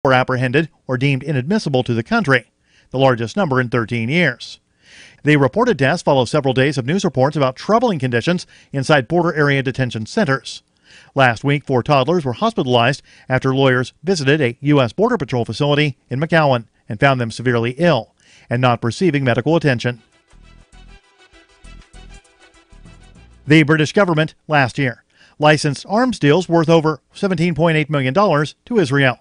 were apprehended or deemed inadmissible to the country, the largest number in 13 years. The reported deaths follow several days of news reports about troubling conditions inside border area detention centers. Last week, 4 toddlers were hospitalized after lawyers visited a U.S. Border Patrol facility in McAllen and found them severely ill and not receiving medical attention. The British government last year licensed arms deals worth over $17.8 million to Israel,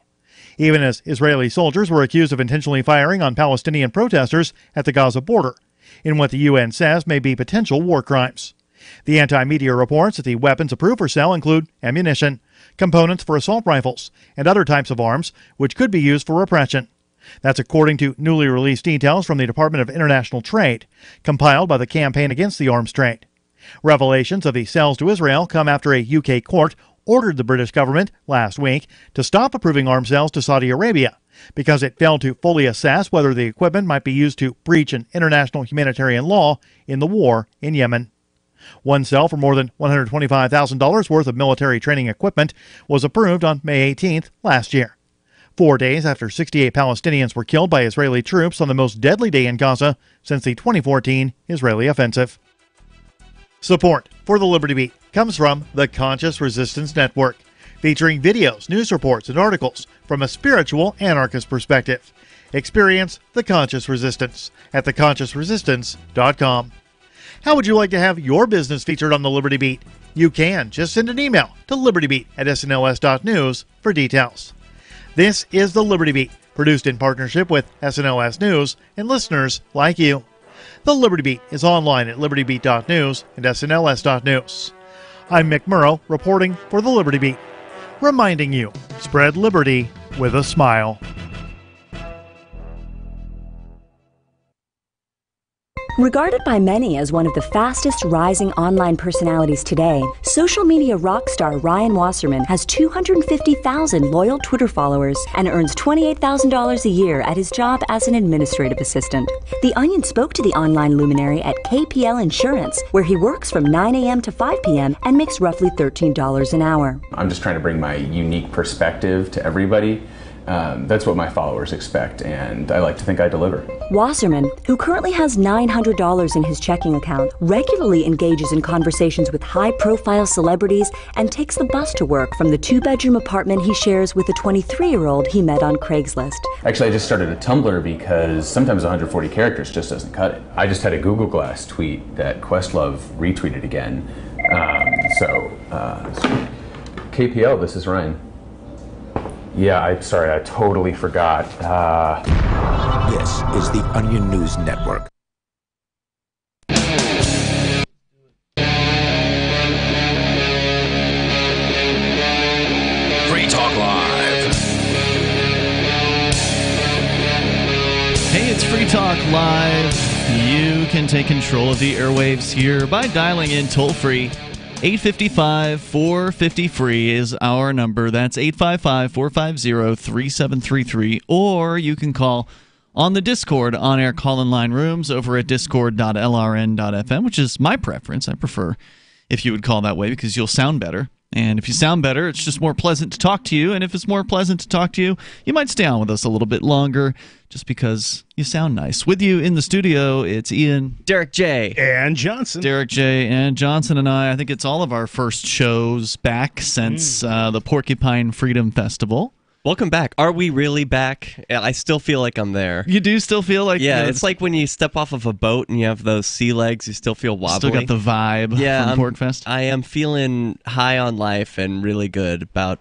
even as Israeli soldiers were accused of intentionally firing on Palestinian protesters at the Gaza border in what the UN says may be potential war crimes. The anti-media reports that the weapons approved for sale include ammunition, components for assault rifles, and other types of arms which could be used for repression. That's according to newly released details from the Department of International Trade, compiled by the Campaign Against the Arms Trade. Revelations of the sales to Israel come after a UK court ordered the British government last week to stop approving arms sales to Saudi Arabia because it failed to fully assess whether the equipment might be used to breach an international humanitarian law in the war in Yemen. One sale for more than $125,000 worth of military training equipment was approved on May 18th last year, 4 days after 68 Palestinians were killed by Israeli troops on the most deadly day in Gaza since the 2014 Israeli offensive. Support for the Liberty Beat comes from the Conscious Resistance Network, featuring videos, news reports, and articles from a spiritual anarchist perspective. Experience the Conscious Resistance at theconsciousresistance.com. How would you like to have your business featured on the Liberty Beat? You can. Just send an email to libertybeat@snls.news for details. This is the Liberty Beat, produced in partnership with SNLS News and listeners like you. The Liberty Beat is online at libertybeat.news and snls.news. I'm Mick Murrow, reporting for the Liberty Beat, reminding you, spread liberty with a smile. Regarded by many as one of the fastest rising online personalities today, social media rock star Ryan Wasserman has 250,000 loyal Twitter followers and earns $28,000 a year at his job as an administrative assistant. The Onion spoke to the online luminary at KPL Insurance, where he works from 9 a.m. to 5 p.m. and makes roughly $13 an hour. I'm just trying to bring my unique perspective to everybody. That's what my followers expect, and I like to think I deliver. Wasserman, who currently has $900 in his checking account, regularly engages in conversations with high-profile celebrities and takes the bus to work from the 2-bedroom apartment he shares with a 23-year-old he met on Craigslist. Actually, I just started a Tumblr because sometimes 140 characters just doesn't cut it. I just had a Google Glass tweet that Questlove retweeted again. KPL, this is Ryan. Yeah, I'm sorry, I totally forgot. This is the Onion News Network. Free Talk Live. Hey, it's Free Talk Live. You can take control of the airwaves here by dialing in toll-free. 855-450-FREE is our number. That's 855-450-3733. Or you can call on the Discord on-air call-in line rooms over at discord.lrn.fm, which is my preference. I prefer if you would call that way because you'll sound better. And if you sound better, it's just more pleasant to talk to you. And if it's more pleasant to talk to you, you might stay on with us a little bit longer just because you sound nice. With you in the studio, it's Ian, Derrick J. And Johnson. Derrick J. and Johnson and I think it's all of our first shows back since the Porcupine Freedom Festival. Welcome back. Are we really back? I still feel like I'm there. You do still feel like... Yeah, it's like when you step off of a boat and you have those sea legs, you still feel wobbly. Still got the vibe from Porkfest. I am feeling high on life and really good about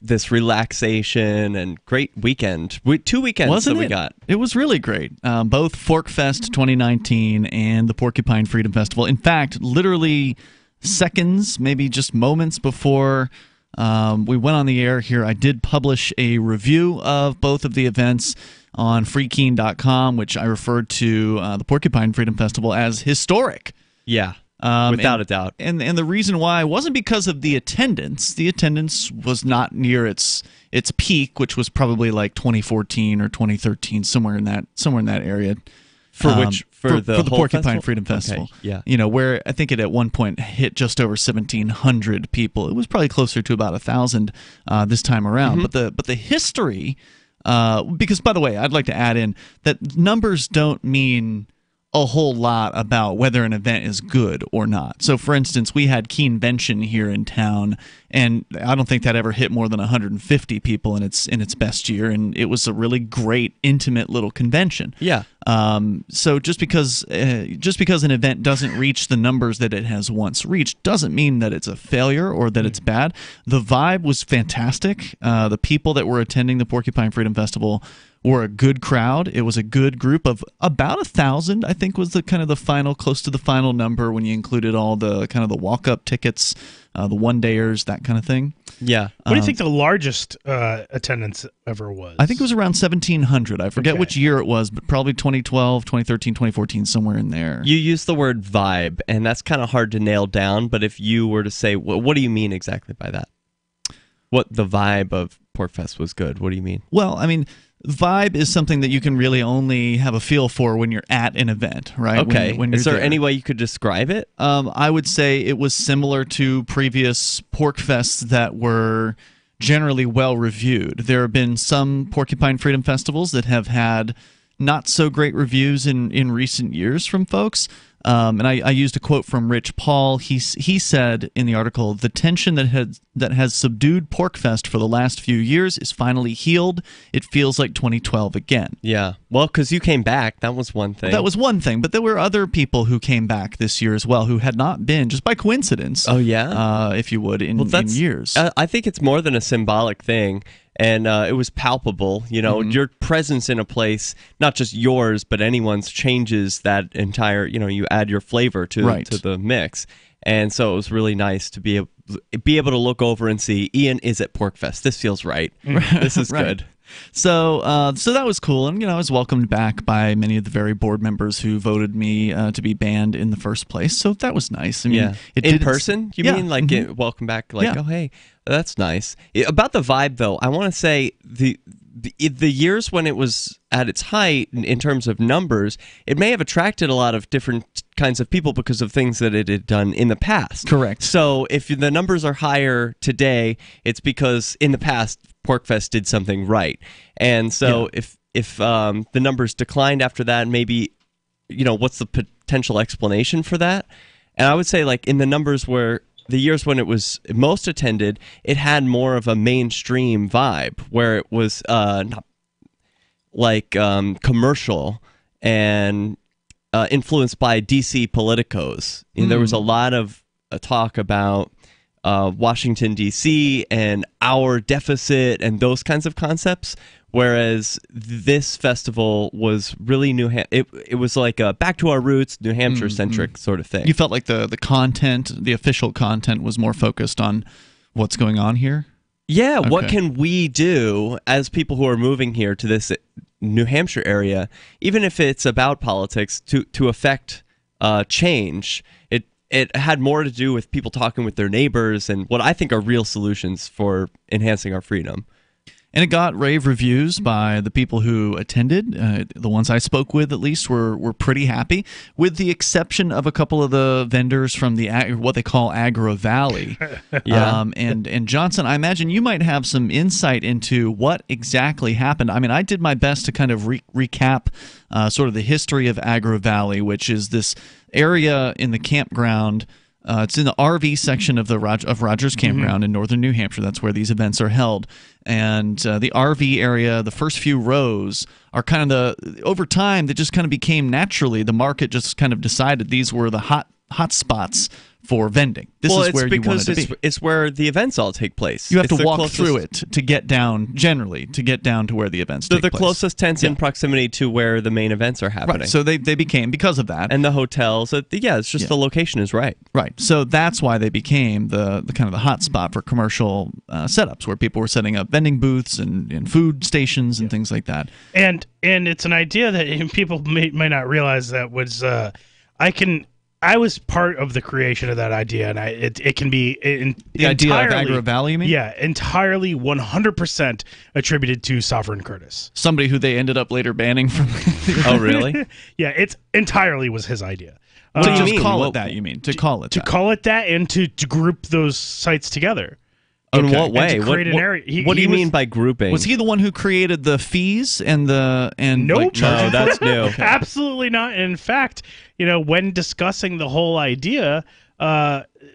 this relaxation and great weekend. 2 weekends that we got. It was really great. Both Forkfest 2019 and the Porcupine Freedom Festival. In fact, literally seconds, maybe just moments before... we went on the air here. I did publish a review of both of the events on freekeen.com, which I referred to the Porcupine Freedom Festival as historic. Yeah, without a doubt. And the reason why wasn't because of the attendance. The attendance was not near its peak, which was probably like 2014 or 2013, somewhere in that area. For the Porcupine festival? Freedom Festival. Okay, yeah. You know, where I think it at one point hit just over 1,700 people. It was probably closer to about 1,000 this time around. Mm-hmm. But the history Because, by the way, I'd like to add in that numbers don't mean a whole lot about whether an event is good or not. So, for instance, we had Keenvention here in town, and I don't think that ever hit more than 150 people in its best year, and it was a really great, intimate little convention. Yeah. So just because an event doesn't reach the numbers that it has once reached doesn't mean that it's a failure or that it's bad. The vibe was fantastic. The people that were attending the Porcupine Freedom Festival were a good crowd. It was a good group of about 1,000, I think, was the kind of the final, close to the final number when you included all the kind of the walk-up tickets, the one-dayers, that kind of thing. Yeah. What do you think the largest attendance ever was? I think it was around 1,700. I forget which year it was, but probably 2012, 2013, 2014, somewhere in there. You use the word vibe, and that's kind of hard to nail down, but if you were to say, what do you mean exactly by that? What the vibe of Porkfest was good? What do you mean? Well, I mean, vibe is something that you can really only have a feel for when you're at an event, right? Okay. When you're is there there. any way you could describe it? I would say it was similar to previous Porkfests that were generally well reviewed. There have been some Porcupine Freedom Festivals that have had not so great reviews in recent years from folks. And I used a quote from Rich Paul. He said in the article, "The tension that has subdued Porkfest for the last few years is finally healed. It feels like 2012 again." Yeah. Well, because you came back. That was one thing. That was one thing, but there were other people who came back this year as well who had not been, just by coincidence. Oh, yeah? If you would, in years. I think it's more than a symbolic thing. And it was palpable, your presence in a place, not just yours, but anyone's, changes that entire, you add your flavor to the mix. And so it was really nice to be able to look over and see, Ian is at Porkfest. This feels right. This is good. So that was cool, and I was welcomed back by many of the very board members who voted me to be banned in the first place. So that was nice. I mean, in person, you mean welcome back? Oh, hey, that's nice. About the vibe, though, I want to say the years when it was at its height in terms of numbers, it may have attracted a lot of different kinds of people because of things that it had done in the past. Correct. So if the numbers are higher today, it's because in the past Porkfest did something right. And so if the numbers declined after that, maybe, what's the potential explanation for that? And I would say, in the numbers where the years when it was most attended, it had more of a mainstream vibe where it was not commercial and influenced by DC politicos. There was a lot of talk about Washington, D.C. and our deficit and those kinds of concepts, whereas this festival was really it was like a back to our roots, New Hampshire-centric sort of thing. You felt like the content, the official content, was more focused on what's going on here? Yeah, okay. What can we do as people who are moving here to this New Hampshire area, even if it's about politics, to affect change? It had more to do with people talking with their neighbors and what I think are real solutions for enhancing our freedom. And it got rave reviews by the people who attended. The ones I spoke with, at least, were pretty happy, with the exception of a couple of the vendors from the what they call Agro Valley. Yeah. And Johnson, I imagine you might have some insight into what exactly happened. I mean, I did my best to kind of recap sort of the history of Agro Valley, which is this area in the campground. It's in the RV section of Rogers Campground in northern New Hampshire. That's where these events are held. And the RV area, the first few rows are kind of over time, they just kind of became naturally, the market just kind of decided these were the hot spots for vending. This is where you wanted to be. It's where the events all take place. You have to walk through it to get down, generally, to get down to where the events take place. They're the closest tents in proximity to where the main events are happening. Right, so they became, because of that. And the hotels, it's just the location is right. Right, so that's why they became the kind of the hot spot for commercial setups, where people were setting up vending booths and food stations and things like that. And it's an idea that people may not realize that was, I was part of the creation of that idea, and it can be the idea of Agro Valley, you mean? Yeah, entirely 100% attributed to Sovereign Curtis. Somebody who they ended up later banning from. Oh, really? Yeah, it entirely was his idea. To just call it that, you mean? To call it that. To call it that and to group those sites together. In Okay. what way? And to create an area. What do you mean by grouping? Was he the one who created the fees and Nope. like, No, that's new. Absolutely not. In fact, when discussing the whole idea,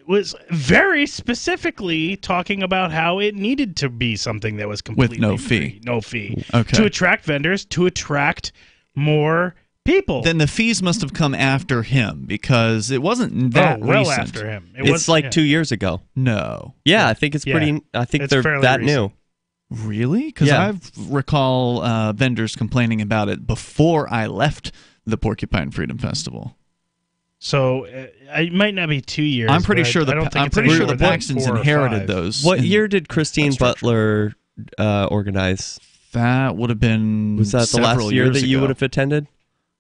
was very specifically talking about how it needed to be something that was completely with no free, fee? no fee, Okay. to attract vendors, to attract more people. Then the fees must have come after him because it wasn't that well recent. after him. It's like 2 years ago. No. Yeah, I think it's Yeah. pretty. I think It's they're fairly that recent. new. Really? Because Yeah. I recall vendors complaining about it before I left the Porcupine Freedom Festival. So it might not be 2 years. I'm pretty but sure I don't think I'm it's pretty any sure more the than Paxtons 4 or inherited 5. those. What in year did Christine that structure. Butler organize? That would have been Was that the several last year years that you ago. would have attended?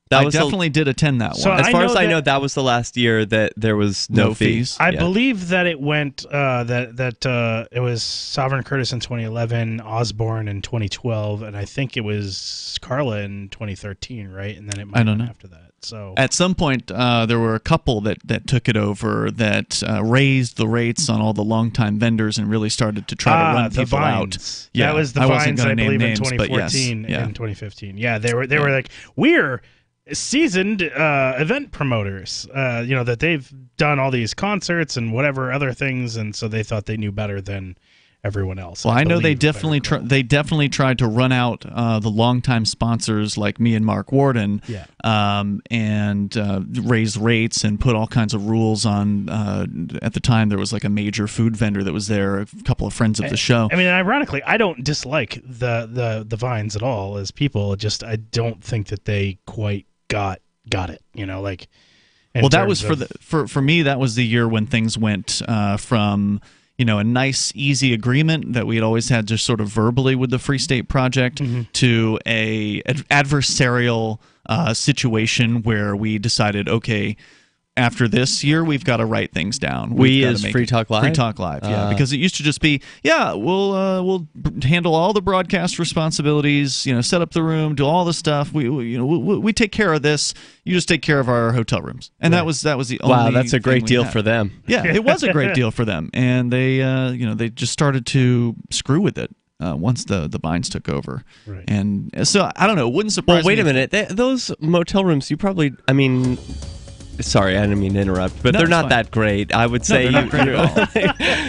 That I was definitely did attend that So one. as I far know as I that- know, that was the last year that there was no No fees. fees. I Yeah. believe that it went that it was Sovereign Curtis in 2011, Osborne in 2012, and I think it was Carla in 2013, right? And then it might I don't have been know. after that. So At some point, there were a couple that took it over that raised the rates on all the longtime vendors and really started to try to run the people out. Vines. Yeah, that was the I wasn't Vines, gonna I name believe, names, in but yes, 2014 yeah. and 2015. Yeah, they were like, we're seasoned event promoters. That they've done all these concerts and whatever other things, and so they thought they knew better than everyone else. Well, I know they believe, if I definitely recall. they definitely tried to run out the longtime sponsors like me and Mark Warden, Yeah. and raise rates and put all kinds of rules on. At the time, there was like a major food vendor that was there, a couple of friends of the show. I mean, ironically, I don't dislike the Vines at all as people. Just I don't think that they quite got it. Like. Well, that was for me. That was the year when things went from a nice, easy agreement that we had always had just sort of verbally with the Free State Project to a adversarial situation where we decided, okay, after this year, we've got to write things down. We gotta as make Free it- Talk Live? Free Talk Live, yeah, because it used to just be, we'll handle all the broadcast responsibilities, set up the room, do all the stuff. We take care of this. You just take care of our hotel rooms, and that was the only. Wow, that's a thing great we deal had. for them. Yeah, it was a great deal for them, and they they just started to screw with it. Once the Vines took over, Right. And so I don't know. It wouldn't surprise Well, wait me a minute. Those motel rooms, you probably. I mean, sorry, I didn't mean to interrupt, but No, they're it's not fine. that great. I would say they're not great at all.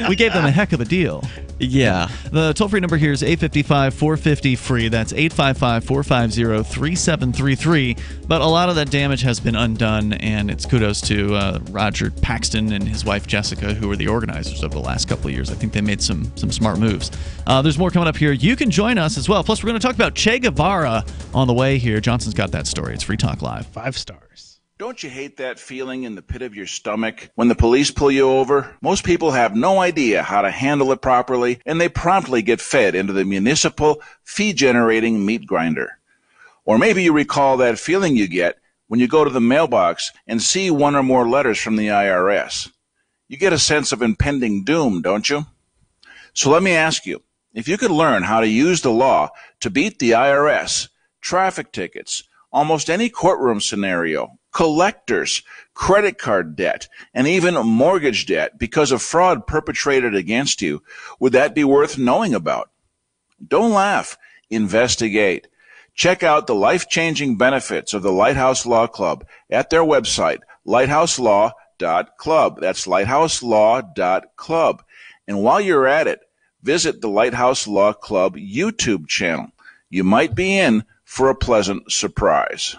We gave them a heck of a deal. Yeah. The toll-free number here is 855-450-FREE. That's 855-450-3733. But a lot of that damage has been undone, and it's kudos to Roger Paxton and his wife Jessica, who were the organizers of the last couple of years. I think they made some smart moves. There's more coming up here. You can join us as well. Plus, we're going to talk about Che Guevara on the way here. Johnson's got that story. It's Free Talk Live. 5 stars. Don't you hate that feeling in the pit of your stomach when the police pull you over? Most people have no idea how to handle it properly, and they promptly get fed into the municipal fee-generating meat grinder. Or maybe you recall that feeling you get when you go to the mailbox and see one or more letters from the IRS. You get a sense of impending doom, don't you? So let me ask you, if you could learn how to use the law to beat the IRS, traffic tickets, almost any courtroom scenario, collectors, credit card debt, and even mortgage debt because of fraud perpetrated against you, would that be worth knowing about? Don't laugh. Investigate. Check out the life-changing benefits of the Lighthouse Law Club at their website, lighthouselaw.club. That's lighthouselaw.club. And while you're at it, visit the Lighthouse Law Club YouTube channel. You might be in for a pleasant surprise.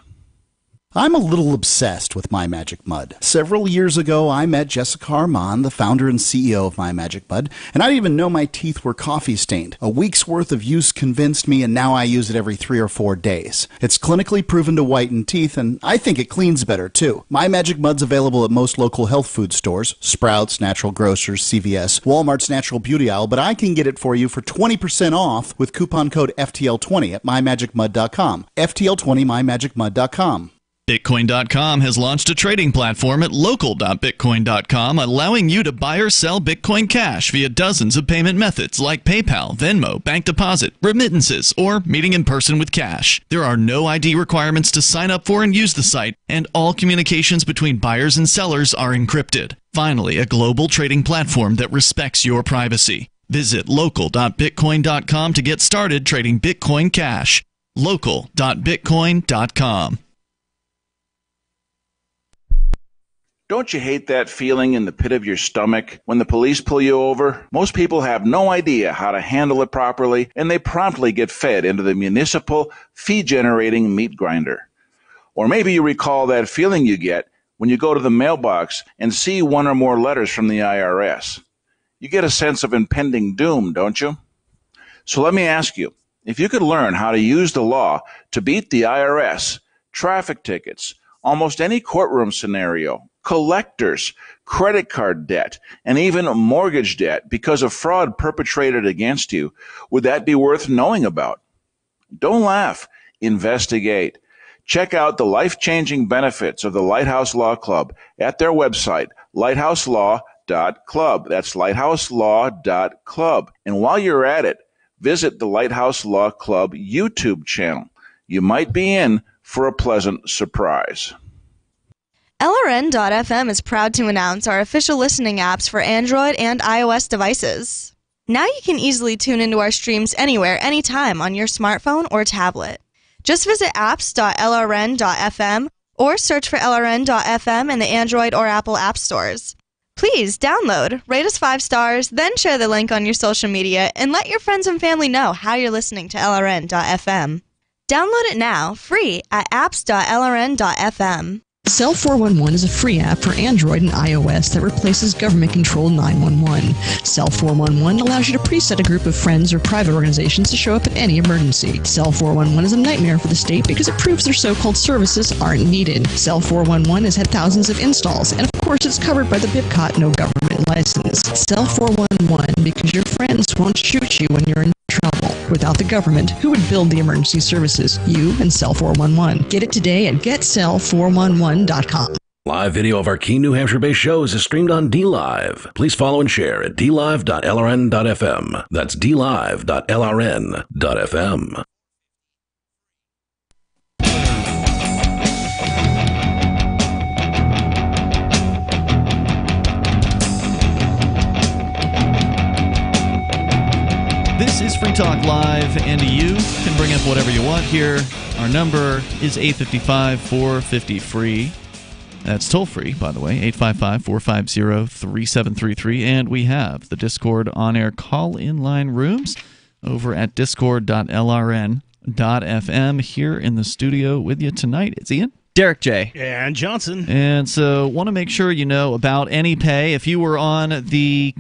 I'm a little obsessed with My Magic Mud. Several years ago, I met Jessica Armand, the founder and CEO of My Magic Mud, and I didn't even know my teeth were coffee stained. A week's worth of use convinced me, and now I use it every 3 or 4 days. It's clinically proven to whiten teeth, and I think it cleans better, too. My Magic Mud's available at most local health food stores, Sprouts, Natural Grocers, CVS, Walmart's Natural Beauty Aisle, but I can get it for you for 20% off with coupon code FTL20 at mymagicmud.com. FTL20, mymagicmud.com. Bitcoin.com has launched a trading platform at local.bitcoin.com, allowing you to buy or sell Bitcoin Cash via dozens of payment methods like PayPal, Venmo, bank deposit, remittances, or meeting in person with cash. There are no ID requirements to sign up for and use the site, and all communications between buyers and sellers are encrypted. Finally, a global trading platform that respects your privacy. Visit local.bitcoin.com to get started trading Bitcoin Cash. Local.bitcoin.com. Don't you hate that feeling in the pit of your stomach when the police pull you over? Most people have no idea how to handle it properly, and they promptly get fed into the municipal fee-generating meat grinder. Or maybe you recall that feeling you get when you go to the mailbox and see one or more letters from the IRS. You get a sense of impending doom, don't you? So let me ask you, if you could learn how to use the law to beat the IRS, traffic tickets, almost any courtroom scenario, collectors, credit card debt, and even mortgage debt because of fraud perpetrated against you, would that be worth knowing about? Don't laugh. Investigate. Check out the life-changing benefits of the Lighthouse Law Club at their website, lighthouselaw.club. That's lighthouselaw.club. And while you're at it, visit the Lighthouse Law Club YouTube channel. You might be in for a pleasant surprise. LRN.FM is proud to announce our official listening apps for Android and iOS devices. Now you can easily tune into our streams anywhere, anytime on your smartphone or tablet. Just visit apps.lrn.fm or search for LRN.FM in the Android or Apple app stores. Please download, rate us 5 stars, then share the link on your social media and let your friends and family know how you're listening to LRN.FM. Download it now, free at apps.lrn.fm. Cell 411 is a free app for Android and iOS that replaces government-controlled 911. Cell 411 allows you to preset a group of friends or private organizations to show up at any emergency. Cell 411 is a nightmare for the state because it proves their so-called services aren't needed. Cell 411 has had thousands of installs, and of course it's covered by the BIPCOT no government license. Cell 411 because your friends won't shoot you when you're in trouble. Without the government, who would build the emergency services? You and Cell 411. Get it today at getcell411.com. Live video of our key New Hampshire-based shows is streamed on DLive. Please follow and share at dlive.lrn.fm. That's dlive.lrn.fm. This is Free Talk Live, and you can bring up whatever you want here. Our number is 855-450-FREE. That's toll-free, by the way, 855-450-3733. And we have the Discord on-air call-in line rooms over at discord.lrn.fm. Here in the studio with you tonight, it's Ian. Derrick J. And Johnson. And so want to make sure you know about AnyPay. If you were on the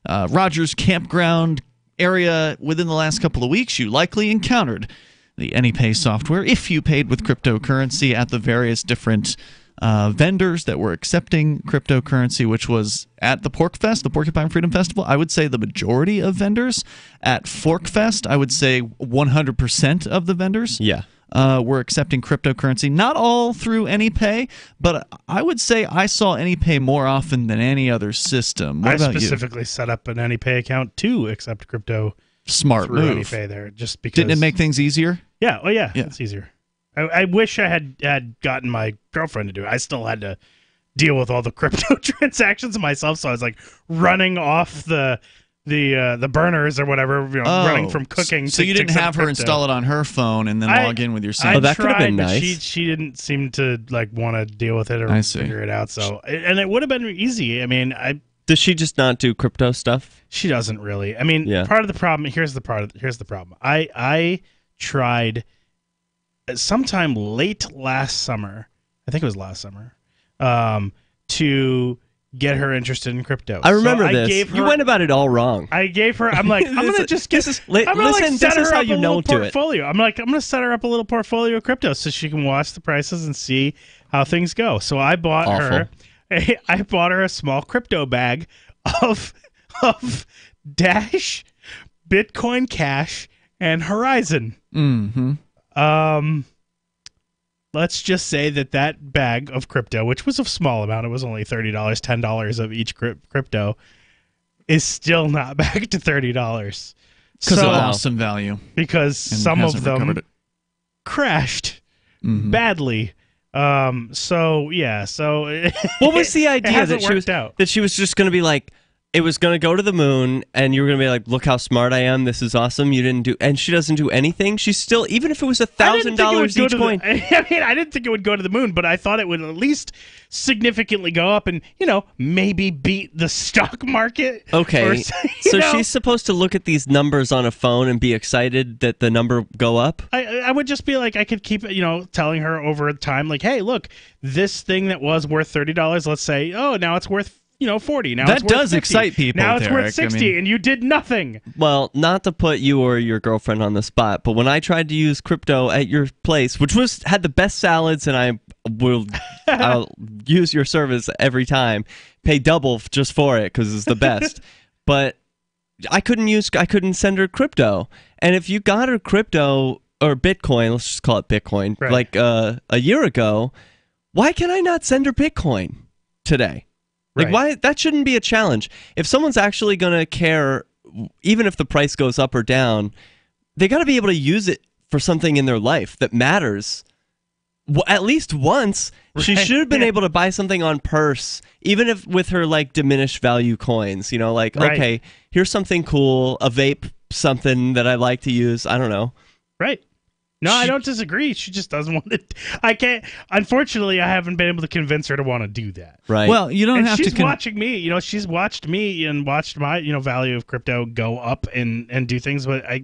Rogers Campground area within the last couple of weeks, you likely encountered the AnyPay software if you paid with cryptocurrency at the various different vendors that were accepting cryptocurrency, which was at the Porcfest, the Porcupine Freedom Festival. I would say the majority of vendors. At Forkfest, I would say 100% of the vendors were accepting cryptocurrency. Not all through AnyPay, but I would say I saw AnyPay more often than any other system. What about you? I specifically set up an AnyPay account to accept crypto. Smart through move. AnyPay there, just because. Didn't it make things easier? Yeah. Oh, yeah. It's easier. I wish I had gotten my girlfriend to do it. I still had to deal with all the crypto transactions myself, so I was like running off the burners or whatever, running from cooking. So you didn't have her install it on her phone and then log in with your SIM. Oh, that could have been nice. She didn't seem to want to deal with it or figure it out. So and it would have been easy. I mean, does she just not do crypto stuff? She doesn't really. I mean, part of the problem. Here's the problem. I tried sometime late last summer. I think it was last summer. To get her interested in crypto. I remember this. You went about it all wrong. I gave her. I'm like, I'm gonna just get this. I'm gonna set her up a little portfolio. I'm gonna set her up a little portfolio of crypto so she can watch the prices and see how things go. So I bought her. I bought her a small crypto bag of Dash, Bitcoin Cash, and Horizon. Mm-hmm. Let's just say that bag of crypto, which was a small amount, it was only $30, $10 of each crypto, is still not back to $30. Because it lost some value. Because some of them crashed badly. So what was the idea that she was just going to be like, it was going to go to the moon, and you were going to be like, look how smart I am, this is awesome, you didn't do, and she doesn't do anything. She's still, even if it was $1,000 each coin. I didn't think it would go to the moon, but I thought it would at least significantly go up and, maybe beat the stock market. Okay, so she's supposed to look at these numbers on a phone and be excited that the number go up? I would just be like, I could keep, telling her over time, like, hey, look, this thing that was worth $30, let's say, now it's worth 40. Now that it's worth does 50. excite people. Now it's Derrick. worth 60, and you did nothing. Well, not to put you or your girlfriend on the spot, but when I tried to use crypto at your place, which had the best salads, and I'll use your service every time, pay double just for it because it's the best. But I couldn't send her crypto, and if you got her crypto or Bitcoin, let's just call it Bitcoin, right, like a year ago, why can I not send her Bitcoin today? Like, why? That shouldn't be a challenge. If someone's actually going to care, even if the price goes up or down, they got to be able to use it for something in their life that matters. At least once. Right. She should have been able to buy something on purse, even if with her like diminished value coins. Okay, here's something cool, a vape, something that I like to use. I don't know. Right. No, I don't disagree. She just doesn't want to. I can't. Unfortunately, I haven't been able to convince her to want to do that. Right. Well, you don't have to. She's watching me. She's watched me and watched my value of crypto go up and do things. But I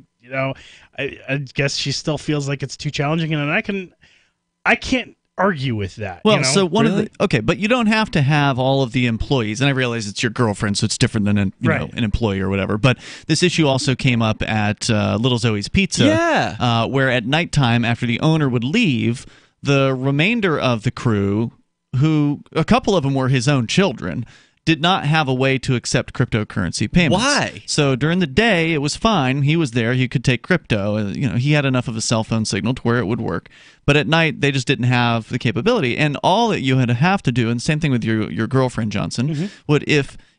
guess she still feels like it's too challenging, and I can't argue with that. Well, so but you don't have to have all of the employees, and I realize it's your girlfriend, so it's different than an employee or whatever. But this issue also came up at Little Zoe's Pizza, where at nighttime, after the owner would leave, the remainder of the crew, who a couple of them were his own children, did not have a way to accept cryptocurrency payments. Why? So during the day, it was fine. He was there. He could take crypto. He had enough of a cell phone signal to where it would work. But at night, they just didn't have the capability. And all that you had to have to do, and same thing with your girlfriend, Johnson, would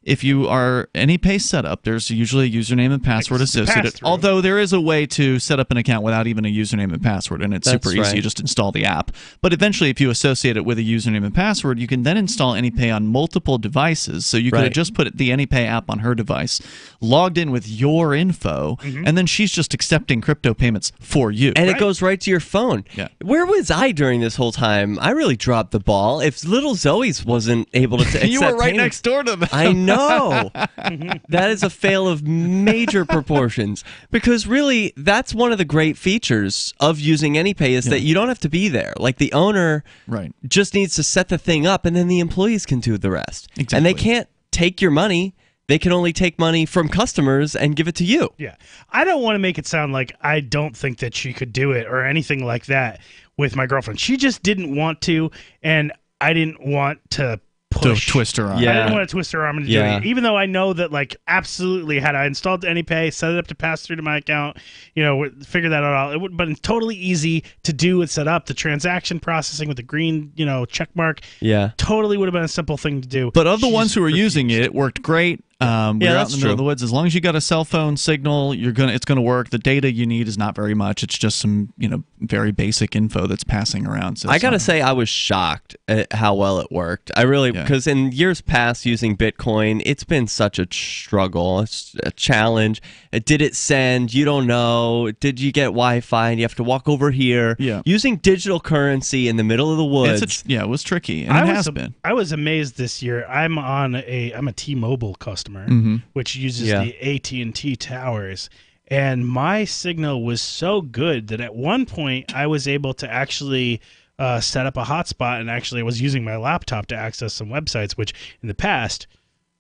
if you are AnyPay setup, there's usually a username and password associated. Although there is a way to set up an account without even a username and password, and it's super easy. You just install the app. But eventually, if you associate it with a username and password, you can then install AnyPay on multiple devices. So you could have just put the AnyPay app on her device, logged in with your info, and then she's just accepting crypto payments for you. And it goes right to your phone. Yeah. Where was I during this whole time? I really dropped the ball. If Little Zoe's wasn't able to accept you were right next door to them. I know. That is a fail of major proportions, because really that's one of the great features of using AnyPay is that you don't have to be there. Like the owner just needs to set the thing up, and then the employees can do the rest. Exactly. And they can't take your money. They can only take money from customers and give it to you. Yeah. I don't want to make it sound like I don't think that she could do it or anything like that with my girlfriend. She just didn't want to, and I didn't want to twist her arm. I didn't want to twist her arm into doing it. Even though I know that, like, absolutely, had I installed AnyPay, set it up to pass through to my account, figure that out, it would have been totally easy to do and set up. The transaction processing with the green, check mark, totally would have been a simple thing to do. But of the ones who were using it, it worked great. We're out in the middle of the woods. As long as you got a cell phone signal, it's gonna work. The data you need is not very much. It's just some very basic info that's passing around. So I gotta say, I was shocked at how well it worked. I really, because in years past using Bitcoin, it's been such a struggle. It's a challenge. Did it send? You don't know. Did you get Wi-Fi? And you have to walk over here. Yeah. Using digital currency in the middle of the woods. It was tricky, and it has been. I was amazed this year. I'm a T-Mobile customer, which uses the AT&T towers, and my signal was so good that at one point I was able to actually set up a hotspot, and actually I was using my laptop to access some websites, which in the past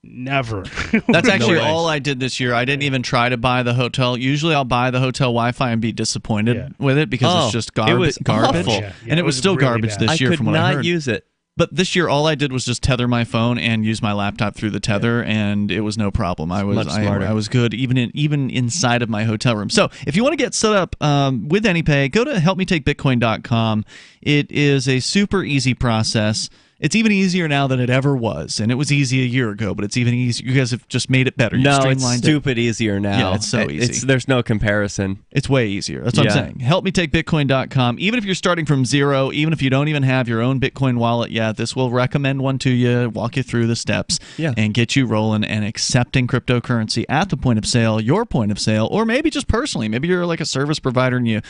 never. That's actually all I did this year. I didn't even try to buy the hotel. Usually I'll buy the hotel Wi-Fi and be disappointed with it because it's just garbage. It was garbage. awful. And it was still really garbage bad. this year from what I heard. I could not use it. But this year, all I did was just tether my phone and use my laptop through the tether, and it was no problem. I was good even inside of my hotel room. So if you want to get set up with AnyPay, go to helpmetakebitcoin.com. It is a super easy process. It's even easier now than it ever was, and it was easy a year ago, but it's even easier. You guys have just made it better. No, it's stupid easier now. Yeah, it's so easy. There's no comparison. It's way easier. That's what I'm saying. HelpMeTakeBitcoin.com. Even if you're starting from zero, even if you don't even have your own Bitcoin wallet yet, this will recommend one to you, walk you through the steps, and get you rolling and accepting cryptocurrency at the point of sale, your point of sale, or maybe just personally. Maybe you're like a service provider and you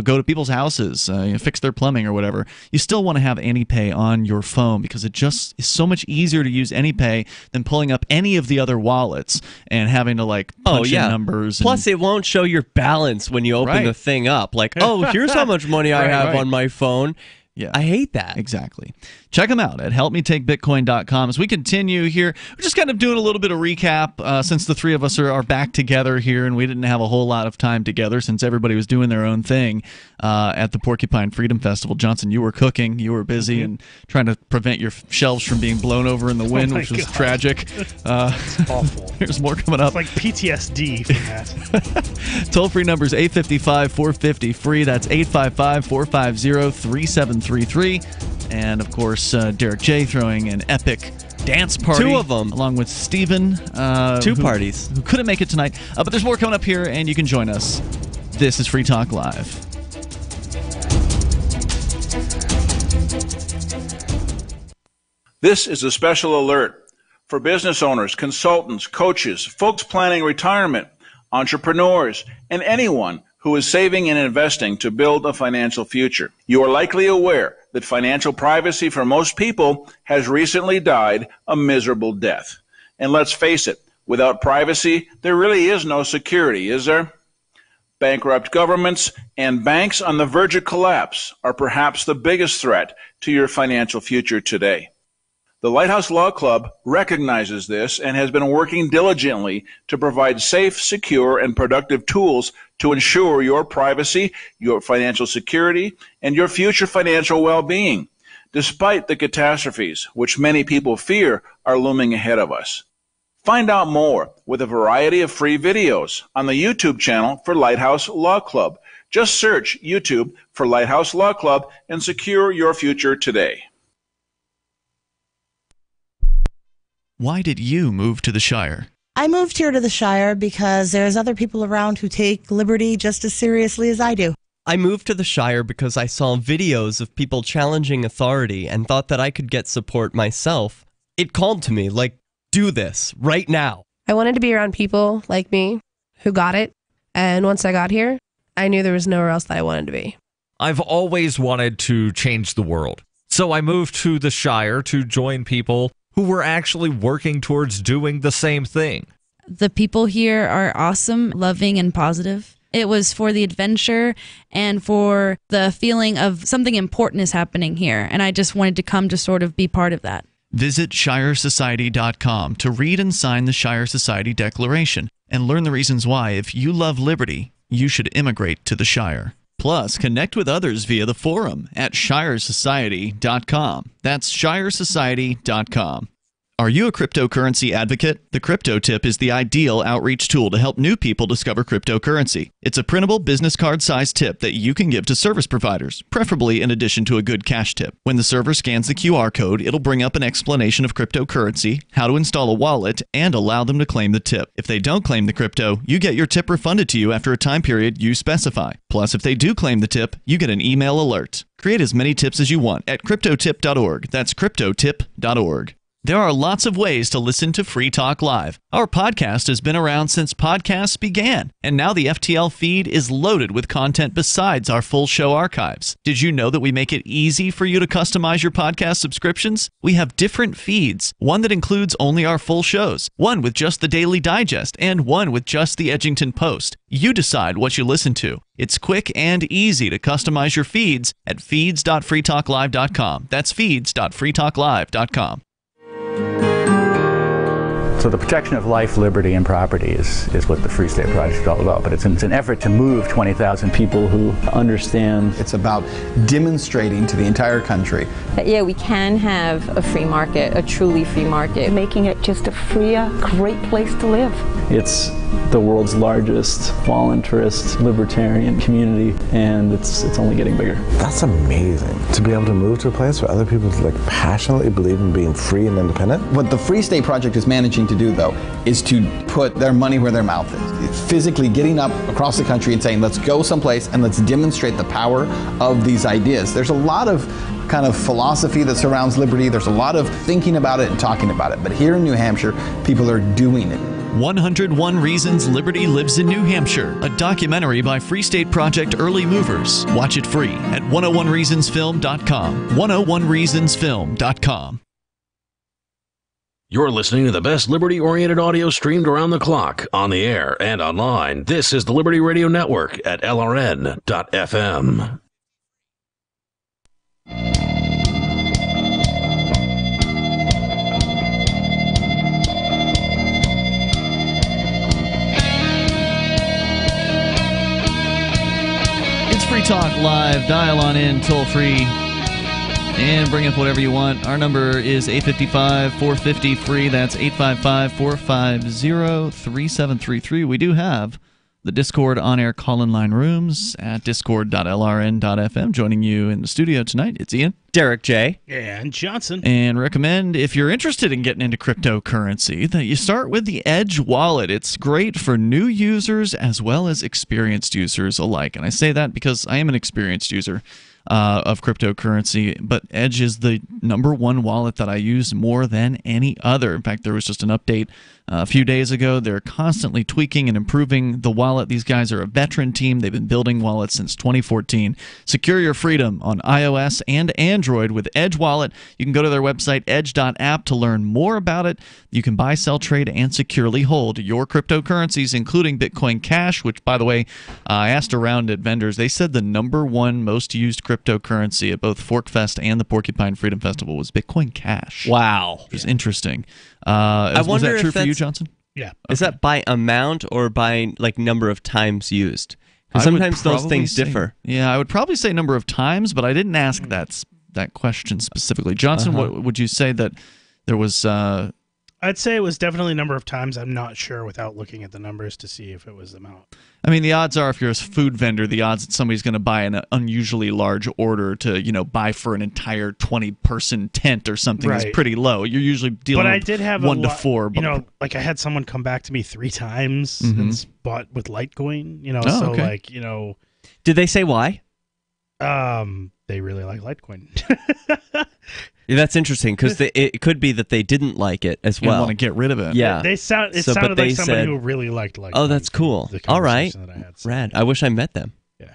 go to people's houses, fix their plumbing or whatever. You still want to have AnyPay on your phone because it just is so much easier to use AnyPay than pulling up any of the other wallets and having to punch in numbers. Plus, it won't show your balance when you open the thing up. Like, oh, here's how much money I have on my phone. Yeah, I hate that. Exactly. Check them out at helpmetakebitcoin.com. As we continue here, we're just kind of doing a little bit of recap since the three of us are back together here, and we didn't have a whole lot of time together since everybody was doing their own thing at the Porcupine Freedom Festival. Johnson, you were cooking, you were busy, and trying to prevent your shelves from being blown over in the wind, which was tragic. It's awful. There's more coming up. It's like PTSD from that. Toll-free number is 855-450-FREE. That's 855-450-3733. And, of course, Derrick J. throwing an epic dance party. Two of them. Along with Steven. Two parties. Who couldn't make it tonight. But there's more coming up here, and you can join us. This is Free Talk Live. This is a special alert for business owners, consultants, coaches, folks planning retirement, entrepreneurs, and anyone who is saving and investing to build a financial future. You are likely aware that financial privacy for most people has recently died a miserable death. And let's face it, without privacy, there really is no security, is there? Bankrupt governments and banks on the verge of collapse are perhaps the biggest threat to your financial future today. The Lighthouse Law Club recognizes this and has been working diligently to provide safe, secure, and productive tools to ensure your privacy, your financial security, and your future financial well-being, despite the catastrophes which many people fear are looming ahead of us. Find out more with a variety of free videos on the YouTube channel for Lighthouse Law Club. Just search YouTube for Lighthouse Law Club and secure your future today. Why did you move to the Shire? I moved here to the Shire because there's other people around who take liberty just as seriously as I do. I moved to the Shire because I saw videos of people challenging authority and thought that I could get support myself. It called to me, like, do this, right now. I wanted to be around people like me who got it, and once I got here, I knew there was nowhere else that I wanted to be. I've always wanted to change the world, so I moved to the Shire to join people who were actually working towards doing the same thing. The people here are awesome, loving, and positive. It was for the adventure and for the feeling of something important is happening here, and I just wanted to come to sort of be part of that. Visit ShireSociety.com to read and sign the Shire Society Declaration and learn the reasons why, if you love liberty, you should immigrate to the Shire. Plus, connect with others via the forum at ShireSociety.com. That's ShireSociety.com. Are you a cryptocurrency advocate? The Crypto Tip is the ideal outreach tool to help new people discover cryptocurrency. It's a printable business card-sized tip that you can give to service providers, preferably in addition to a good cash tip. When the server scans the QR code, it'll bring up an explanation of cryptocurrency, how to install a wallet, and allow them to claim the tip. If they don't claim the crypto, you get your tip refunded to you after a time period you specify. Plus, if they do claim the tip, you get an email alert. Create as many tips as you want at cryptotip.org. That's cryptotip.org. There are lots of ways to listen to Free Talk Live. Our podcast has been around since podcasts began, and now the FTL feed is loaded with content besides our full show archives. Did you know that we make it easy for you to customize your podcast subscriptions? We have different feeds, one that includes only our full shows, one with just the Daily Digest, and one with just the Edgington Post. You decide what you listen to. It's quick and easy to customize your feeds at feeds.freetalklive.com. That's feeds.freetalklive.com. So the protection of life, liberty, and property is what the Free State Project is all about. But it's an effort to move 20,000 people who understand. It's about demonstrating to the entire country that, yeah, we can have a free market, a truly free market. Making it just a freer, great place to live. It's the world's largest voluntarist libertarian community, and it's only getting bigger. That's amazing, to be able to move to a place where other people passionately believe in being free and independent. What the Free State Project is managing to do, though, is to put their money where their mouth is. It's physically getting up across the country and saying, let's go someplace and let's demonstrate the power of these ideas. There's a lot of kind of philosophy that surrounds liberty. There's a lot of thinking about it and talking about it. But here in New Hampshire, people are doing it. 101 Reasons Liberty Lives in New Hampshire, a documentary by Free State Project early movers. Watch it free at 101reasonsfilm.com. 101reasonsfilm.com. You're listening to the best liberty-oriented audio streamed around the clock, on the air and online. This is the Liberty Radio Network at LRN.FM. It's Free Talk Live. Dial on in, toll free, and bring up whatever you want. Our number is 855-450-FREE. That's 855-450-3733. We do have the Discord on-air call-in line rooms at discord.lrn.fm. Joining you in the studio tonight, it's Ian, Derrick J. And Johnson. And recommend, if you're interested in getting into cryptocurrency, that you start with the Edge wallet. It's great for new users as well as experienced users alike. And I say that because I am an experienced user of cryptocurrency, but Edge is the #1 wallet that I use more than any other. In fact, there was just an update a few days ago. They're constantly tweaking and improving the wallet. These guys are a veteran team. They've been building wallets since 2014. Secure your freedom on iOS and Android with Edge Wallet. You can go to their website, edge.app, to learn more about it. You can buy, sell, trade, and securely hold your cryptocurrencies, including Bitcoin Cash, which, by the way, I asked around at vendors. They said the #1 most used cryptocurrency at both Forkfest and the Porcupine Freedom Festival was Bitcoin Cash. Wow. Which is interesting. I wonder was that if true for you, that's- Johnson? Yeah. Is that by amount or by number of times used? Because sometimes those things differ. Yeah, I would probably say number of times, but I didn't ask that question specifically. Johnson, what would you say that there was? I'd say it was definitely a number of times. I'm not sure without looking at the numbers to see if it was the amount. I mean, the odds are, if you're a food vendor, the odds that somebody's going to buy an unusually large order to, buy for an entire 20-person tent or something is pretty low. You're usually dealing But I with did have 1 to 4. I had someone come back to me 3 times and bought with Litecoin. Oh, okay. Did they say why? They really like Litecoin. Yeah, that's interesting because it could be that they didn't like it as well. And want to get rid of it. Yeah, it sounded like somebody who really liked Litecoin. Oh, that's cool. All right, rad. I wish I met them. Yeah.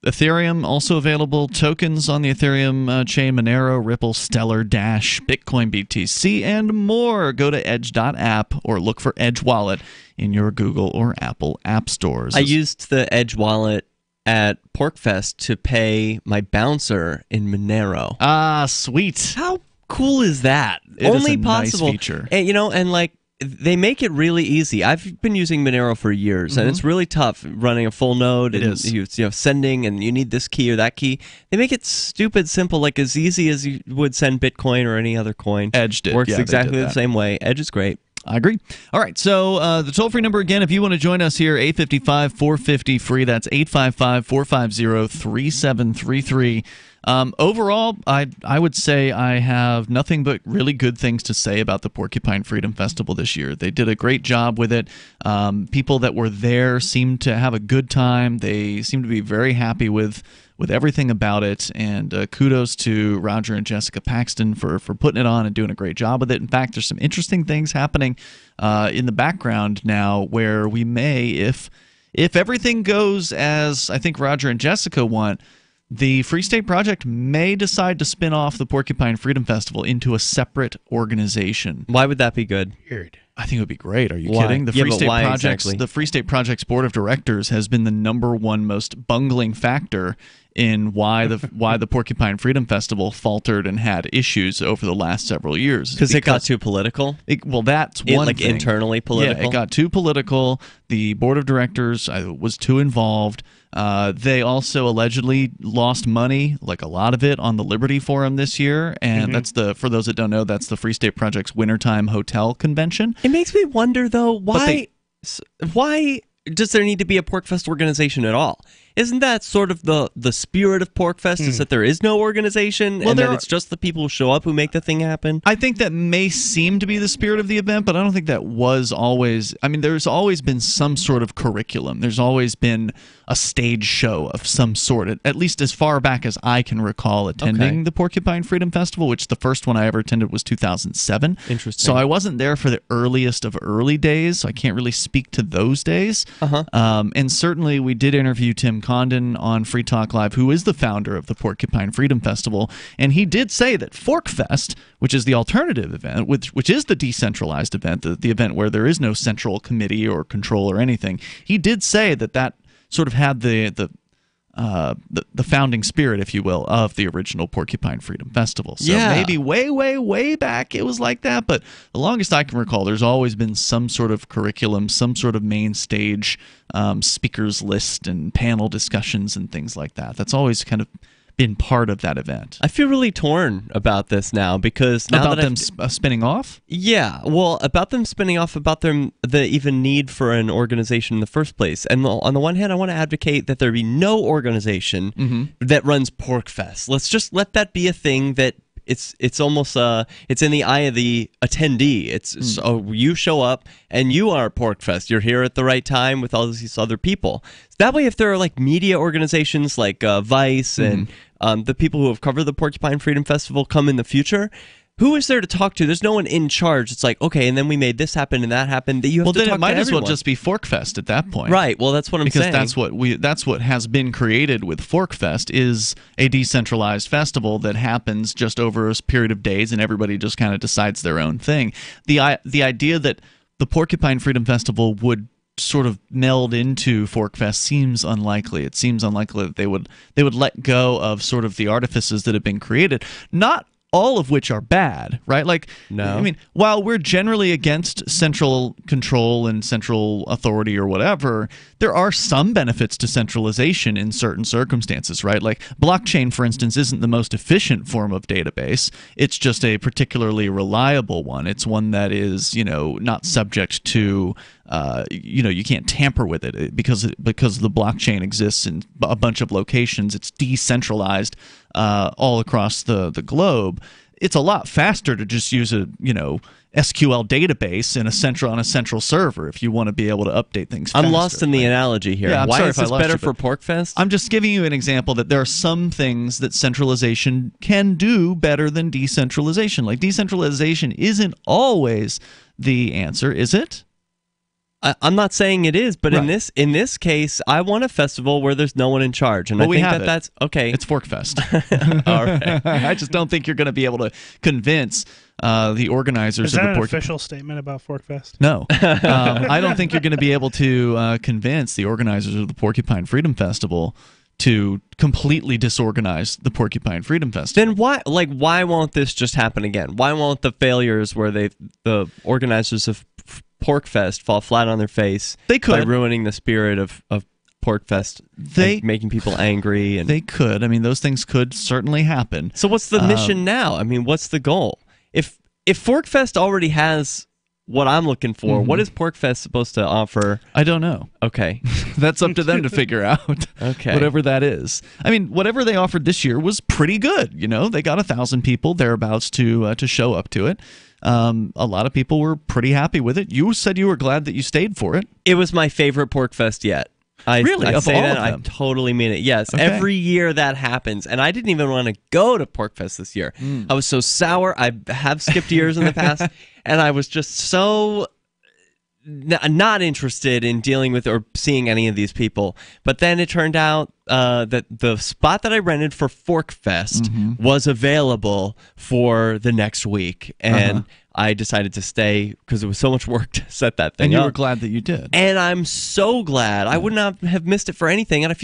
Ethereum also available. Tokens on the Ethereum chain: Monero, Ripple, Stellar, Dash, Bitcoin, BTC, and more. Go to edge.app or look for Edge Wallet in your Google or Apple app stores. I used the Edge Wallet at Porcfest to pay my bouncer in Monero. Ah, sweet. How cool is that? It Only is a possible. Nice feature. And they make it really easy. I've been using Monero for years, and it's really tough running a full node. It is. Sending, and you need this key or that key. They make it stupid simple, as easy as you would send Bitcoin or any other coin. Edge did. Works Yeah, they exactly did the that. same way. Edge is great. I agree. All right, so the toll-free number again, if you want to join us here, 855-450-FREE. That's 855-450-3733. Overall, I would say I have nothing but really good things to say about the Porcupine Freedom Festival this year. They did a great job with it. People that were there seemed to have a good time. They seemed to be very happy with everything about it, and kudos to Roger and Jessica Paxton for putting it on and doing a great job with it. In fact, there's some interesting things happening in the background now where we may, if everything goes as I think Roger and Jessica want, the Free State Project may decide to spin off the Porcupine Freedom Festival into a separate organization. Why would that be good? Weird. I think it would be great. Are you Why? kidding? The Yeah, Free but State why Project's exactly? the Free State Project's board of directors has been the #1 most bungling factor in why the Porcupine Freedom Festival faltered and had issues over the last several years. Because it got too political? That's one thing. Internally political? Yeah, it got too political. The board of directors was too involved. They also allegedly lost money, like a lot of it, on the Liberty Forum this year, and that's for those that don't know, that's the Free State Project's wintertime hotel convention. It makes me wonder, though, why... why does there need to be a Porkfest organization at all? Isn't that sort of the spirit of Porkfest, is that there is no organization and that it's just the people who show up who make the thing happen? I think that may seem to be the spirit of the event, but I don't think that was always. I mean, there's always been some sort of curriculum. There's always been a stage show of some sort, at least as far back as I can recall attending the Porcupine Freedom Festival, which the first one I ever attended was 2007. Interesting. So I wasn't there for the earliest of early days, so I can't really speak to those days. And certainly we did interview Tim Condon on Free Talk Live, who is the founder of the Porcupine Freedom Festival, and he did say that Forkfest, which is the alternative event, which is the decentralized event, the event where there is no central committee or control or anything, he did say that sort of had the founding spirit, if you will, of the original Porcupine Freedom Festival. So maybe way back it was like that, but the longest I can recall, there's always been some sort of curriculum, some sort of main stage speakers list and panel discussions and things like that. That's always kind of been part of that event. I feel really torn about this now because now about that them spinning off. Yeah, well, about them spinning off, about the even need for an organization in the first place. And on the one hand, I want to advocate that there be no organization that runs Porkfest. Let's just let that be a thing that it's almost it's in the eye of the attendee. It's so you show up and you are Porkfest. You're here at the right time with all these other people. So that way, if there are like media organizations like Vice and the people who have covered the Porcupine Freedom Festival come in the future, who is there to talk to? There's no one in charge. It's like, okay, and then we made this happen and that happened. That you have to talk to everyone. Well, then it might as well just be Forkfest at that point. Right. Well, that's what I'm saying. Because that's what has been created with Forkfest is a decentralized festival that happens just over a period of days and everybody just kind of decides their own thing. The idea that the Porcupine Freedom Festival would sort of meld into Forkfest seems unlikely. It seems unlikely that they would let go of sort of the artifices that have been created. Not all of which are bad, right? Like, no. I mean, while we're generally against central control and central authority or whatever, there are some benefits to centralization in certain circumstances, right? Like blockchain, for instance, isn't the most efficient form of database. It's just a particularly reliable one. It's one that is, not subject to you can't tamper with it because the blockchain exists in a bunch of locations. It's decentralized all across the globe. It's a lot faster to just use a SQL database on a central server if you want to be able to update things faster. I'm lost in the analogy here. Yeah, why is this better for Porkfest? I'm just giving you an example that there are some things that centralization can do better than decentralization. Like decentralization isn't always the answer, is it? I'm not saying it is, but Right. in this case, I want a festival where there's no one in charge, and Well, I we think have it. that's okay. It's Forkfest. All right. I just don't think you're going to be able to convince the organizers Is of that the an official statement about Forkfest? No. I don't think you're going to be able to convince the organizers of the Porcupine Freedom Festival to completely disorganize the Porcupine Freedom Festival. Then why won't this just happen again? Why won't the failures where the organizers of Porkfest fall flat on their face They could. by ruining the spirit of Porkfest, and making people angry? And They could. I mean, those things could certainly happen. So what's the mission now? I mean, what's the goal? If Forkfest already has what I'm looking for, what is Porkfest supposed to offer? I don't know. Okay. That's up to them to figure out. Okay. Whatever that is. I mean, whatever they offered this year was pretty good. They got 1,000 people thereabouts to show up to it. A lot of people were pretty happy with it. You said you were glad that you stayed for it. It was my favorite Porkfest yet. Really? I Of say all that, of them? I totally mean it. Yes, Okay. every year that happens, and I didn't even want to go to Porkfest this year. I was so sour. I have skipped years in the past, and I was just so not interested in dealing with or seeing any of these people. But then it turned out that the spot that I rented for Forkfest was available for the next week, and I decided to stay because it was so much work to set that thing And you up. were glad that you did. And I'm so glad. I would not have missed it for anything. And I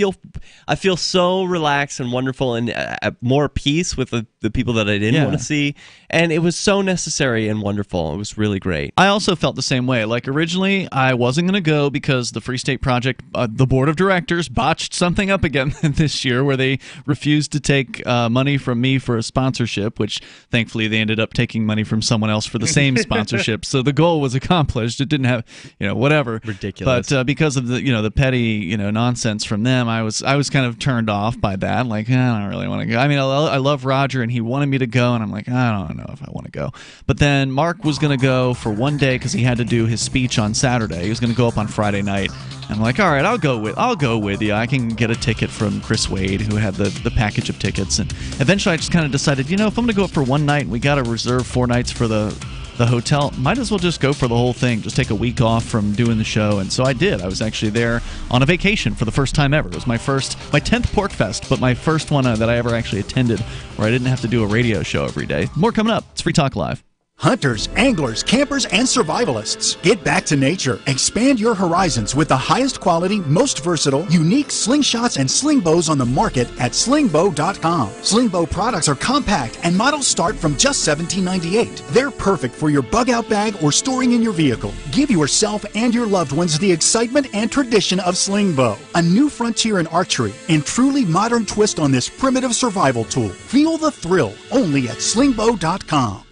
feel so relaxed and wonderful and more peace with the people that I didn't want to see. And it was so necessary and wonderful. It was really great. I also felt the same way. Like originally, I wasn't going to go because the Free State Project, the board of directors, botched something up again this year where they refused to take money from me for a sponsorship, which thankfully they ended up taking money from someone else for the same sponsorship. So the goal was accomplished. It didn't have, whatever. Ridiculous. But because of the, the petty, nonsense from them, I was kind of turned off by that. Like, I don't really want to go. I mean, I love Roger, and he wanted me to go, and I'm like, I don't know if I want to go. But then Mark was going to go for one day because he had to do his speech on Saturday. He was going to go up on Friday night. I'm like, all right, I'll go with you. I can get a ticket from Chris Wade, who had the package of tickets. And eventually I just kind of decided, if I'm going to go up for one night and we got to reserve 4 nights for the hotel, might as well just go for the whole thing, just take a week off from doing the show. And so I did. I was actually there on a vacation for the first time ever. It was my 10th Porkfest, but my first one that I ever actually attended where I didn't have to do a radio show every day. More coming up. It's Free Talk Live. Hunters, anglers, campers, and survivalists. Get back to nature. Expand your horizons with the highest quality, most versatile, unique slingshots and sling bows on the market at slingbow.com. Slingbow products are compact and models start from just $17.98. They're perfect for your bug-out bag or storing in your vehicle. Give yourself and your loved ones the excitement and tradition of Slingbow, a new frontier in archery and truly modern twist on this primitive survival tool. Feel the thrill only at slingbow.com.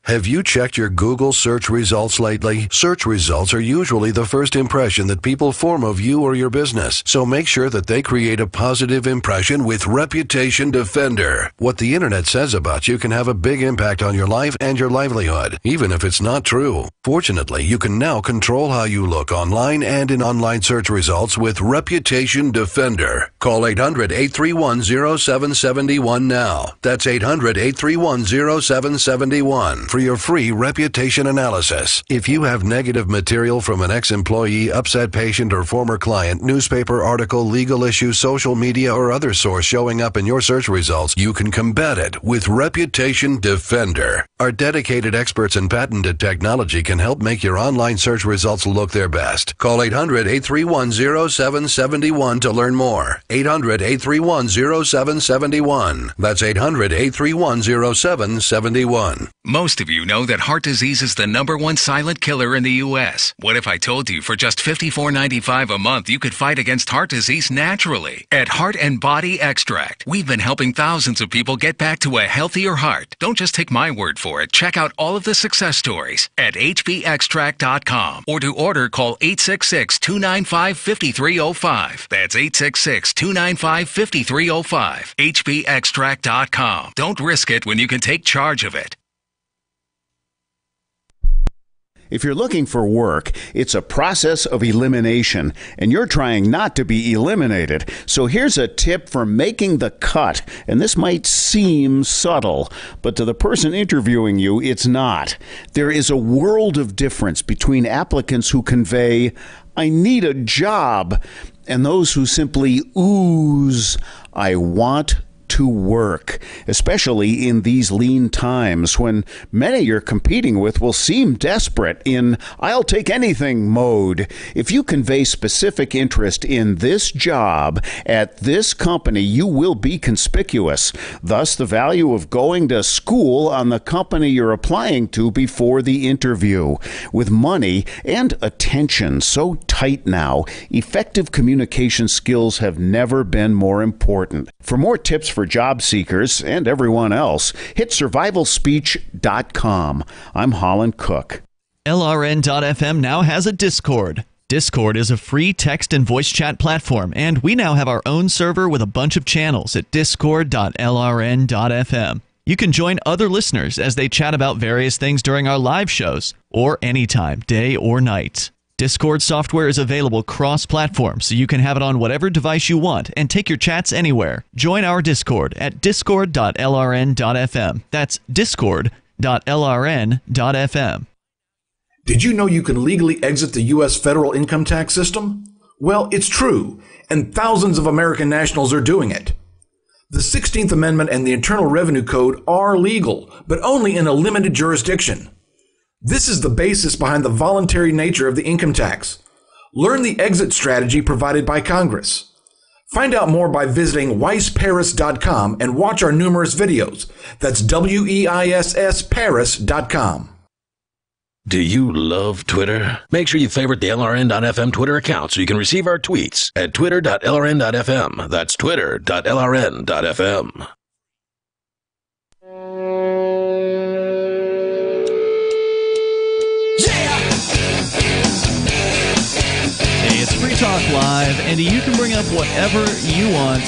Have you checked your Google search results lately? Search results are usually the first impression that people form of you or your business, so make sure that they create a positive impression with Reputation Defender. What the internet says about you can have a big impact on your life and your livelihood, even if it's not true. Fortunately, you can now control how you look online and in online search results with Reputation Defender. Call 800-831-0771 now. That's 800-831-0771. For your free reputation analysis. If you have negative material from an ex-employee, upset patient, or former client, newspaper article, legal issue, social media, or other source showing up in your search results, you can combat it with Reputation Defender. Our dedicated experts in patented technology can help make your online search results look their best. Call 800-831-0771 to learn more. 800-831-0771. That's 800-831-0771. Most of you know that heart disease is the #1 silent killer in the U.S. What if I told you for just $54.95 a month you could fight against heart disease naturally? At Heart and Body Extract, we've been helping thousands of people get back to a healthier heart. Don't just take my word for it. Check out all of the success stories at hbextract.com, or to order, call 866-295-5305. That's 866-295-5305. hbextract.com. Don't risk it when you can take charge of it. If you're looking for work, it's a process of elimination, and you're trying not to be eliminated. So here's a tip for making the cut, and this might seem subtle, but to the person interviewing you, it's not. There is a world of difference between applicants who convey, "I need a job," and those who simply ooze, "I want to work," especially in these lean times when many you're competing with will seem desperate in "I'll take anything" mode. If you convey specific interest in this job at this company, you will be conspicuous. Thus, the value of going to school on the company you're applying to before the interview. With money and attention so tight now, effective communication skills have never been more important. For more tips for job seekers and everyone else, hit survivalspeech.com. I'm Holland Cook. LRN.FM now has a Discord. Discord is a free text and voice chat platform, and we now have our own server with a bunch of channels at discord.lrn.fm. You can join other listeners as they chat about various things during our live shows, or anytime, day or night. Discord software is available cross-platform, so you can have it on whatever device you want and take your chats anywhere. Join our Discord at discord.lrn.fm. That's discord.lrn.fm. Did you know you can legally exit the U.S. federal income tax system? Well, it's true, and thousands of American nationals are doing it. The 16th Amendment and the Internal Revenue Code are legal, but only in a limited jurisdiction. This is the basis behind the voluntary nature of the income tax. Learn the exit strategy provided by Congress. Find out more by visiting weissparis.com and watch our numerous videos. That's WEISS Do you love Twitter? Make sure you favorite the LRN.FM Twitter account so you can receive our tweets at twitter.lrn.fm. That's twitter.lrn.fm. Free Talk Live. Andy, you can bring up whatever you want.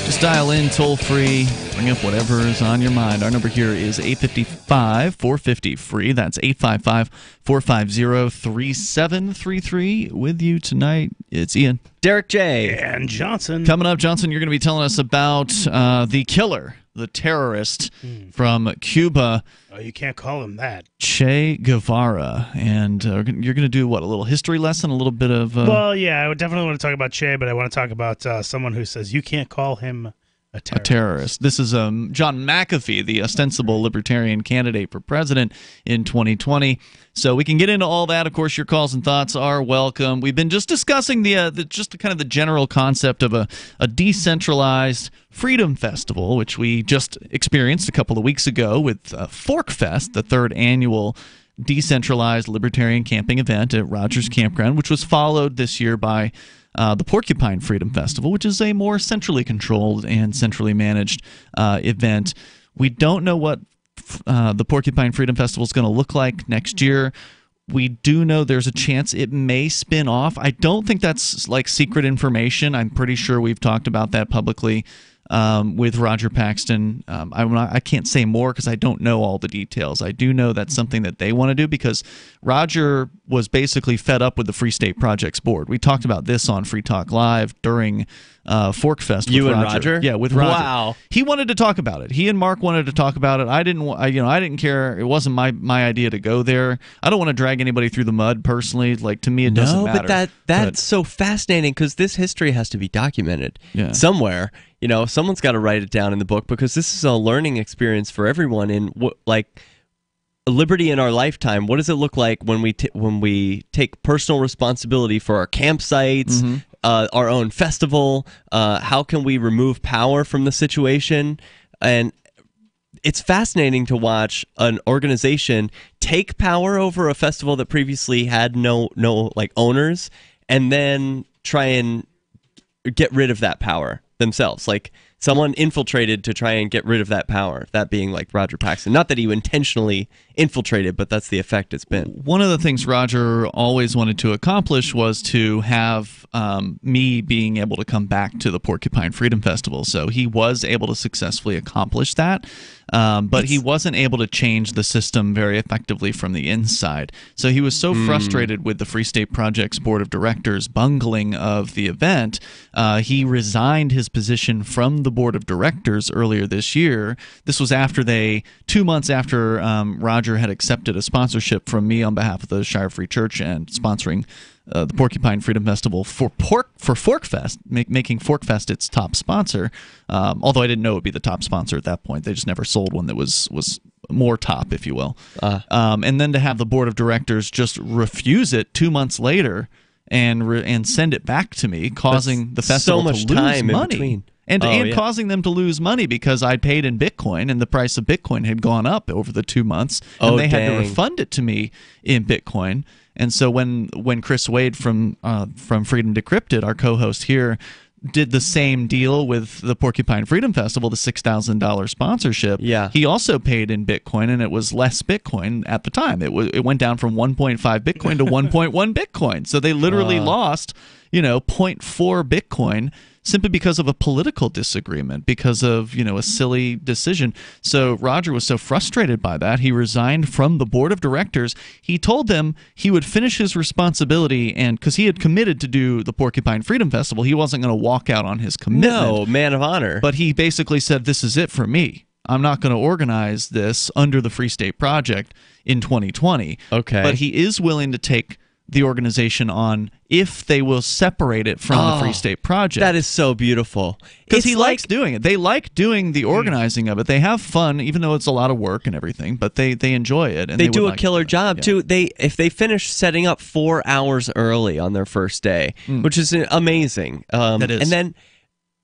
Just dial in toll free. Bring up whatever is on your mind. Our number here is 855-450-FREE. That's 855-450-3733. With you tonight, it's Ian. Derrick J. And Johnson. Coming up, Johnson, you're going to be telling us about the killer, the terrorist from Cuba. Oh, you can't call him that. Che Guevara. And you're going to do, what, a little history lesson, a little bit of... Well, yeah, I would definitely want to talk about Che, but I want to talk about someone who says you can't call him a terrorist. This is John McAfee, the ostensible libertarian candidate for president in 2020. So we can get into all that. Of course, your calls and thoughts are welcome. We've been just discussing the general concept of a decentralized freedom festival, which we just experienced a couple of weeks ago with Forkfest, the third annual decentralized libertarian camping event at Rogers Campground, which was followed this year by the Porcupine Freedom Festival, which is a more centrally controlled and centrally managed event. We don't know what the Porcupine Freedom Festival is going to look like next year. We do know there's a chance it may spin off. I don't think that's like secret information. I'm pretty sure we've talked about that publicly with Roger Paxton. I can't say more because I don't know all the details. I do know that's something that they want to do because Roger was basically fed up with the Free State Projects board. We talked about this on Free Talk Live during Forkfest. With You and Roger? Yeah, with Roger. Wow. He wanted to talk about it. He and Mark wanted to talk about it. I didn't care. It wasn't my idea to go there. I don't want to drag anybody through the mud personally. Like, to me, it doesn't matter. No, but that's so fascinating because this history has to be documented somewhere. You know, someone's got to write it down in the book because this is a learning experience for everyone. And liberty in our lifetime. What does it look like when we take personal responsibility for our campsites, our own festival? How can we remove power from the situation? And it's fascinating to watch an organization take power over a festival that previously had no owners, and then try and get rid of that power themselves. Like, someone infiltrated to try and get rid of that power, that being like Roger Paxton. Not that he intentionally infiltrated, but that's the effect it's been. One of the things Roger always wanted to accomplish was to have me being able to come back to the Porcupine Freedom Festival. So he was able to successfully accomplish that, but he wasn't able to change the system very effectively from the inside. So he was so frustrated with the Free State Project's board of directors bungling of the event, he resigned his position from the board of directors earlier this year. This was after 2 months after Roger had accepted a sponsorship from me on behalf of the Shire Free Church and sponsoring the Porcupine Freedom Festival for Forkfest, making Forkfest its top sponsor. Although I didn't know it would be the top sponsor at that point. They just never sold one that was more top, if you will. And then to have the board of directors just refuse it 2 months later and send it back to me, causing the festival so much to lose time money. in between. And causing them to lose money because I'd paid in Bitcoin and the price of Bitcoin had gone up over the 2 months, and they had to refund it to me in Bitcoin. And so when Chris Wade from Freedom Decrypted, our co-host here, did the same deal with the Porcupine Freedom Festival, the $6,000 sponsorship, he also paid in Bitcoin, and it was less Bitcoin at the time. It went down from 1.5 Bitcoin to 1.1 Bitcoin. So they literally lost 0.4 Bitcoin simply because of a political disagreement, because of a silly decision. So Roger was so frustrated by that, he resigned from the board of directors. He told them he would finish his responsibility, and because he had committed to do the Porcupine Freedom Festival, he wasn't going to walk out on his commitment. No, man of honor. But he basically said, "This is it for me. I'm not going to organize this under the Free State Project in 2020." Okay. But he is willing to take the organization on if they will separate it from the Free State Project. That is so beautiful. Because he likes doing it. They like doing the organizing of it. They have fun, even though it's a lot of work and everything, but they enjoy it. And they do a killer job, too. If they finish setting up 4 hours early on their first day, which is amazing. That is. And then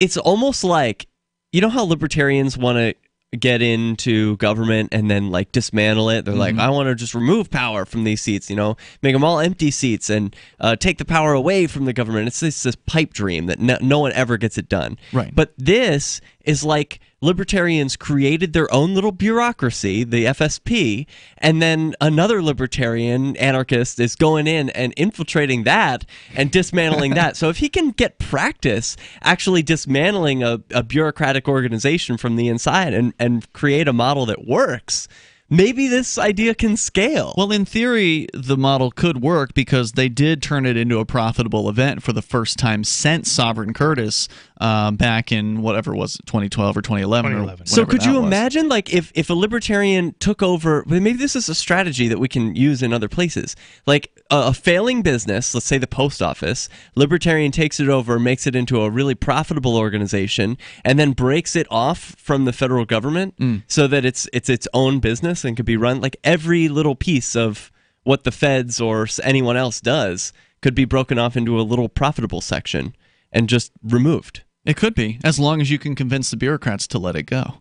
it's almost like, you know how libertarians want to get into government and then dismantle it? They're like, I want to just remove power from these seats, make them all empty seats and take the power away from the government. It's this pipe dream that no one ever gets it done. Right. But this is like libertarians created their own little bureaucracy, the FSP, and then another libertarian anarchist is going in and infiltrating that and dismantling that. So if he can get practice actually dismantling a bureaucratic organization from the inside and create a model that works, maybe this idea can scale. Well, in theory, the model could work because they did turn it into a profitable event for the first time since Sovereign Curtis back in whatever it was, 2012 or 2011. So could you imagine, like, if a libertarian took over, maybe this is a strategy that we can use in other places, like a failing business, let's say the post office, libertarian takes it over, makes it into a really profitable organization, and then breaks it off from the federal government so that it's its own business and could be run, like every little piece of what the feds or anyone else does could be broken off into a little profitable section and just removed. It could be, as long as you can convince the bureaucrats to let it go.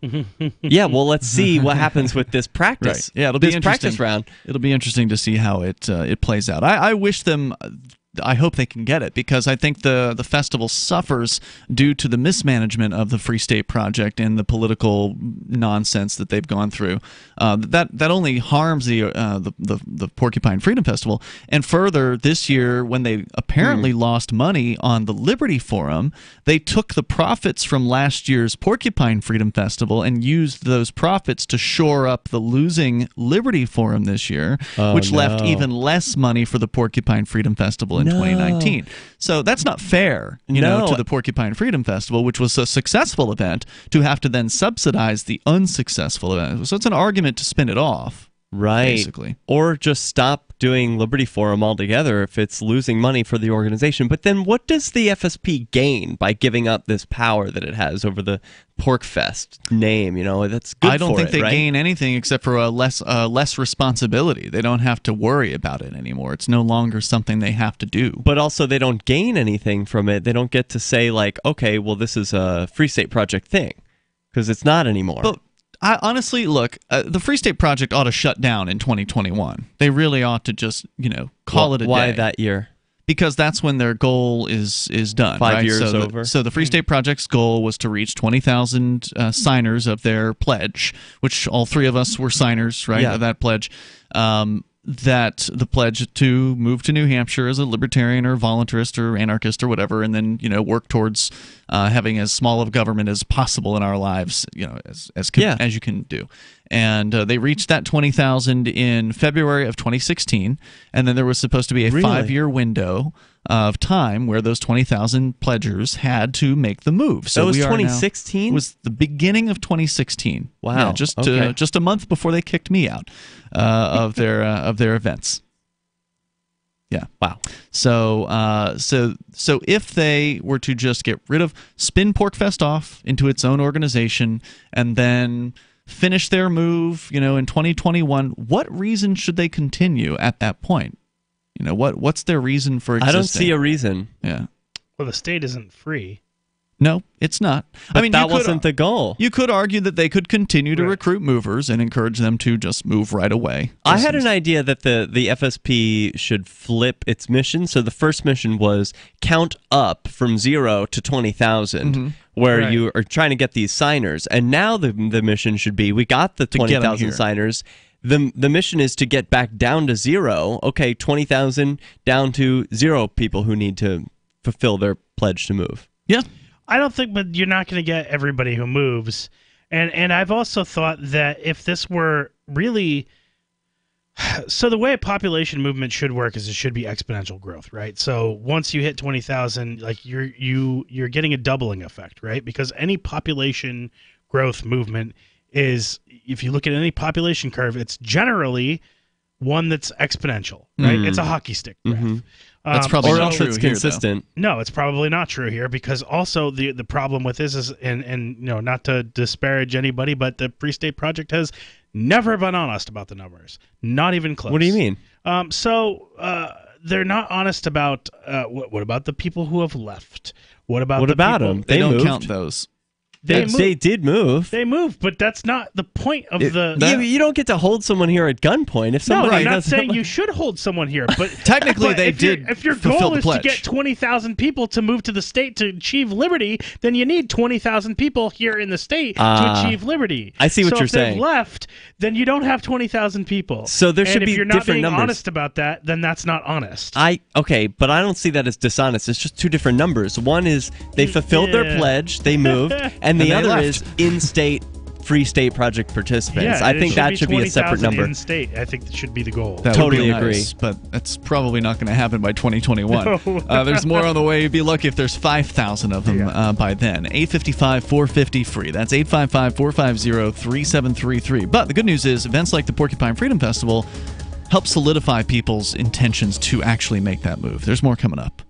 Yeah, well, let's see what happens with this practice. Right. Yeah, it'll be this practice round. It'll be interesting to see how it plays out. I wish them. I hope they can get it, because I think the festival suffers due to the mismanagement of the Free State Project and the political nonsense that they've gone through. That only harms the Porcupine Freedom Festival. And further, this year, when they apparently lost money on the Liberty Forum, they took the profits from last year's Porcupine Freedom Festival and used those profits to shore up the losing Liberty Forum this year, which left even less money for the Porcupine Freedom Festival in 2019. So that's not fair, to the Porcupine Freedom Festival, which was a successful event, to have to then subsidize the unsuccessful event. So it's an argument to spin it off. Right. Basically. Or just stop doing Liberty Forum altogether if it's losing money for the organization. But then what does the FSP gain by giving up this power that it has over the Porkfest name? That's good. I don't think they right? gain anything except for a less responsibility. They don't have to worry about it anymore. It's no longer something they have to do. But also they don't gain anything from it. They don't get to say, like, okay, well, this is a Free State Project thing, because it's not anymore. But I honestly, look, the Free State Project ought to shut down in 2021. They really ought to just, call it a day. Why that year? Because that's when their goal is done. 5 right? years so over. So the Free State Project's goal was to reach 20,000 signers of their pledge, which all three of us were signers, right, of that pledge. That the pledge to move to New Hampshire as a libertarian or voluntarist or anarchist or whatever, and then work towards having as small of government as possible in our lives, as you can do. And they reached that 20,000 in February of 2016, and then there was supposed to be a 5-year window of time where those 20,000 pledgers had to make the move. So that was 2016? It was the beginning of 2016. Wow. Yeah, just a month before they kicked me out of their events. Yeah. Wow. So if they were to just spin Porkfest off into its own organization and then finish their move, in 2021, what reason should they continue at that point? What's their reason for existing? I don't see a reason. Yeah. Well, the state isn't free. No, it's not. But that wasn't the goal. You could argue that they could continue to recruit movers and encourage them to just move right away. I had an idea that the FSP should flip its mission. So the first mission was count up from 0 to 20,000, where you are trying to get these signers. And now the mission should be, we got the 20,000 signers. The mission is to get back down to 0. Okay, 20,000 down to 0 people who need to fulfill their pledge to move. Yeah. I don't think, but you're not going to get everybody who moves. And I've also thought that if this were really... So the way a population movement should work is it should be exponential growth, right? So once you hit 20,000, like you're getting a doubling effect, right? Because any population growth movement is, if you look at any population curve, it's generally one that's exponential, right? It's a hockey stick graph. That's probably not true it's here, consistent. No, it's probably not true here, because also the problem with this is, and not to disparage anybody, but the Free State Project has never been honest about the numbers, not even close. What do you mean? So they're not honest about what about the people who have left? What about them? They don't moved. count those. They did move. They moved, but that's not the point of you don't get to hold someone here at gunpoint. If no, somebody I'm not saying you should hold someone here, but technically but they if your goal is to get 20,000 people to move to the state to achieve liberty, then you need 20,000 people here in the state to achieve liberty. I see what you're saying. If they've left, then you don't have 20,000 people. So there should and be if you're not different being numbers. honest about that, then that's not honest. Okay, but I don't see that as dishonest. It's just two different numbers. One is they fulfilled their pledge, they moved, and the other is in-state Free State Project participants. Yeah, I think that should be a separate number. In state, I think that should be the goal. That totally would be agree. nice, but that's probably not going to happen by 2021. There's more on the way. You'd be lucky if there's 5,000 of them by then. 855-450-FREE. That's 855-450-3733. But the good news is events like the Porcupine Freedom Festival help solidify people's intentions to actually make that move. There's more coming up.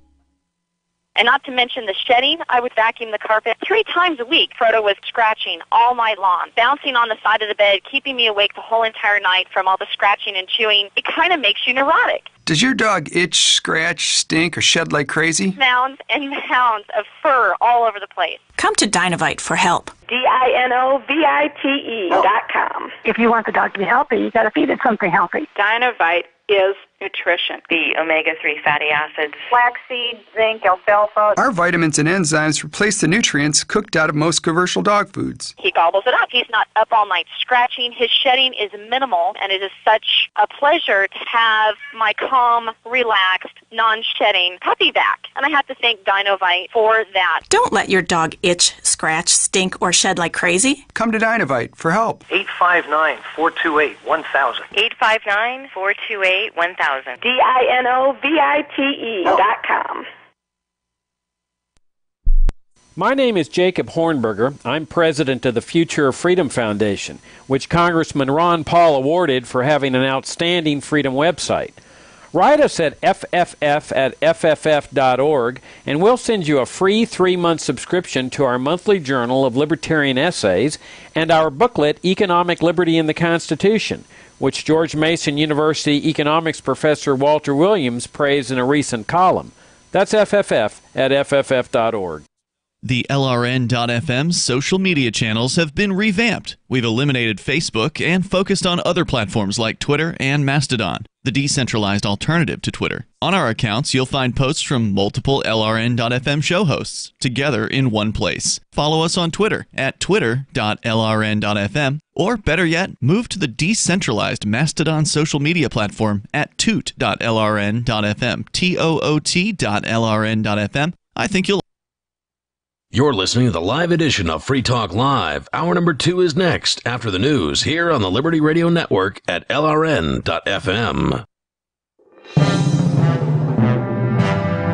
And not to mention the shedding, I would vacuum the carpet 3 times a week. Frodo was scratching all night long, bouncing on the side of the bed, keeping me awake the whole entire night from all the scratching and chewing. It kind of makes you neurotic. Does your dog itch, scratch, stink, or shed like crazy? Mounds and mounds of fur all over the place. Come to Dinovite for help. DINOVITE.com. If you want the dog to be healthy, you got to feed it something healthy. Dinovite is nutrition. The omega-3 fatty acids. Flaxseed, zinc, alfalfa. Our vitamins and enzymes replace the nutrients cooked out of most commercial dog foods. He gobbles it up. He's not up all night scratching. His shedding is minimal, and it is such a pleasure to have my calm, relaxed, non-shedding puppy back. And I have to thank Dinovite for that. Don't let your dog itch, scratch, stink, or shed like crazy. Come to Dinovite for help. 859-428-1000. 859-428-1000. DINOVITE.com. My name is Jacob Hornberger. I'm president of the Future of Freedom Foundation, which Congressman Ron Paul awarded for having an outstanding freedom website. Write us at fff@fff.org, and we'll send you a free 3-month subscription to our monthly journal of libertarian essays and our booklet, Economic Liberty in the Constitution, which George Mason University economics professor Walter Williams praised in a recent column. That's fff@fff.org. The LRN.FM social media channels have been revamped. We've eliminated Facebook and focused on other platforms like Twitter and Mastodon, the decentralized alternative to Twitter. On our accounts, you'll find posts from multiple LRN.FM show hosts together in one place. Follow us on Twitter at twitter.lrn.fm, or better yet, move to the decentralized Mastodon social media platform at toot.lrn.fm, toot.lrn.fm. I think you'll. You're listening to the live edition of Free Talk Live. Hour number 2 is next, after the news, here on the Liberty Radio Network at LRN.FM.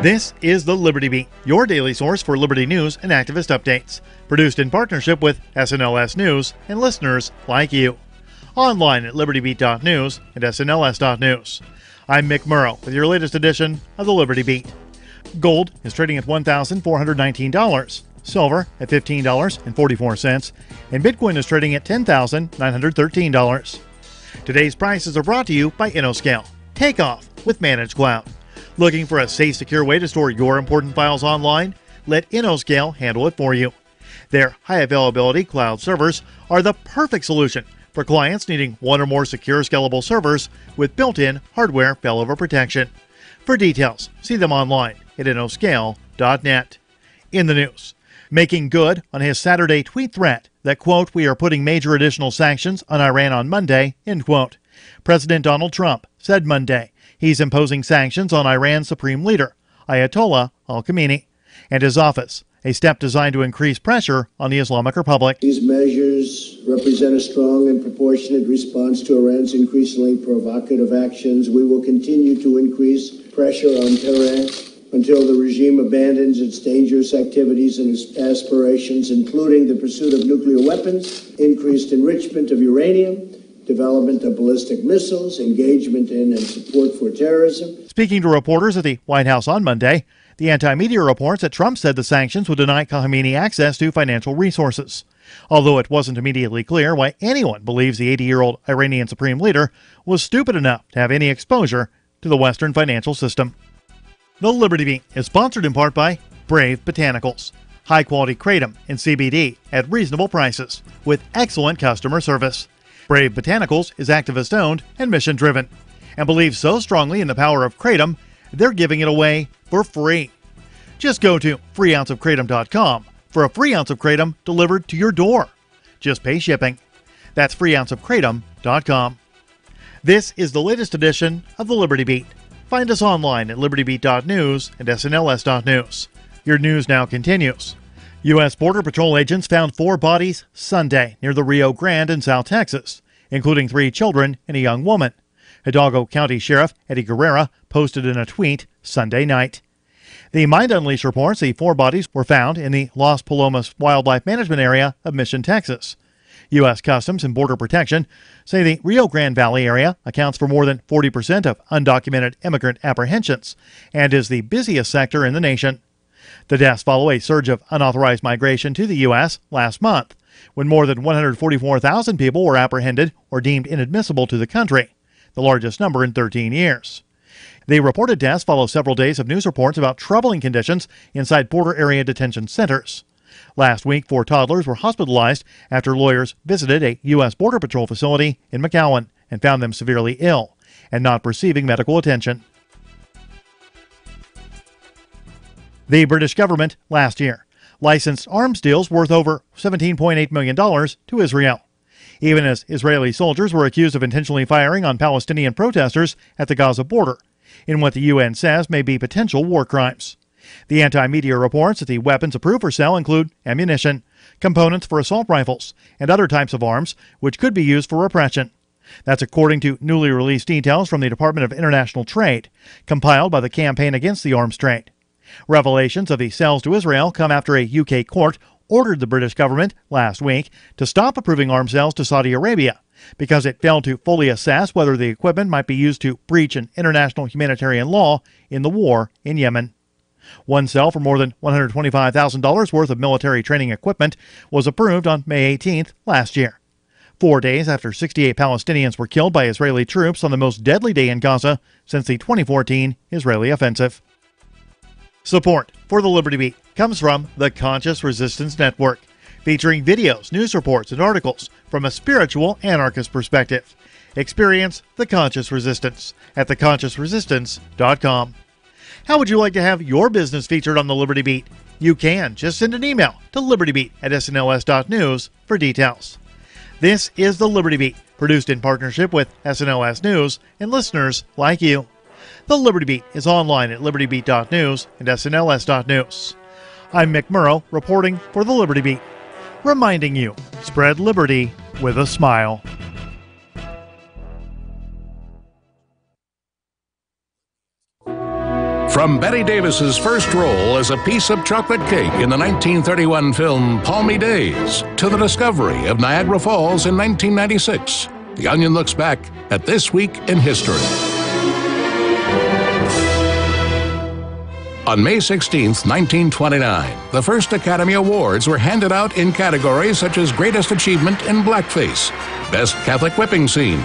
This is the Liberty Beat, your daily source for liberty news and activist updates. Produced in partnership with SNLS News and listeners like you. Online at libertybeat.news and snls.news. I'm Mick Murrow with your latest edition of the Liberty Beat. Gold is trading at $1,419, silver at $15.44, and Bitcoin is trading at $10,913. Today's prices are brought to you by InnoScale. Take off with Managed Cloud. Looking for a safe, secure way to store your important files online? Let InnoScale handle it for you. Their high-availability cloud servers are the perfect solution for clients needing one or more secure, scalable servers with built-in hardware failover protection. For details, see them online at InnoScale.net. In the news, making good on his Saturday tweet threat that, quote, "we are putting major additional sanctions on Iran on Monday," end quote. President Donald Trump said Monday he's imposing sanctions on Iran's supreme leader, Ayatollah al-Khamenei, and his office, a step designed to increase pressure on the Islamic Republic. These measures represent a strong and proportionate response to Iran's increasingly provocative actions. We will continue to increase pressure on Tehran until the regime abandons its dangerous activities and its aspirations, including the pursuit of nuclear weapons, increased enrichment of uranium, development of ballistic missiles, engagement in and support for terrorism. Speaking to reporters at the White House on Monday, the anti-media reports that Trump said the sanctions would deny Khamenei access to financial resources. Although it wasn't immediately clear why anyone believes the 80-year-old Iranian supreme leader was stupid enough to have any exposure to the Western financial system. The Liberty Beat is sponsored in part by Brave Botanicals. high-quality kratom and CBD at reasonable prices with excellent customer service. Brave Botanicals is activist-owned and mission-driven and believes so strongly in the power of kratom, they're giving it away for free. Just go to freeounceofkratom.com for a free ounce of kratom delivered to your door. Just pay shipping. That's freeounceofkratom.com. This is the latest edition of the Liberty Beat. Find us online at libertybeat.news and snls.news. Your news now continues. U.S. Border Patrol agents found 4 bodies Sunday near the Rio Grande in South Texas, including 3 children and a young woman. Hidalgo County Sheriff Eddie Guerrera posted in a tweet Sunday night. The Mind Unleashed reports the 4 bodies were found in the Las Palomas Wildlife Management Area of Mission, Texas. U.S. Customs and Border Protection say the Rio Grande Valley area accounts for more than 40% of undocumented immigrant apprehensions and is the busiest sector in the nation. The deaths follow a surge of unauthorized migration to the U.S. last month, when more than 144,000 people were apprehended or deemed inadmissible to the country, the largest number in 13 years. The reported deaths follow several days of news reports about troubling conditions inside border area detention centers. Last week, 4 toddlers were hospitalized after lawyers visited a U.S. Border Patrol facility in McAllen and found them severely ill and not receiving medical attention. The British government last year licensed arms deals worth over $17.8 million to Israel, even as Israeli soldiers were accused of intentionally firing on Palestinian protesters at the Gaza border in what the UN says may be potential war crimes. The anti-media reports that the weapons approved for sale include ammunition, components for assault rifles, and other types of arms which could be used for repression. That's according to newly released details from the Department of International Trade, compiled by the Campaign Against the Arms Trade. Revelations of the sales to Israel come after a UK court ordered the British government last week to stop approving arms sales to Saudi Arabia because it failed to fully assess whether the equipment might be used to breach an international humanitarian law in the war in Yemen. One sale for more than $125,000 worth of military training equipment was approved on May 18th last year, 4 days after 68 Palestinians were killed by Israeli troops on the most deadly day in Gaza since the 2014 Israeli offensive. Support for the Liberty Beat comes from the Conscious Resistance Network, featuring videos, news reports, and articles from a spiritual anarchist perspective. Experience the Conscious Resistance at theconsciousresistance.com. How would you like to have your business featured on the Liberty Beat? You can. Just send an email to libertybeat@snls.news for details. This is the Liberty Beat, produced in partnership with SNLS News and listeners like you. The Liberty Beat is online at libertybeat.news and snls.news. I'm Mick Murrow, reporting for the Liberty Beat, reminding you, spread liberty with a smile. From Betty Davis's first role as a piece of chocolate cake in the 1931 film Palmy Days to the discovery of Niagara Falls in 1996, The Onion looks back at this week in history. On May 16, 1929, the first Academy Awards were handed out in categories such as Greatest Achievement in Blackface, Best Catholic Whipping Scene,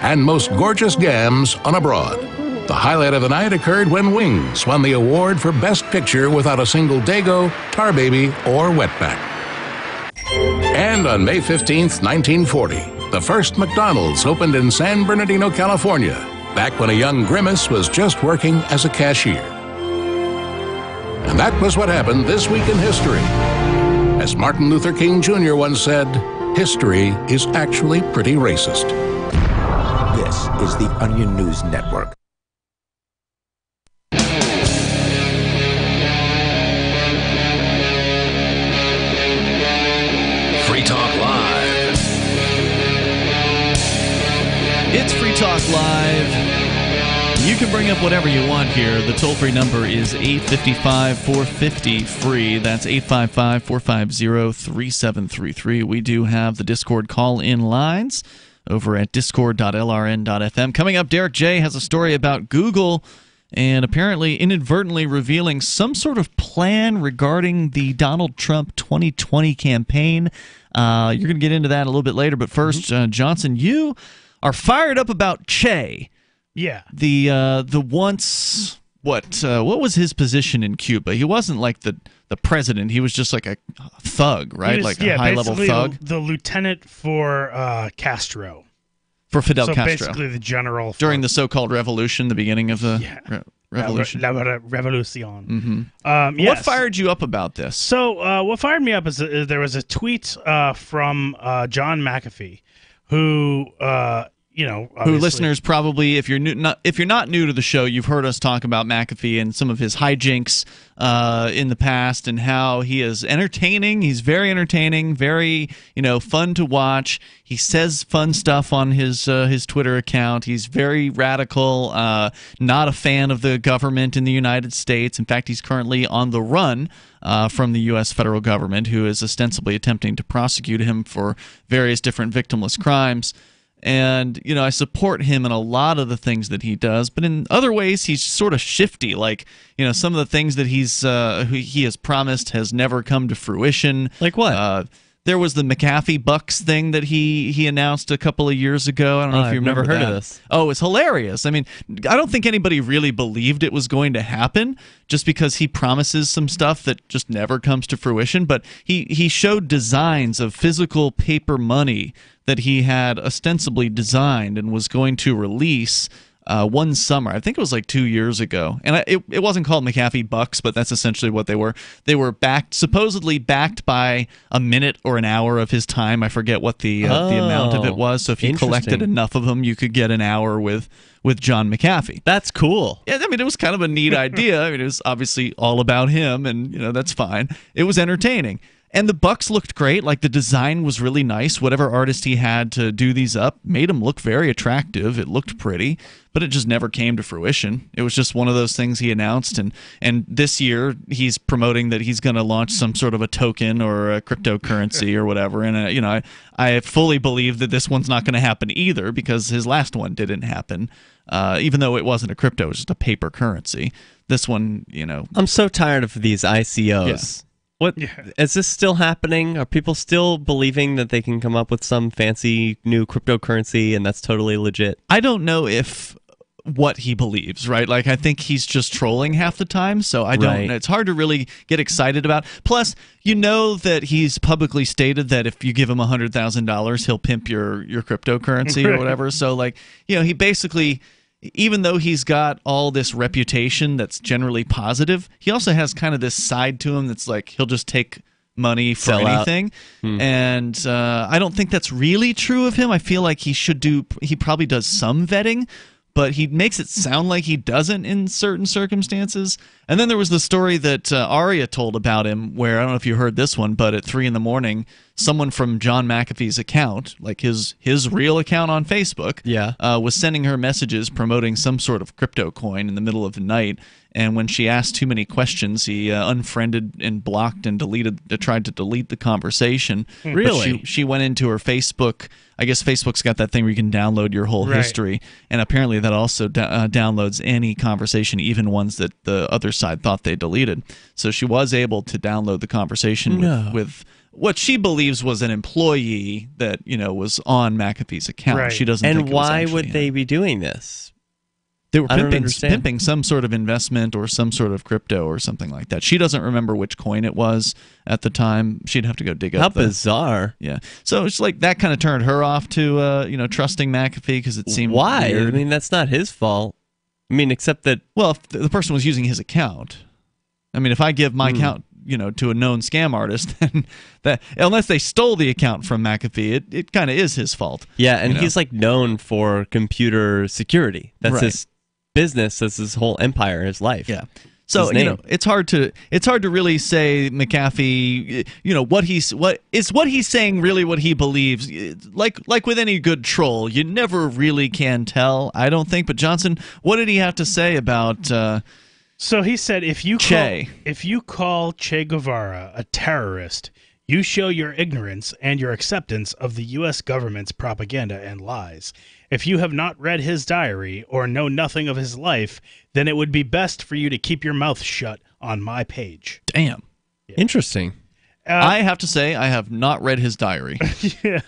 and Most Gorgeous Gams on a Broad. The highlight of the night occurred when Wings won the award for Best Picture without a single Dago, Tar Baby, or Wetback. And on May 15, 1940, the first McDonald's opened in San Bernardino, California, back when a young Grimace was just working as a cashier. And that was what happened this week in history. As Martin Luther King Jr. once said, history is actually pretty racist. This is the Onion News Network. Free Talk Live. It's Free Talk Live. You can bring up whatever you want here. The toll-free number is 855-450-FREE. That's 855-450-3733. We do have the Discord call-in lines over at discord.lrn.fm. Coming up, Derrick J. has a story about Google and apparently inadvertently revealing some sort of plan regarding the Donald Trump 2020 campaign. You're going to get into that a little bit later, but first, Johnson, you are fired up about Che. Yeah. The once what was his position in Cuba? He wasn't like the the president. He was just like a thug, right? Like a high-level thug. The lieutenant for Castro. For Fidel so Castro. Basically the general. During the so-called revolution, the beginning of the revolution. La Revolution. Mm-hmm. What fired you up about this? So what fired me up is there was a tweet from John McAfee, who who listeners probably, if you're not new to the show, you've heard us talk about McAfee and some of his hijinks in the past, and how he is entertaining. He's very entertaining, very fun to watch. He says fun stuff on his Twitter account. He's very radical, not a fan of the government in the United States. In fact, he's currently on the run from the U.S. federal government, who is ostensibly attempting to prosecute him for various different victimless crimes. And, I support him in a lot of the things that he does, but in other ways, he's sort of shifty. Like, some of the things that he has promised has never come to fruition. Like what? There was the McAfee bucks thing that he announced a couple of years ago. I don't know if you remember that. I've never heard of this. Oh, it's hilarious. I mean, I don't think anybody really believed it was going to happen, just because he promises some stuff that just never comes to fruition. But he showed designs of physical paper money that he had ostensibly designed and was going to release one summer. I think it was like 2 years ago. And it wasn't called McAfee bucks, but that's essentially what they were. They were supposedly backed by a minute or an hour of his time. I forget what the amount of it was. So if you collected enough of them, you could get an hour with John McAfee. That's cool. Yeah, I mean, it was kind of a neat idea. I mean, it was obviously all about him, and that's fine. It was entertaining. And the bucks looked great. Like, the design was really nice. Whatever artist he had to do these up made them look very attractive. It looked pretty, but it just never came to fruition. It was just one of those things he announced. And this year, he's promoting that he's going to launch some sort of a token or a cryptocurrency or whatever. And, I fully believe that this one's not going to happen either, because his last one didn't happen. Even though it wasn't a crypto, it was just a paper currency. This one, I'm so tired of these ICOs. Yeah. What is this still happening? Are people still believing that they can come up with some fancy new cryptocurrency and that's totally legit? I don't know if what he believes, right? Like, I think he's just trolling half the time, so I don't know. It's hard to really get excited about. Plus, that he's publicly stated that if you give him $100,000, he'll pimp your cryptocurrency or whatever. So, he basically, even though he's got all this reputation that's generally positive, he also has kind of this side to him that's like he'll just take money for anything. And I don't think that's really true of him. I feel like he probably does some vetting, but he makes it sound like he doesn't in certain circumstances. And then there was the story that Aria told about him, where, I don't know if you heard this one, but at 3 a.m, someone from John McAfee's account, like his real account on Facebook, was sending her messages promoting some sort of crypto coin in the middle of the night. And when she asked too many questions, he unfriended and blocked and tried to delete the conversation. Really? But she went into her Facebook. I guess Facebook's got that thing where you can download your whole history. And apparently that also downloads any conversation, even ones that the other side thought they deleted. So she was able to download the conversation with what she believes was an employee that was on McAfee's account. Right. She doesn't. And why would they be doing this? They were pimping some sort of investment or some sort of crypto or something like that. She doesn't remember which coin it was at the time. She'd have to go dig up. How bizarre! Yeah, so it's like that kind of turned her off to trusting McAfee, because it seemed weird. I mean, that's not his fault. I mean, except that if the person was using his account. I mean, if I give my account to a known scam artist, then that, unless they stole the account from McAfee, it kind of is his fault. Yeah, and he's known for computer security. That's his business. That's his whole empire, his life. Yeah. So it's hard to really say McAfee. What he's saying really what he believes. Like with any good troll, you never really can tell, I don't think. But Johnson, what did he have to say about? So he said, if you call Che Guevara a terrorist, you show your ignorance and your acceptance of the U.S. government's propaganda and lies. If you have not read his diary or know nothing of his life, then it would be best for you to keep your mouth shut on my page. Damn. Yeah. Interesting. I have to say, I have not read his diary. Yeah.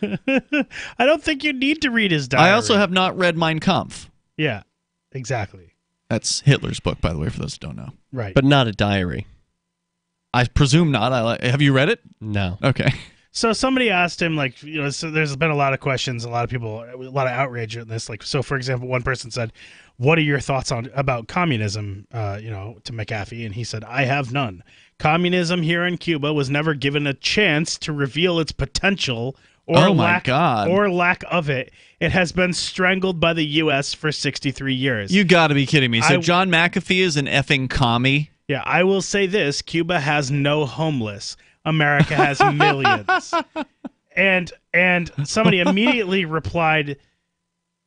I don't think you need to read his diary. I also have not read Mein Kampf. Yeah, exactly. That's Hitler's book, by the way, for those who don't know. Right. But not a diary. I presume not. Have you read it? No. Okay. So somebody asked him, like, so there's been a lot of questions, a lot of people, a lot of outrage on this. Like, so for example, one person said, "What are your thoughts about communism?" To McAfee, and he said, "I have none. Communism here in Cuba was never given a chance to reveal its potential or lack of it. It has been strangled by the U.S. for 63 years." You got to be kidding me. So John McAfee is an effing commie? Yeah, I will say this: Cuba has no homeless. America has millions. And somebody immediately replied,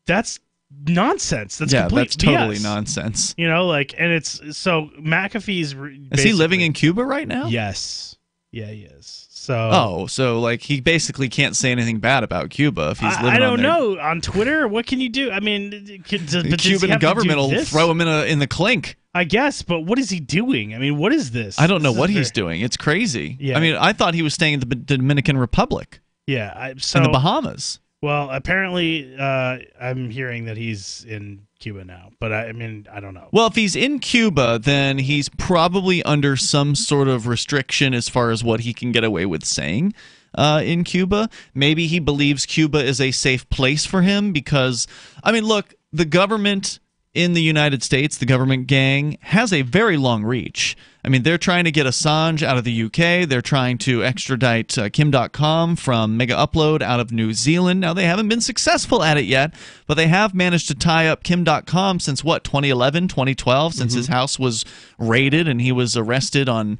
"That's nonsense. That's complete that's totally BS." nonsense. And it's so McAfee's. Is he living in Cuba right now? Yes. Yeah, he is. So. So like he basically can't say anything bad about Cuba if he's living. I don't know, on Twitter. What can you do? I mean, the Cuban government will throw him in the clink. I guess, but what is he doing? I mean, what is this? I don't know what he's doing. It's crazy. Yeah. I mean, I thought he was staying in the Dominican Republic. Yeah, in the Bahamas. Well, apparently, I'm hearing that he's in Cuba now, but I mean, I don't know. Well, if he's in Cuba, then he's probably under some sort of restriction as far as what he can get away with saying in Cuba. Maybe he believes Cuba is a safe place for him because, I mean, look, the government in the United States, the government gang, has a very long reach. I mean, they're trying to get Assange out of the UK. They're trying to extradite Kim.com from Mega Upload out of New Zealand. Now, they haven't been successful at it yet, but they have managed to tie up Kim.com since, 2011, 2012, since his house was raided and he was arrested on,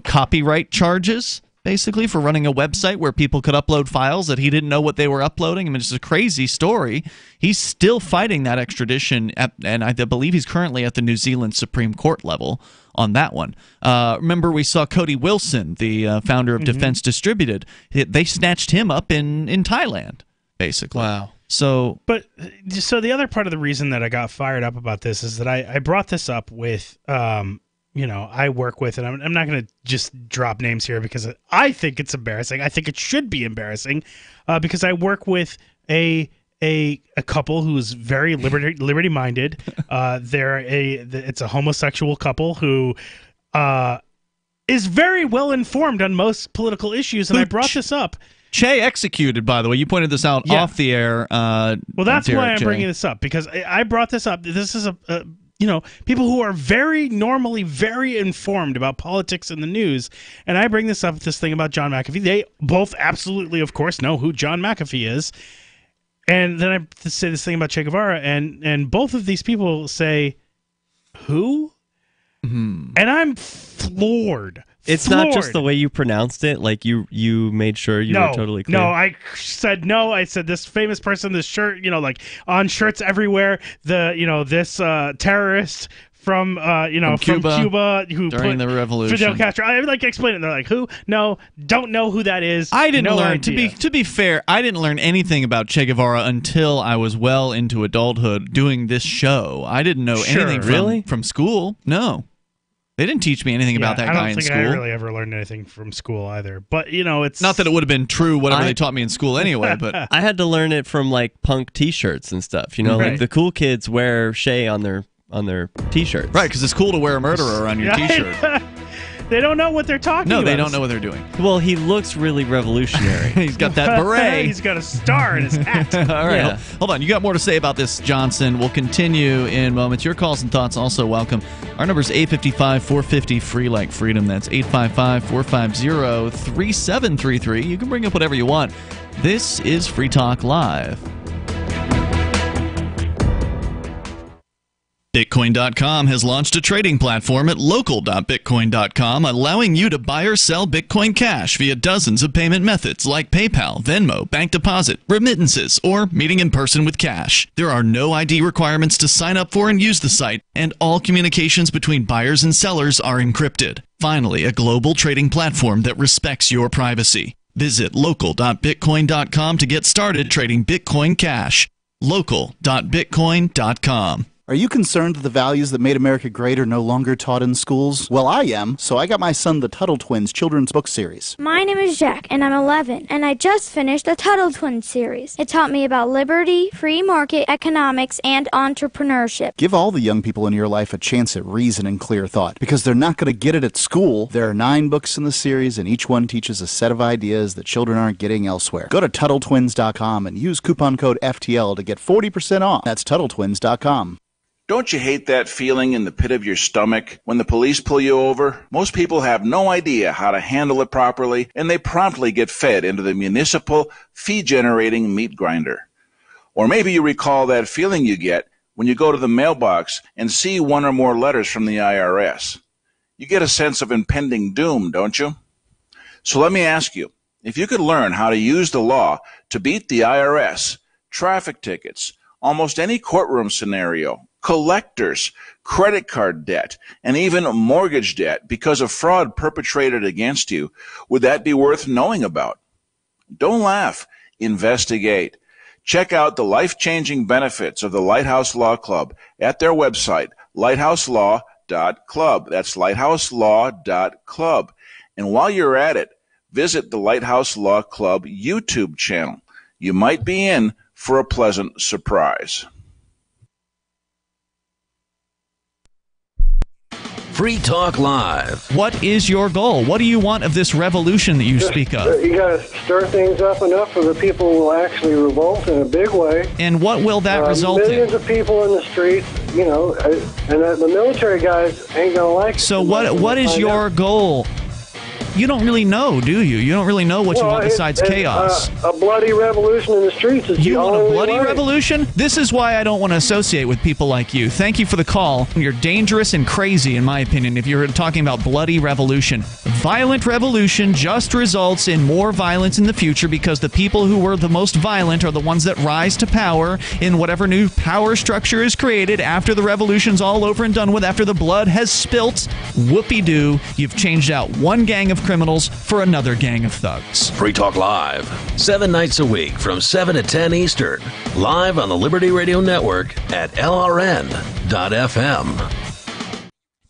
copyright charges, basically, for running a website where people could upload files that he didn't know what they were uploading. I mean, it's a crazy story. He's still fighting that extradition, and I believe he's currently at the New Zealand Supreme Court level on that one. Remember, we saw Cody Wilson, the founder of Defense Distributed. They snatched him up in Thailand, basically. Wow. So the other part of the reason that I got fired up about this is that I brought this up with I work with, and I'm not going to just drop names here because I think it's embarrassing. I think it should be embarrassing because I work with a couple who's very liberty-minded. It's a homosexual couple who is very well informed on most political issues, and I brought this up. Che executed, by the way. You pointed this out off the air. Well, that's why I'm bringing this up, because I brought this up. This is people who are normally very informed about politics and the news, and I bring this up, this thing about John McAfee. They both absolutely, of course, know who John McAfee is. And then I say this thing about Che Guevara, and both of these people say, who? And I'm floored. It's not just the way you pronounced it, like you made sure you were totally clear. No, I said no. I said this famous person, this shirt, like on shirts everywhere. This terrorist from Cuba who during the revolution, Fidel Castro. I explain it. And they're like, who? No, don't know who that is. I didn't learn. To be fair, I didn't learn anything about Che Guevara until I was well into adulthood doing this show. I didn't know anything from school. No. They didn't teach me anything about that guy in school. I don't think I really ever learned anything from school either. But, it's... Not that it would have been true, whatever they taught me in school anyway, but... I had to learn it from, punk T-shirts and stuff. Like the cool kids wear Che on their T-shirts. Right, because it's cool to wear a murderer on your T-shirt. They don't know what they're talking about. No, they don't know what they're doing. Well, he looks really revolutionary. He's got that beret. He's got a star in his hat. All right. Yeah. Hold on. You got more to say about this, Johnson. We'll continue in moments. Your calls and thoughts also welcome. Our number is 855-450, free like freedom. That's 855-450-3733. You can bring up whatever you want. This is Free Talk Live. Bitcoin.com has launched a trading platform at local.bitcoin.com, allowing you to buy or sell Bitcoin Cash via dozens of payment methods like PayPal, Venmo, bank deposit, remittances, or meeting in person with cash. There are no ID requirements to sign up for and use the site, and all communications between buyers and sellers are encrypted. Finally, a global trading platform that respects your privacy. Visit local.bitcoin.com to get started trading Bitcoin Cash. local.bitcoin.com. Are you concerned that the values that made America great are no longer taught in schools? Well, I am, so I got my son the Tuttle Twins children's book series. My name is Jack, and I'm 11, and I just finished the Tuttle Twins series. It taught me about liberty, free market economics, and entrepreneurship. Give all the young people in your life a chance at reason and clear thought, because they're not going to get it at school. There are 9 books in the series, and each one teaches a set of ideas that children aren't getting elsewhere. Go to TuttleTwins.com and use coupon code FTL to get 40% off. That's TuttleTwins.com. Don't you hate that feeling in the pit of your stomach when the police pull you over? Most people have no idea how to handle it properly, and they promptly get fed into the municipal fee-generating meat grinder. Or maybe you recall that feeling you get when you go to the mailbox and see one or more letters from the IRS. You get a sense of impending doom, don't you? So let me ask you, if you could learn how to use the law to beat the IRS, traffic tickets, almost any courtroom scenario, collectors, credit card debt, and even mortgage debt because of fraud perpetrated against you, would that be worth knowing about? Don't laugh. Investigate. Check out the life-changing benefits of the Lighthouse Law Club at their website, lighthouselaw.club. That's lighthouselaw.club. And while you're at it, visit the Lighthouse Law Club YouTube channel. You might be in for a pleasant surprise. Free Talk Live. What is your goal? What do you want of this revolution that you speak of? You got to stir things up enough so the people will actually revolt in a big way. And what will that result in? Millions of people in the streets, you know, and the military guys ain't going to like it. So what is your goal? You don't really know, do you? You don't really know what you want besides chaos. A bloody revolution in the streets is You the want a only bloody way. revolution? This is why I don't want to associate with people like you. Thank you for the call. You're dangerous and crazy, in my opinion, if you're talking about bloody revolution. Violent revolution just results in more violence in the future because the people who were the most violent are the ones that rise to power in whatever new power structure is created after the revolution's all over and done with, after the blood has spilt. Whoopee-doo, you've changed out one gang of criminals for another gang of thugs. Free Talk Live, 7 nights a week from 7 to 10 Eastern, live on the Liberty Radio Network at LRN.FM.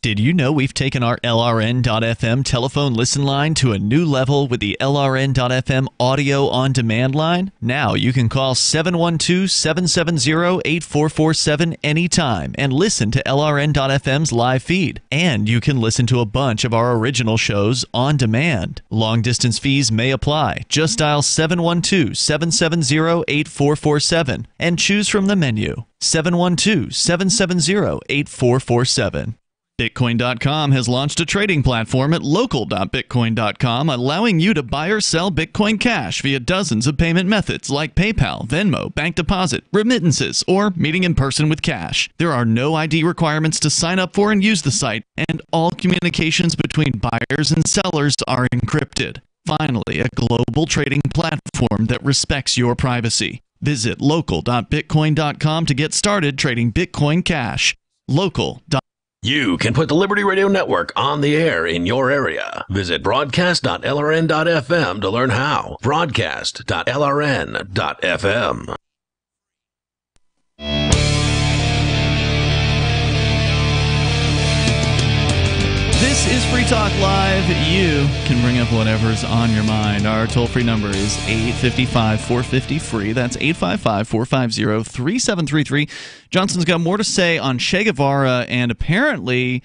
Did you know we've taken our LRN.FM telephone listen line to a new level with the LRN.FM audio on demand line? Now you can call 712-770-8447 anytime and listen to LRN.FM's live feed. And you can listen to a bunch of our original shows on demand. Long distance fees may apply. Just dial 712-770-8447 and choose from the menu. 712-770-8447. Bitcoin.com has launched a trading platform at local.bitcoin.com, allowing you to buy or sell Bitcoin Cash via dozens of payment methods like PayPal, Venmo, bank deposit, remittances, or meeting in person with cash. There are no ID requirements to sign up for and use the site, and all communications between buyers and sellers are encrypted. Finally, a global trading platform that respects your privacy. Visit local.bitcoin.com to get started trading Bitcoin Cash. Local.bitcoin.com. You can put the Liberty Radio Network on the air in your area. Visit broadcast.lrn.fm to learn how. Broadcast.lrn.fm. This is Free Talk Live. You can bring up whatever's on your mind. Our toll-free number is 855-450-FREE. That's 855-450-3733. Johnson's got more to say on Che Guevara and apparently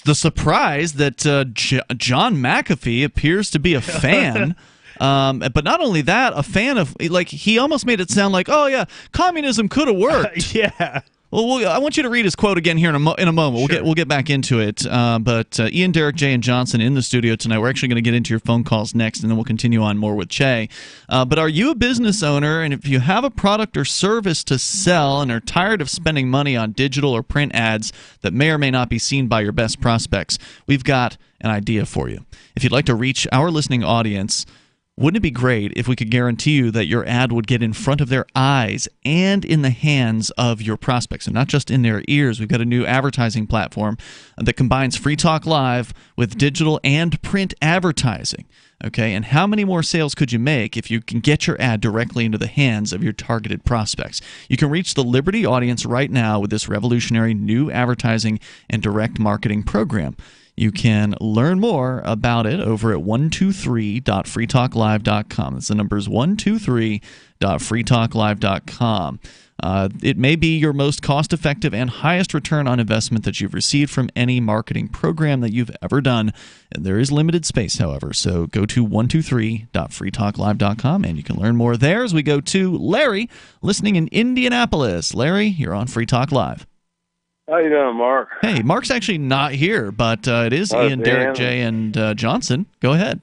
the surprise that John McAfee appears to be a fan. But not only that, a fan of, like, he almost made it sound like, oh yeah, communism could have worked. Yeah. Well, I want you to read his quote again here in a moment. Sure. We'll get back into it. But Ian, Derrick, Jay, and Johnson in the studio tonight. We're actually going to get into your phone calls next, and then we'll continue on more with Che. But are you a business owner, and if you have a product or service to sell and are tired of spending money on digital or print ads that may or may not be seen by your best prospects, we've got an idea for you. If you'd like to reach our listening audience Wouldn't it be great if we could guarantee you that your ad would get in front of their eyes and in the hands of your prospects, and not just in their ears? We've got a new advertising platform that combines Free Talk Live with digital and print advertising. Okay, and how many more sales could you make if you can get your ad directly into the hands of your targeted prospects? You can reach the Liberty audience right now with this revolutionary new advertising and direct marketing program. You can learn more about it over at 123.freetalklive.com. That's the numbers 123.freetalklive.com. It may be your most cost-effective and highest return on investment that you've received from any marketing program that you've ever done. There is limited space, however, so go to 123.freetalklive.com and you can learn more there as we go to Larry, listening in Indianapolis. Larry, you're on Free Talk Live. How you doing, Mark? Hey, Mark's actually not here, but it is Ian, Derrick, Jay, and Johnson. Go ahead.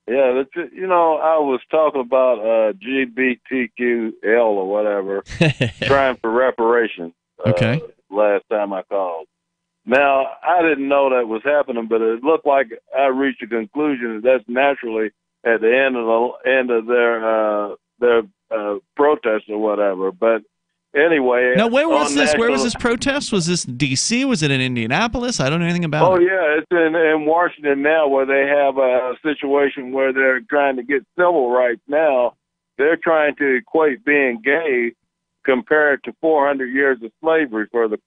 Yeah, I was talking about GBTQL or whatever, trying for reparations. Okay. Last time I called. Now, I didn't know that was happening, but it looked like I reached a conclusion that that's naturally at the end of their protest or whatever. But anyway, now where was this? Where was this protest? Was this D.C.? Was it in Indianapolis? I don't know anything about it. Oh yeah, it's in Washington now, where they have a situation where they're trying to get civil rights. Now they're trying to equate being gay compared to 400 years of slavery for the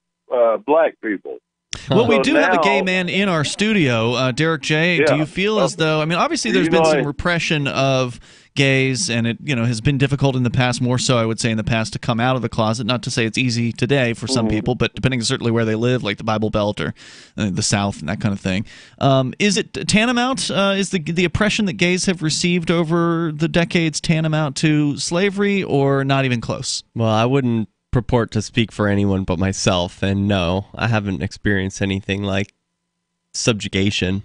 black people. Well, we do have a gay man in our studio, Derrick J. Yeah. Do you feel as though, I mean, obviously there's been some repression of gays, and it has been difficult in the past, more so I would say in the past, to come out of the closet. Not to say it's easy today for some people, but depending certainly where they live, like the Bible Belt or the South and that kind of thing. Is it tantamount? Is the oppression that gays have received over the decades tantamount to slavery, or not even close? Well, I wouldn't purport to speak for anyone but myself, and no, I haven't experienced anything like subjugation.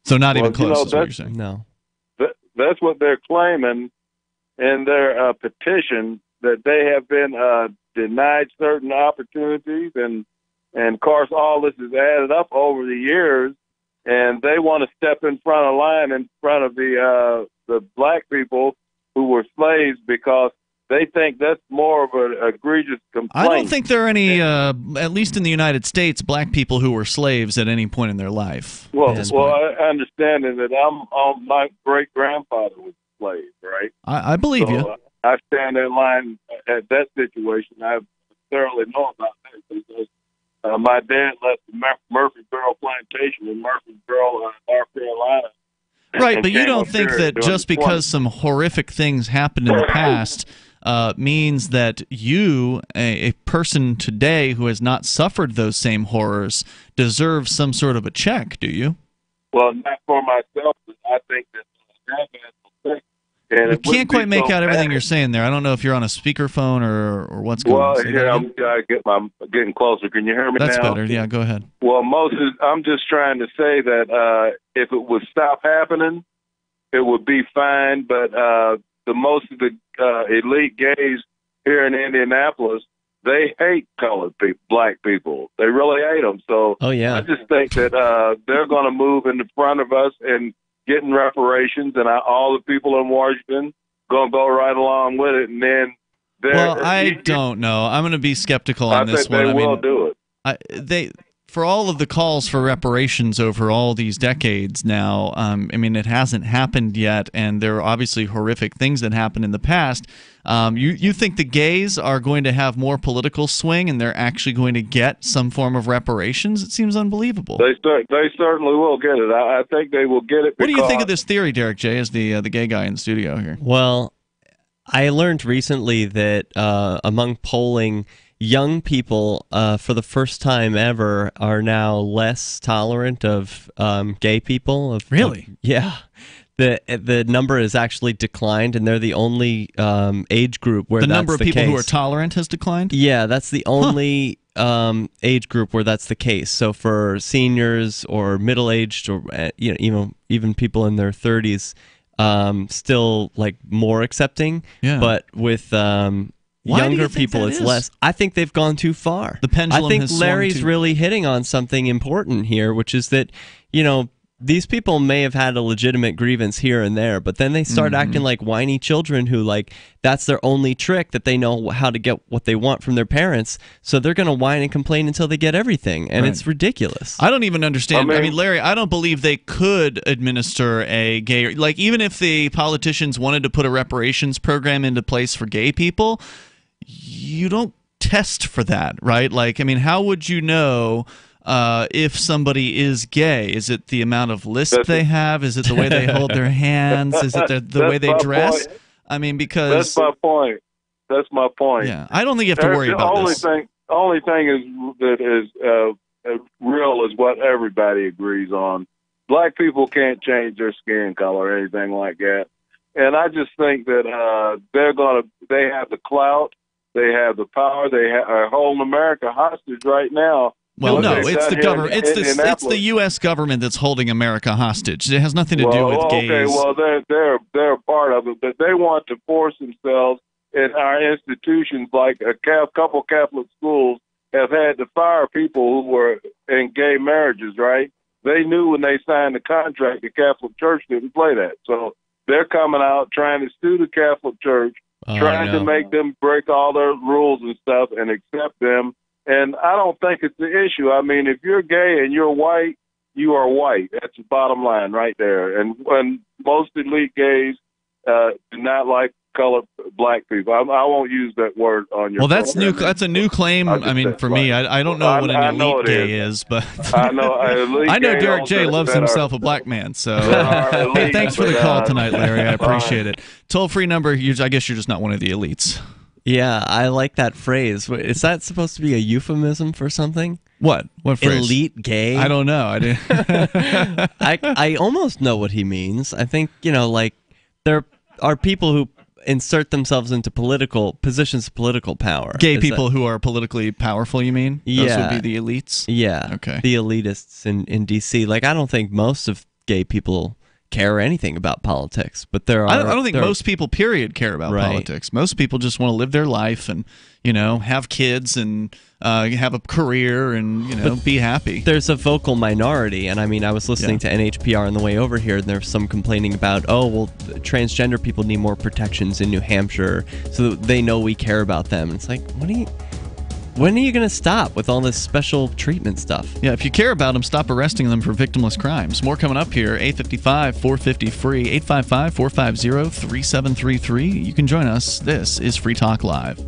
So not even close, is what you're saying? No. That's what they're claiming in their petition, that they have been denied certain opportunities, and of course all this is added up over the years, and they want to step in front of line in front of the black people who were slaves, because they think that's more of an egregious complaint. I don't think there are any, at least in the United States, black people who were slaves at any point in their life. Well, I understand that my great-grandfather was a slave, right? I believe you. I stand in line at that situation. I thoroughly know about that, because my dad left the Murfreesboro plantation in Murfreesboro, North Carolina. Right, but you don't think that just because some horrific things happened in the past means that you, a person today who has not suffered those same horrors, deserves some sort of a check, do you? Well, not for myself, but I think that that man will I can't quite make out everything you're saying there. I don't know if you're on a speakerphone or what's going on. Well, yeah, I'm getting closer. Can you hear me now? That's better. Yeah, go ahead. Well, I'm just trying to say that if it would stop happening, it would be fine. But most of the elite gays here in Indianapolis, they hate colored people, black people. They really hate them. So I just think that they're going to move in the front of us and getting reparations, and all the people in Washington going to go right along with it. And then I don't know. I'm going to be skeptical on this one. I think they will do it. For all of the calls for reparations over all these decades now, it hasn't happened yet, and there are obviously horrific things that happened in the past. You think the gays are going to have more political swing, and they're actually going to get some form of reparations? It seems unbelievable. They certainly will get it. I think they will get it. What do you think of this theory, Derrick J., as the gay guy in the studio here? Well, I learned recently that among polling, young people, for the first time ever, are now less tolerant of gay people. Really? Yeah. The number has actually declined, and they're the only age group where the that's number of the people case. who are tolerant has declined? Yeah, that's the only age group where that's the case. So for seniors or middle-aged, or even people in their 30s, still like more accepting. Yeah. But with younger people, it's less. I think they've gone too far. The pendulum I think has Larry's swung really hitting on something important here, which is that, these people may have had a legitimate grievance here and there, but then they start acting like whiny children who, like, that's their only trick, that they know how to get what they want from their parents. So they're going to whine and complain until they get everything. And it's ridiculous. I don't even understand. I mean, Larry, I don't believe they could administer a gay, like, even if the politicians wanted to put a reparations program into place for gay people, you don't test for that, right? Like, I mean, how would you know if somebody is gay? Is it the amount of lisp they have? Is it the way they hold their hands? Is it the way they dress? Point. I mean, because that's my point. That's my point. Yeah, I don't think you have to worry about this. The only thing is that is real is what everybody agrees on. Black people can't change their skin color or anything like that. And I just think that they have the clout, they have the power, they are holding America hostage right now. Well, no, it's the government. It's the U.S. government that's holding America hostage. It has nothing to do with gays. Okay, well, they're a part of it, but they want to force themselves in our institutions. Like a couple Catholic schools have had to fire people who were in gay marriages. Right? They knew when they signed the contract the Catholic Church didn't play that, so they're coming out trying to sue the Catholic Church, trying to make them break all their rules and stuff and accept them. And I don't think it's the issue. I mean, if you're gay and you're white, you are white. That's the bottom line right there. And most elite gays do not like colored black people. I won't use that word on your. Well, that's new. That's a new claim. I mean, for me, I don't know what an elite gay is, but I know. I know Derrick J loves himself a black man. So, hey, thanks for the call tonight, Larry. I appreciate it. Toll-free number. I guess you're just not one of the elites. Yeah, I like that phrase. Is that supposed to be a euphemism for something? What? What phrase? Elite gay? I don't know. I almost know what he means. I think, like, there are people who insert themselves into political positions of political power. Gay people who are politically powerful, you mean? Yeah. Those would be the elites? Yeah. Okay. The elitists in D.C. Like, I don't think most of gay people care anything about politics, but there are. I don't think most people, period, care about politics. Most people just want to live their life and have kids and have a career and be happy. There's a vocal minority, and I mean, I was listening to NHPR on the way over here, and there's some complaining about, transgender people need more protections in New Hampshire, so that they know we care about them. And it's like, when are you going to stop with all this special treatment stuff? Yeah, if you care about them, stop arresting them for victimless crimes. More coming up here, 855-450-FREE, 855-450-3733. You can join us. This is Free Talk Live.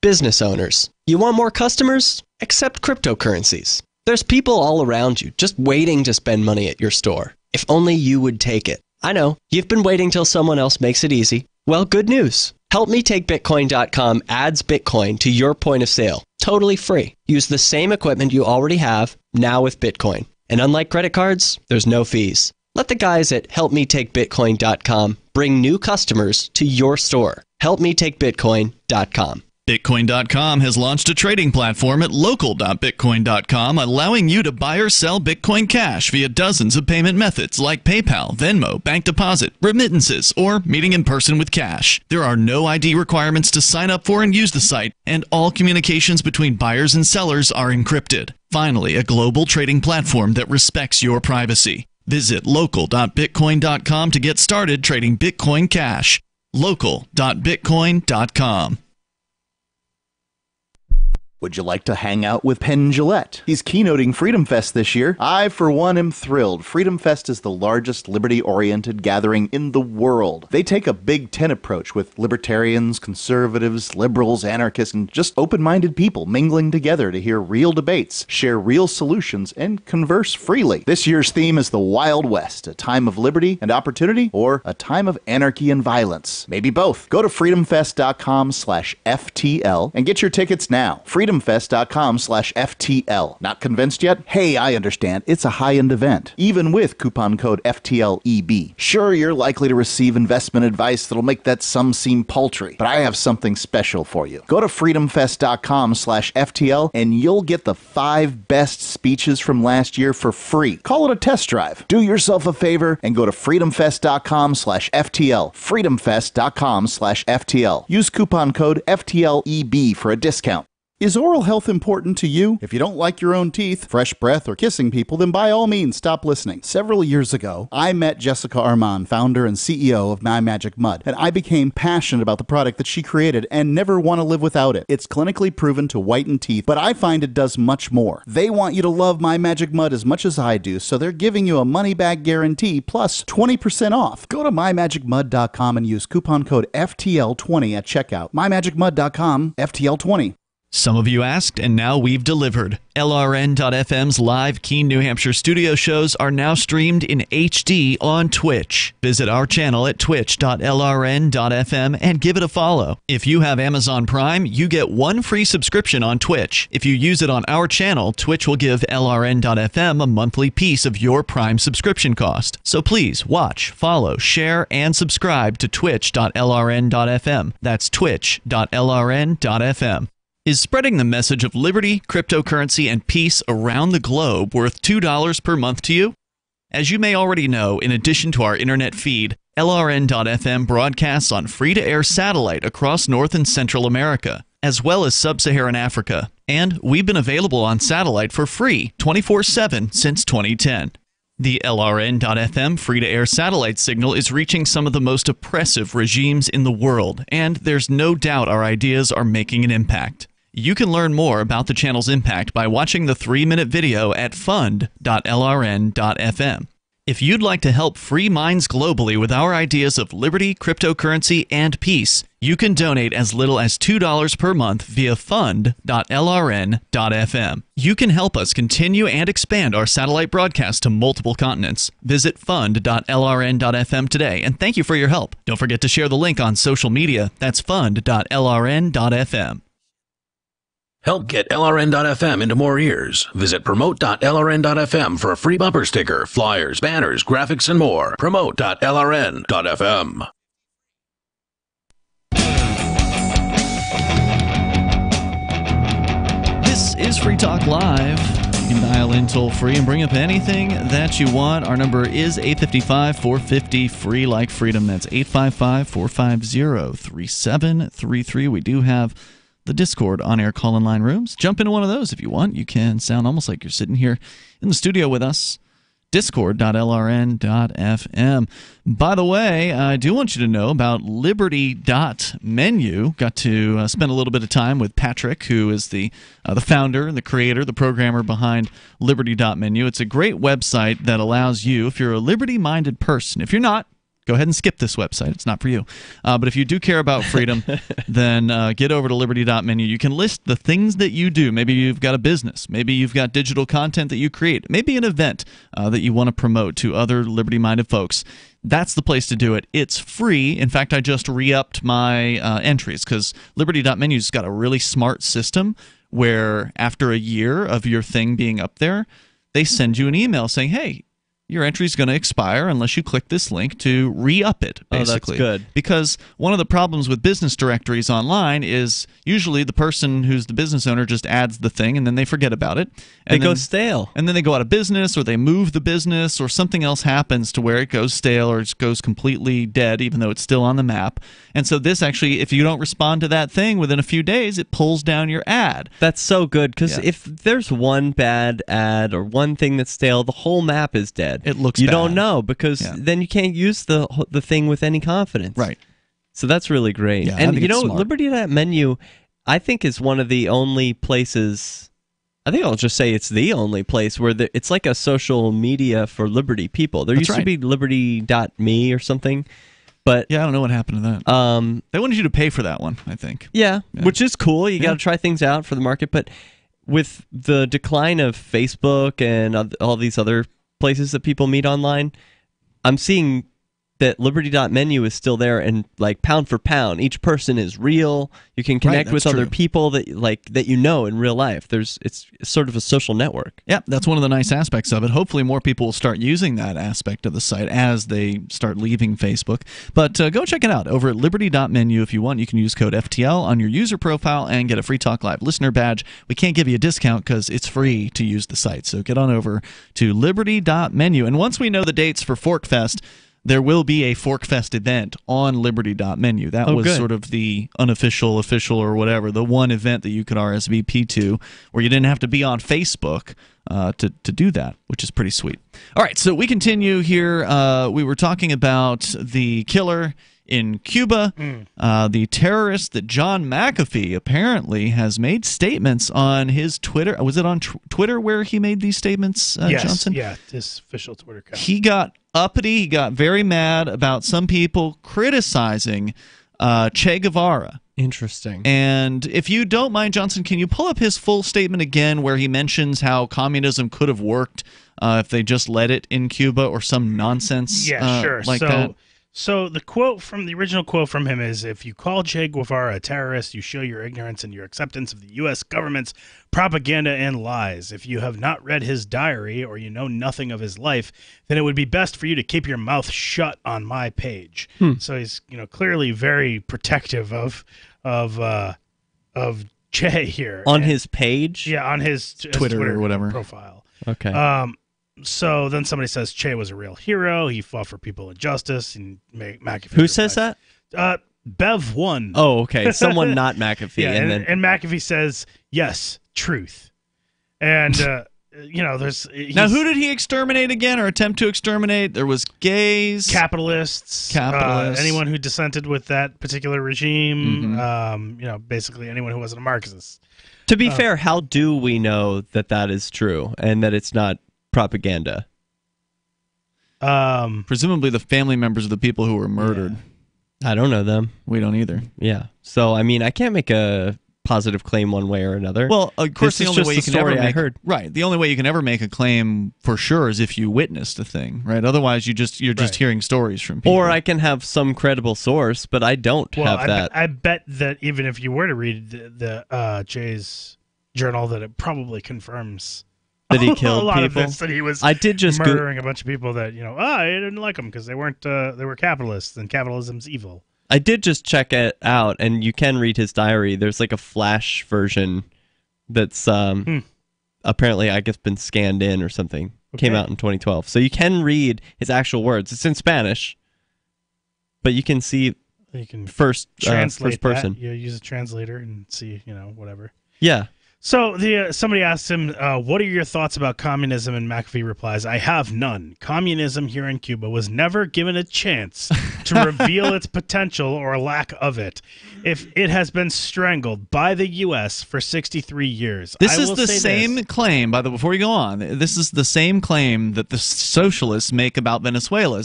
Business owners, you want more customers? Accept cryptocurrencies. There's people all around you just waiting to spend money at your store. If only you would take it. I know, you've been waiting till someone else makes it easy. Well, good news. HelpMeTakeBitcoin.com adds Bitcoin to your point of sale, totally free. Use the same equipment you already have, now with Bitcoin. And unlike credit cards, there's no fees. Let the guys at HelpMeTakeBitcoin.com bring new customers to your store. HelpMeTakeBitcoin.com. Bitcoin.com has launched a trading platform at local.bitcoin.com, allowing you to buy or sell Bitcoin Cash via dozens of payment methods like PayPal, Venmo, bank deposit, remittances, or meeting in person with cash. There are no ID requirements to sign up for and use the site, and all communications between buyers and sellers are encrypted. Finally, a global trading platform that respects your privacy. Visit local.bitcoin.com to get started trading Bitcoin Cash. local.bitcoin.com. Would you like to hang out with Penn Jillette? He's keynoting Freedom Fest this year. I, for one, am thrilled. Freedom Fest is the largest liberty-oriented gathering in the world. They take a Big Tent approach with libertarians, conservatives, liberals, anarchists, and just open-minded people mingling together to hear real debates, share real solutions, and converse freely. This year's theme is the Wild West, a time of liberty and opportunity, or a time of anarchy and violence. Maybe both. Go to freedomfest.com/FTL and get your tickets now. freedomfest.com/FTL. Not convinced yet? Hey, I understand. It's a high-end event, even with coupon code FTLEB. Sure, you're likely to receive investment advice that'll make that sum seem paltry, but I have something special for you. Go to freedomfest.com/FTL and you'll get the 5 best speeches from last year for free. Call it a test drive. Do yourself a favor and go to freedomfest.com/FTL. freedomfest.com/FTL. Use coupon code FTLEB for a discount. Is oral health important to you? If you don't like your own teeth, fresh breath, or kissing people, then by all means stop listening. Several years ago, I met Jessica Armand, founder and CEO of My Magic Mud, and I became passionate about the product that she created and never want to live without it. It's clinically proven to whiten teeth, but I find it does much more. They want you to love My Magic Mud as much as I do, so they're giving you a money-back guarantee plus 20% off. Go to mymagicmud.com and use coupon code FTL20 at checkout. mymagicmud.com, FTL20. Some of you asked, and now we've delivered. LRN.FM's live Keene, New Hampshire studio shows are now streamed in HD on Twitch. Visit our channel at twitch.lrn.fm and give it a follow. If you have Amazon Prime, you get one free subscription on Twitch. If you use it on our channel, Twitch will give LRN.FM a monthly piece of your Prime subscription cost. So please watch, follow, share, and subscribe to twitch.lrn.fm. That's twitch.lrn.fm. Is spreading the message of liberty, cryptocurrency, and peace around the globe worth $2 per month to you? As you may already know, in addition to our internet feed, LRN.FM broadcasts on free-to-air satellite across North and Central America, as well as Sub-Saharan Africa. And we've been available on satellite for free 24/7 since 2010. The LRN.FM free-to-air satellite signal is reaching some of the most oppressive regimes in the world, and there's no doubt our ideas are making an impact. You can learn more about the channel's impact by watching the 3-minute video at fund.lrn.fm. If you'd like to help free minds globally with our ideas of liberty, cryptocurrency, and peace, you can donate as little as $2 per month via fund.lrn.fm. You can help us continue and expand our satellite broadcast to multiple continents. Visit fund.lrn.fm today, and thank you for your help. Don't forget to share the link on social media. That's fund.lrn.fm. Help get LRN.FM into more ears. Visit promote.lrn.fm for a free bumper sticker, flyers, banners, graphics, and more. Promote.lrn.fm. This is Free Talk Live. You can dial in toll-free and bring up anything that you want. Our number is 855-450-FREE like freedom. That's 855-450-3733. We do have the Discord on-air call-in line rooms. Jump into one of those if you want. You can sound almost like you're sitting here in the studio with us. Discord.lrn.fm. By the way, I do want you to know about Liberty.menu. Got to spend a little bit of time with Patrick, who is the founder, the creator, the programmer behind Liberty.menu. It's a great website that allows you, if you're a liberty-minded person, if you're not, go ahead and skip this website. It's not for you. But if you do care about freedom, then get over to Liberty.menu. You can list the things that you do. Maybe you've got a business. Maybe you've got digital content that you create. Maybe an event that you want to promote to other liberty-minded folks. That's the place to do it. It's free. In fact, I just re-upped my entries because Liberty.menu's got a really smart system where after a year of your thing being up there, they send you an email saying, hey, your entry is going to expire unless you click this link to re-up it, basically. Oh, that's good. Because one of the problems with business directories online is usually the person who's the business owner just adds the thing and then they forget about it. And they go stale. And then they go out of business or they move the business or something else happens to where it goes stale or it goes completely dead even though it's still on the map. And so this actually, if you don't respond to that thing within a few days, it pulls down your ad. That's so good because if there's one bad ad or one thing that's stale, the whole map is dead. It looks you bad. don't know because then you can't use the thing with any confidence. Right. So that's really great. Yeah, and you know, Liberty.menu, I think is one of the only places. I think I'll just say it's the only place where it's like a social media for Liberty people. There used to be Liberty.me or something. But yeah, I don't know what happened to that. They wanted you to pay for that one, I think. Yeah, which is cool. You got to try things out for the market. But with the decline of Facebook and all these other places that people meet online, I'm seeing that Liberty.menu is still there, and like pound for pound, each person is real. You can connect with other people that you know in real life. It's sort of a social network. Yeah, that's one of the nice aspects of it. Hopefully more people will start using that aspect of the site as they start leaving Facebook. But go check it out over at Liberty.menu if you want. You can use code FTL on your user profile and get a Free Talk Live listener badge. We can't give you a discount because it's free to use the site. So get on over to Liberty.menu. And once we know the dates for Forkfest, there will be a Forkfest event on Liberty.menu. That was good. sort of the unofficial, official, or whatever, the one event that you could RSVP to, where you didn't have to be on Facebook to do that, which is pretty sweet. All right, so we continue here. We were talking about the killer in Cuba, the terrorist that John McAfee apparently has made statements on his Twitter. Was it on Twitter where he made these statements, yes, Johnson? Yeah, his official Twitter account. He got uppity. He got very mad about some people criticizing Che Guevara. Interesting. And if you don't mind, Johnson, can you pull up his full statement again where he mentions how communism could have worked if they just let it in Cuba or some nonsense sure. like that? So the original quote from him is, if you call Che Guevara a terrorist, you show your ignorance and your acceptance of the U.S. government's propaganda and lies. If you have not read his diary or you know nothing of his life, then it would be best for you to keep your mouth shut on my page. So he's clearly very protective of Che here. On his page? Yeah, on his Twitter or whatever profile. Okay. So then somebody says Che was a real hero. He fought for people and justice. And McAfee. Who says that? Bev1. Oh, okay. Someone not McAfee. Yeah, and then McAfee says, yes, truth. And, there's... Now, who did he exterminate again, or attempt to exterminate? There was gays. Capitalists. Anyone who dissented with that particular regime. Basically anyone who wasn't a Marxist. To be fair, how do we know that that is true and that it's not propaganda? Presumably the family members of the people who were murdered. I don't know them. We don't either. Yeah. So, I mean, I can't make a positive claim one way or another. Well, of course, the only way you can ever make right. The only way you can ever make a claim for sure is if you witnessed a thing, right? Otherwise, you're just hearing stories from people. Or I can have some credible source, but I don't have that. I bet that even if you were to read the Che's journal, that it probably confirms that he killed a lot people. Of this, that he was murdering a bunch of people that I didn't like them because they weren't they were capitalists and capitalism's evil. I did just check it out, and you can read his diary. There's like a flash version that's apparently, I guess, been scanned in or something. Okay. Came out in 2012, so you can read his actual words. It's in Spanish, but you can see first person. You use a translator and see whatever. Yeah. So somebody asked him, what are your thoughts about communism? And McAfee replies, I have none. Communism here in Cuba was never given a chance to reveal its potential or lack of it. If it has been strangled by the U.S. for 63 years. This is the same claim, before you go on, this is the same claim that the socialists make about Venezuela.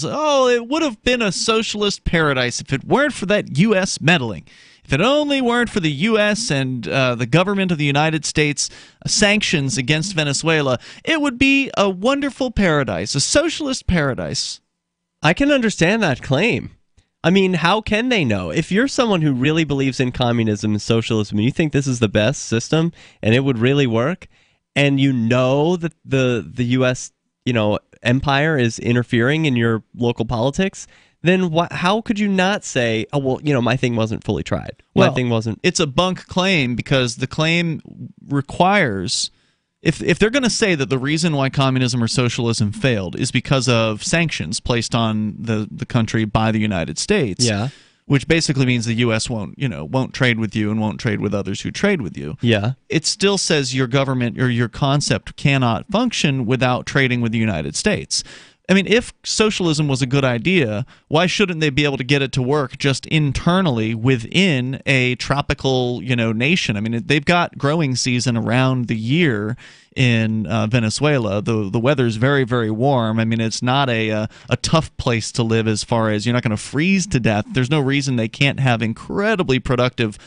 It would have been a socialist paradise if it weren't for that U.S. meddling. If it only weren't for the U.S. and the government of the United States sanctions against Venezuela, it would be a wonderful paradise, a socialist paradise. I can understand that claim. I mean, how can they know? If you're someone who really believes in communism and socialism, and you think this is the best system and it would really work, and you know that the U.S. empire is interfering in your local politics, then how could you not say, my thing wasn't fully tried. My thing wasn't. It's a bunk claim because the claim requires, if they're going to say that the reason why communism or socialism failed is because of sanctions placed on the country by the United States, which basically means the U.S. won't trade with you and won't trade with others who trade with you. Yeah. It still says your government or your concept cannot function without trading with the United States. I mean, if socialism was a good idea, why shouldn't they be able to get it to work just internally within a tropical, nation? I mean, they've got growing season around the year in Venezuela. The weather's very, very warm. I mean, it's not a tough place to live as far as you're not going to freeze to death. There's no reason they can't have incredibly productive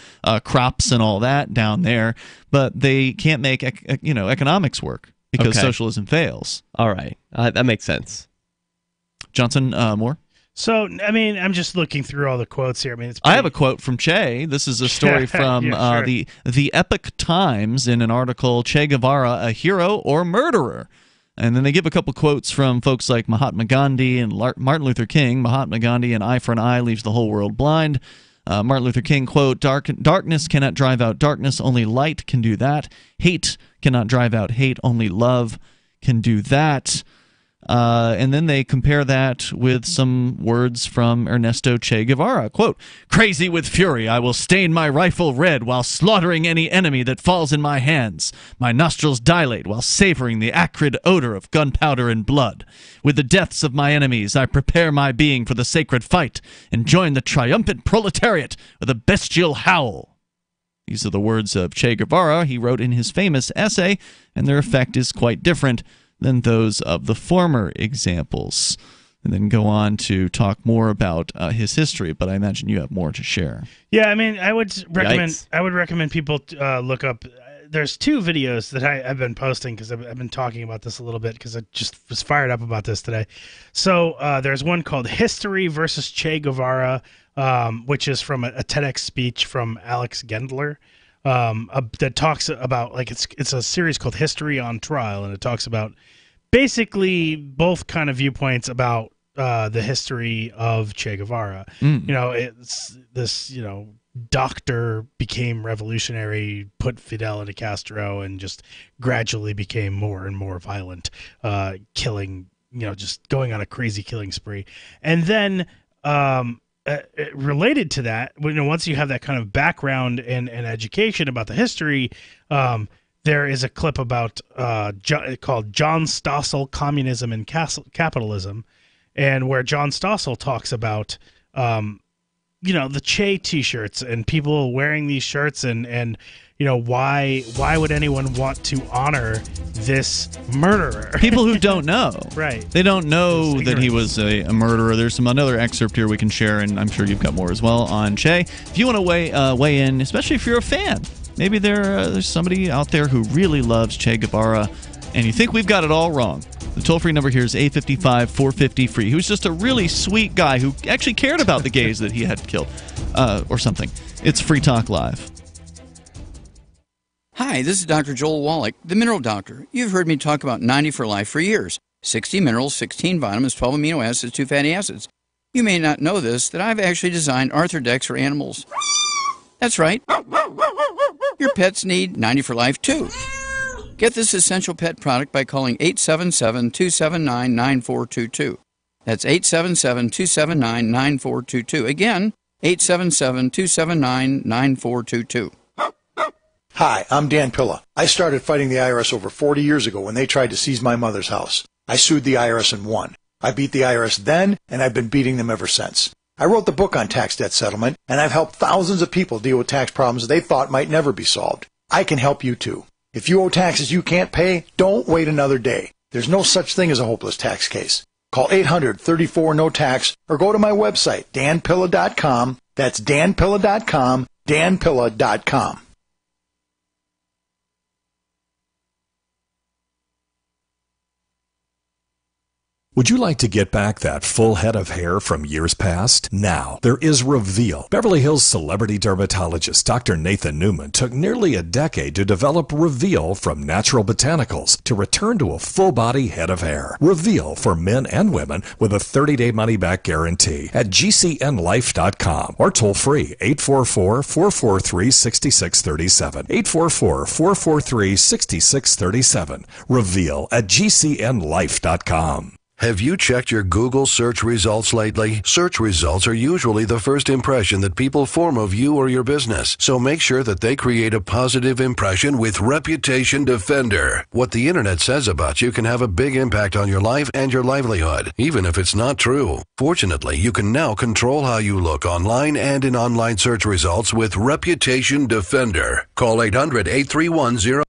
crops and all that down there, but they can't make economics work because socialism fails. All right. That makes sense. Johnson, more? So, I mean, I'm just looking through all the quotes here. I mean, I have a quote from Che. This is a story from the Epoch Times in an article, Che Guevara, a hero or murderer? And then they give a couple quotes from folks like Mahatma Gandhi and Martin Luther King. Mahatma Gandhi, an eye for an eye leaves the whole world blind. Martin Luther King, quote, darkness cannot drive out darkness, only light can do that. Hate cannot drive out hate, only love can do that. And then they compare that with some words from Ernesto Che Guevara. Quote, "Crazy with fury, I will stain my rifle red while slaughtering any enemy that falls in my hands. My nostrils dilate while savoring the acrid odor of gunpowder and blood. With the deaths of my enemies, I prepare my being for the sacred fight and join the triumphant proletariat with a bestial howl." These are the words of Che Guevara he wrote in his famous essay, and their effect is quite different than those of the former examples. And then go on to talk more about his history, but I imagine you have more to share. Yeah, I mean, I would recommend people look up. There's two videos that I've been posting because I've been talking about this a little bit because I just was fired up about this today. So there's one called "History versus Che Guevara," which is from a TEDx speech from Alex Gendler. That talks about, like, it's a series called History on Trial, and it talks about basically both kind of viewpoints about the history of Che Guevara. You know, it's this, you know, doctor became revolutionary, put Fidel into Castro, and just gradually became more and more violent, killing, you know, just going on a crazy killing spree. And then related to that, you know, once you have that kind of background and education about the history, there is a clip about called John Stossel, Communism and Capitalism, and where John Stossel talks about you know, the Che T-shirts and people wearing these shirts, and you know, why would anyone want to honor this murderer? People who don't know. Right. They don't know that he was a murderer. There's another excerpt here we can share, and I'm sure you've got more as well on Che. If you want to weigh in, especially if you're a fan, maybe there's somebody out there who really loves Che Guevara, and you think we've got it all wrong. The toll-free number here is 855-450-FREE. He was just a really sweet guy who actually cared about the gays that he had killed, or something. It's Free Talk Live. Hi, this is Dr. Joel Wallach, the Mineral Doctor. You've heard me talk about 90 for Life for years. 60 minerals, 16 vitamins, 12 amino acids, 2 fatty acids. You may not know this, that I've actually designed Arthrodex for animals. That's right. Your pets need 90 for Life, too. Get this essential pet product by calling 877-279-9422. That's 877-279-9422. Again, 877-279-9422. Hi, I'm Dan Pilla. I started fighting the IRS over 40 years ago when they tried to seize my mother's house. I sued the IRS and won. I beat the IRS then, and I've been beating them ever since. I wrote the book on tax debt settlement, and I've helped thousands of people deal with tax problems they thought might never be solved. I can help you too. If you owe taxes you can't pay, don't wait another day. There's no such thing as a hopeless tax case. Call 800-34-NO-TAX or go to my website, danpilla.com. That's danpilla.com, danpilla.com. Would you like to get back that full head of hair from years past? Now, there is Reveal. Beverly Hills celebrity dermatologist Dr. Nathan Newman took nearly a decade to develop Reveal from natural botanicals to return to a full-body head of hair. Reveal for men and women with a 30-day money-back guarantee at gcnlife.com or toll-free 844-443-6637. 844-443-6637. Reveal at gcnlife.com. Have you checked your Google search results lately? Search results are usually the first impression that people form of you or your business, so make sure that they create a positive impression with Reputation Defender. What the internet says about you can have a big impact on your life and your livelihood, even if it's not true. Fortunately, you can now control how you look online and in online search results with Reputation Defender. Call 800-831-0.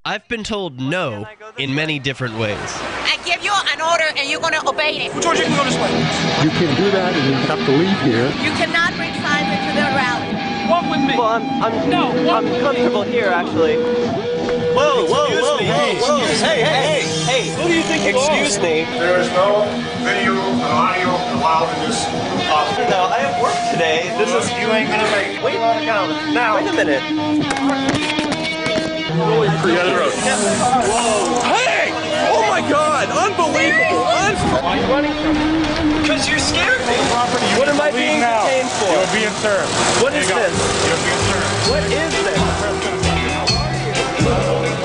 I've been told no in many different ways. I give you an order and you're going to obey it. George, you can go this way. You can't do that and you have to leave here. You cannot bring signs into the rally. Walk with me. Well, I'm comfortable here, actually. Whoa. Hey. Who do you think you are? Excuse me. There is no video and audio allowed in this office. No, I have work today. You ain't going to make it. Wait a minute. Hey! Oh my God! Unbelievable! Why are you running from me? Because you're scared me. What am I being detained for? You're being served. What is this? You're being served. What is this?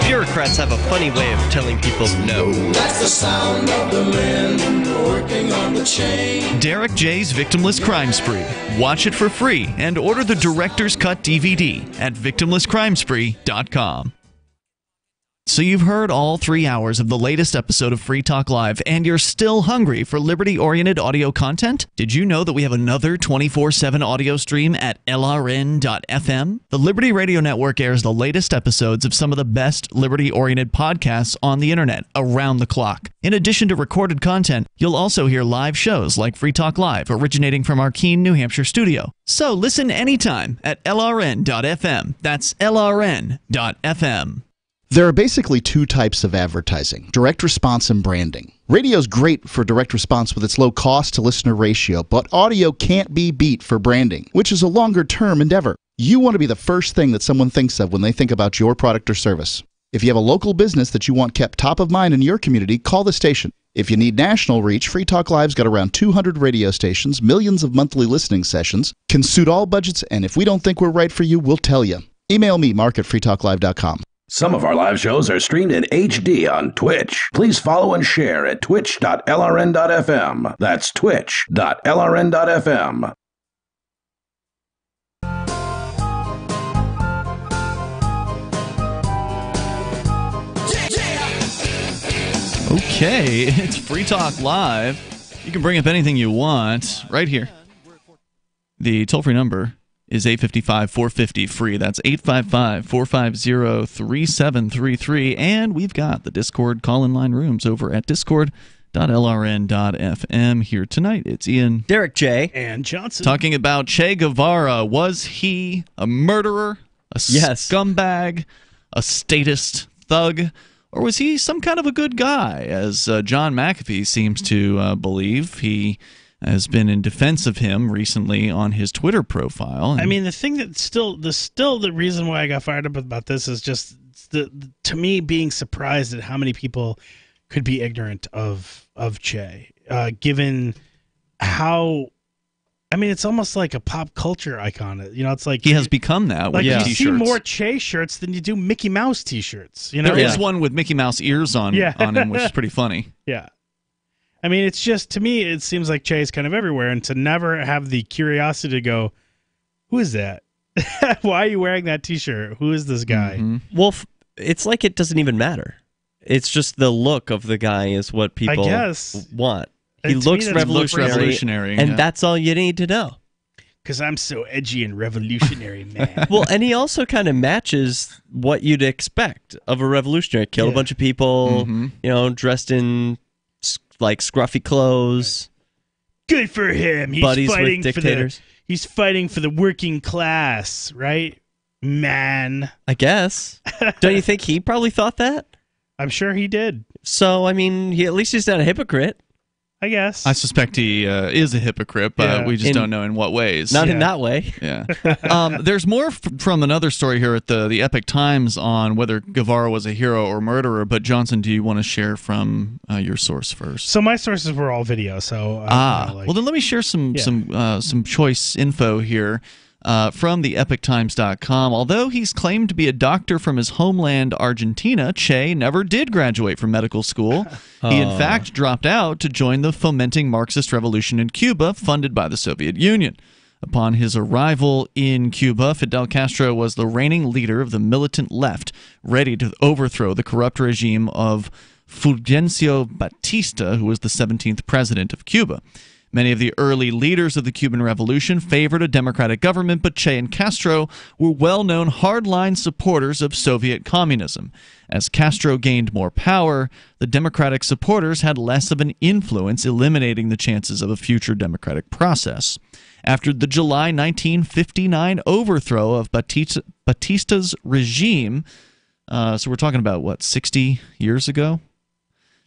Bureaucrats have a funny way of telling people no. That's the sound of the men working on the chain. Derrick J's Victimless Crime Spree. Watch it for free and order the Director's Cut DVD at victimlesscrimespree.com. So you've heard all 3 hours of the latest episode of Free Talk Live, and you're still hungry for liberty-oriented audio content? Did you know that we have another 24/7 audio stream at LRN.FM? The Liberty Radio Network airs the latest episodes of some of the best liberty-oriented podcasts on the internet around the clock. In addition to recorded content, you'll also hear live shows like Free Talk Live, originating from our Keene, New Hampshire studio. So listen anytime at LRN.FM. That's LRN.FM. There are basically two types of advertising: direct response and branding. Radio's great for direct response with its low cost to listener ratio, but audio can't be beat for branding, which is a longer term endeavor. You want to be the first thing that someone thinks of when they think about your product or service. If you have a local business that you want kept top of mind in your community, call the station. If you need national reach, Free Talk Live's got around 200 radio stations, millions of monthly listening sessions, can suit all budgets, and if we don't think we're right for you, we'll tell you. Email me, mark@freetalklive.com. Some of our live shows are streamed in HD on Twitch. Please follow and share at twitch.lrn.fm. That's twitch.lrn.fm. Okay, it's Free Talk Live. You can bring up anything you want right here. The toll-free number is 855-450-FREE. That's 855-450-3733. And we've got the Discord call-in line rooms over at discord.lrn.fm. Here tonight, it's Ian, Derrick J, and Johnson. Talking about Che Guevara. Was he a murderer, a scumbag, a statist thug, or was he some kind of a good guy, as John McAfee seems to believe? He has been in defense of him recently on his Twitter profile. I mean, the thing that the reason why I got fired up about this is just to me being surprised at how many people could be ignorant of Che, given how. I mean, it's almost like a pop culture icon. You know, it's like he has become that. Like with you t-shirts. see more Che shirts than you do Mickey Mouse T-shirts. You know, there is one with Mickey Mouse ears on him, which is pretty funny. Yeah. I mean, it's just, to me, it seems like Che is kind of everywhere, and to never have the curiosity to go, who is that? Why are you wearing that T-shirt? Who is this guy? Mm-hmm. Well, it's like it doesn't even matter. It's just the look of the guy is what people want. He looks revolutionary, and that's all you need to know. Because I'm so edgy and revolutionary, man. Well, and he also kind of matches what you'd expect of a revolutionary. Kill a bunch of people, you know, dressed in like scruffy clothes. Good for him. He's buddies fighting with dictators. He's fighting for the working class, right? Man. I guess. Don't you think he probably thought that? I'm sure he did. So, I mean, at least he's not a hypocrite. I guess. I suspect he is a hypocrite, but we just don't know in what ways. Not in that way. Yeah. There's more from another story here at the Epic Times on whether Guevara was a hero or murderer, but Johnson, do you want to share from your source first? So my sources were all video, so... well then let me share some choice info here. From the epictimes.com. Although he's claimed to be a doctor from his homeland, Argentina, Che never did graduate from medical school. He, in fact, dropped out to join the fomenting Marxist revolution in Cuba, funded by the Soviet Union. Upon his arrival in Cuba, Fidel Castro was the reigning leader of the militant left, ready to overthrow the corrupt regime of Fulgencio Batista, who was the 17th president of Cuba. Many of the early leaders of the Cuban Revolution favored a democratic government, but Che and Castro were well-known hardline supporters of Soviet communism. As Castro gained more power, the democratic supporters had less of an influence, eliminating the chances of a future democratic process. After the July 1959 overthrow of Batista's regime, so we're talking about, 60 years ago?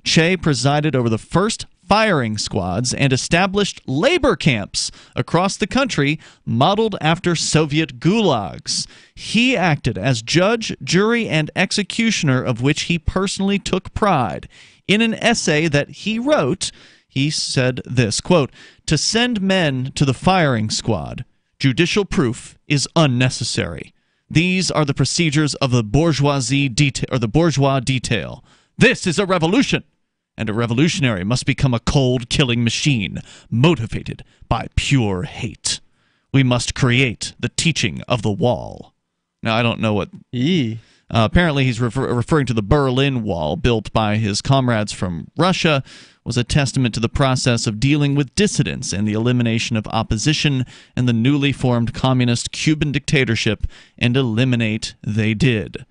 Che presided over the first firing squads and established labor camps across the country modeled after Soviet gulags. He acted as judge, jury, and executioner, of which he personally took pride. In an essay that he wrote, he said this, quote, "To send men to the firing squad, judicial proof is unnecessary. These are the procedures of the bourgeoisie detail, or the bourgeois detail. This is a revolution, and a revolutionary must become a cold killing machine, motivated by pure hate. We must create the teaching of the wall. Now, I don't know what... apparently, he's referring to the Berlin Wall, built by his comrades from Russia, was a testament to the process of dealing with dissidents and the elimination of opposition and the newly formed communist Cuban dictatorship, and eliminate they did.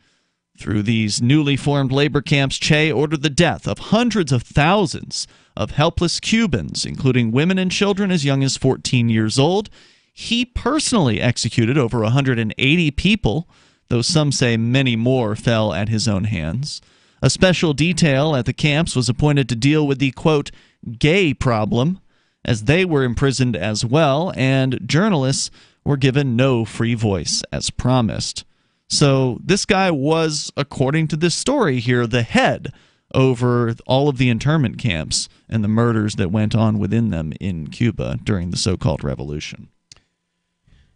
Through these newly formed labor camps, Che ordered the death of hundreds of thousands of helpless Cubans, including women and children as young as 14 years old. He personally executed over 180 people, though some say many more fell at his own hands. A special detail at the camps was appointed to deal with the, quote, gay problem, as they were imprisoned as well, and journalists were given no free voice as promised. So this guy was, according to this story here, the head over all of the internment camps and the murders that went on within them in Cuba during the so-called revolution.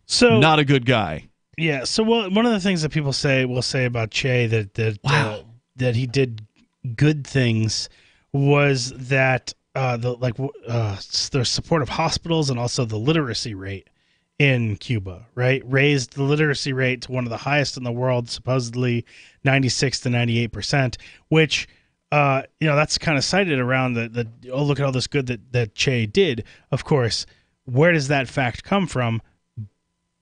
So not a good guy. Yeah. So one of the things that people will say about Che that he did good things was that the support of hospitals and also the literacy rate in Cuba, right? Raised the literacy rate to one of the highest in the world, supposedly 96 to 98%, which that's kind of cited around the look at all this good that Che did. Of course, where does that fact come from?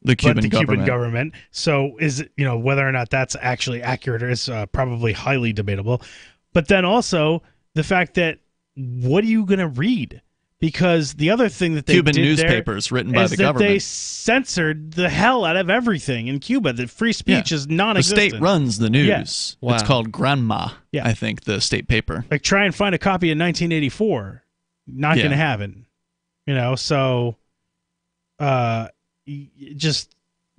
The Cuban government. So is whether or not that's actually accurate is probably highly debatable. But then also the fact that what are you going to read? Because the other thing that they Cuban did newspapers written by the government, they censored the hell out of everything in Cuba. The free speech is non-existent. The state runs the news. Yeah. Wow. It's called Granma, I think, the state paper. Like, try and find a copy in 1984. Not going to have it. So just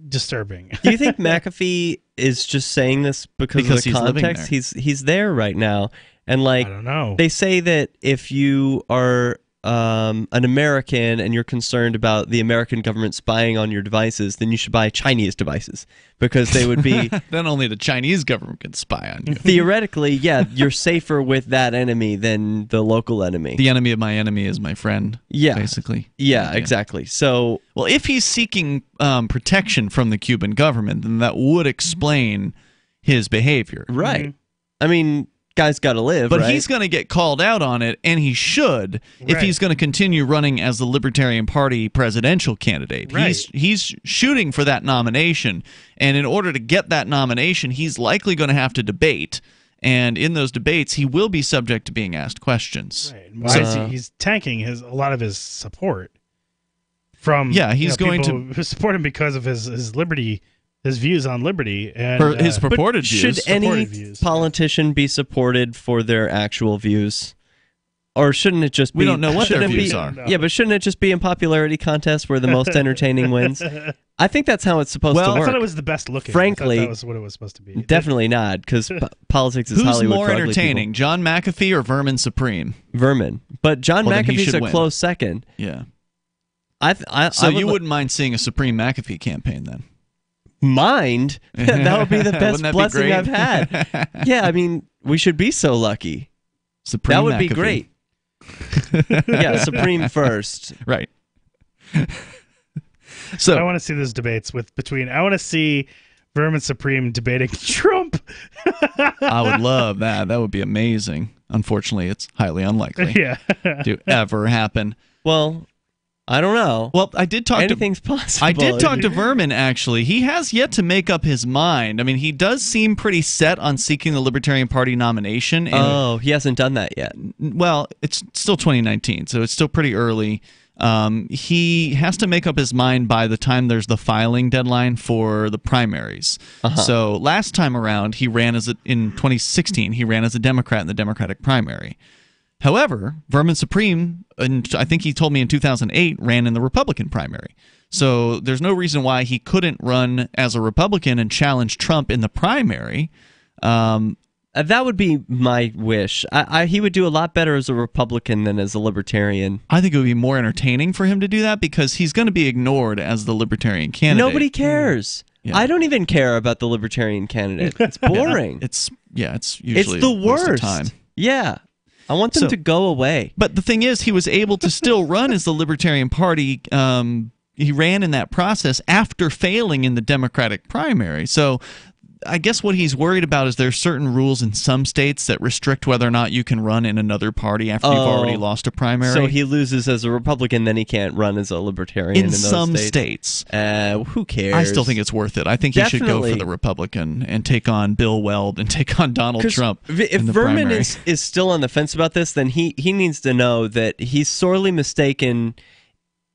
disturbing. Do you think McAfee is just saying this because of the he's context? He's there right now, and I don't know. They say that if you are an American and you're concerned about the American government spying on your devices, then you should buy Chinese devices because they would be. Then only the Chinese government can spy on you. Theoretically, yeah, you're safer with that enemy than the local enemy. The enemy of my enemy is my friend. Yeah, basically. Yeah, exactly. So, well, if he's seeking protection from the Cuban government, then that would explain his behavior. Right. Mm-hmm. I mean, guy's got to live, but right? He's going to get called out on it, and he should if he's going to continue running as the Libertarian Party presidential candidate. Right. He's shooting for that nomination, and in order to get that nomination, he's likely going to have to debate, and in those debates, he will be subject to being asked questions. Right. Why is he's tanking a lot of his support from he's going people who support him because of his liberty. His views on liberty and his purported views. Should any politician be supported for their actual views, or shouldn't it just be? We don't know what their views are. Yeah, but shouldn't it just be in popularity contests where the most entertaining wins? I think that's how it's supposed to work. I thought it was the best looking. Frankly, that was what it was supposed to be. Definitely not, because politics is Who's Hollywood. Who's more entertaining, John McAfee or Vermin Supreme? Vermin, but John McAfee's a close second. Yeah. So you wouldn't mind seeing a Supreme McAfee campaign then? Mind? That would be the best blessing be I've had. Yeah, I mean, we should be so lucky. Supreme that would McAfee. be great. Yeah, Supreme first. Right. So I want to see those debates I want to see Vermin Supreme debating Trump. I would love that. That would be amazing. Unfortunately, it's highly unlikely to ever happen. Well, I don't know. Well, I did talk Anything's possible. I did talk to Vermin, actually. He has yet to make up his mind. I mean, he does seem pretty set on seeking the Libertarian Party nomination. And he hasn't done that yet. Well, it's still 2019, so it's still pretty early. He has to make up his mind by the time there's the filing deadline for the primaries. So last time around, in 2016, he ran as a Democrat in the Democratic primary. However, Vermin Supreme, and I think he told me in 2008, ran in the Republican primary. So there's no reason why he couldn't run as a Republican and challenge Trump in the primary. That would be my wish. He would do a lot better as a Republican than as a Libertarian. I think it would be more entertaining for him to do that because he's going to be ignored as the Libertarian candidate. Nobody cares. Yeah. I don't even care about the Libertarian candidate. It's boring. It's usually the a waste of worst. time. Yeah. I want them to go away. But the thing is, he was able to still run as the Libertarian Party. He ran in that process after failing in the Democratic primary. So I guess what he's worried about is there's certain rules in some states that restrict whether or not you can run in another party after you've already lost a primary. So he loses as a Republican, then he can't run as a Libertarian in those some states. Who cares? I still think it's worth it. I think he should go for the Republican and take on Bill Weld and take on Donald Trump. If Vermin is still on the fence about this, then he needs to know that he's sorely mistaken.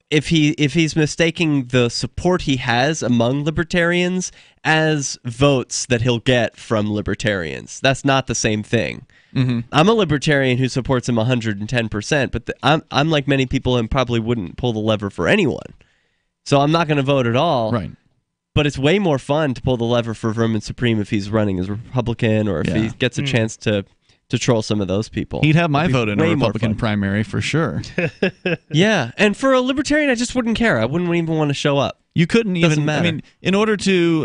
If he's mistaking the support he has among libertarians as votes that he'll get from libertarians, that's not the same thing. Mm-hmm. I'm a libertarian who supports him 110%, but I'm like many people and probably wouldn't pull the lever for anyone. So I'm not going to vote at all. Right. But it's way more fun to pull the lever for Vermin Supreme if he's running as Republican or if he gets a chance to troll some of those people. He'd have my vote in a Republican primary for sure. Yeah, and for a libertarian, I just wouldn't care. I wouldn't even want to show up. You couldn't even. Doesn't matter. I mean, in order to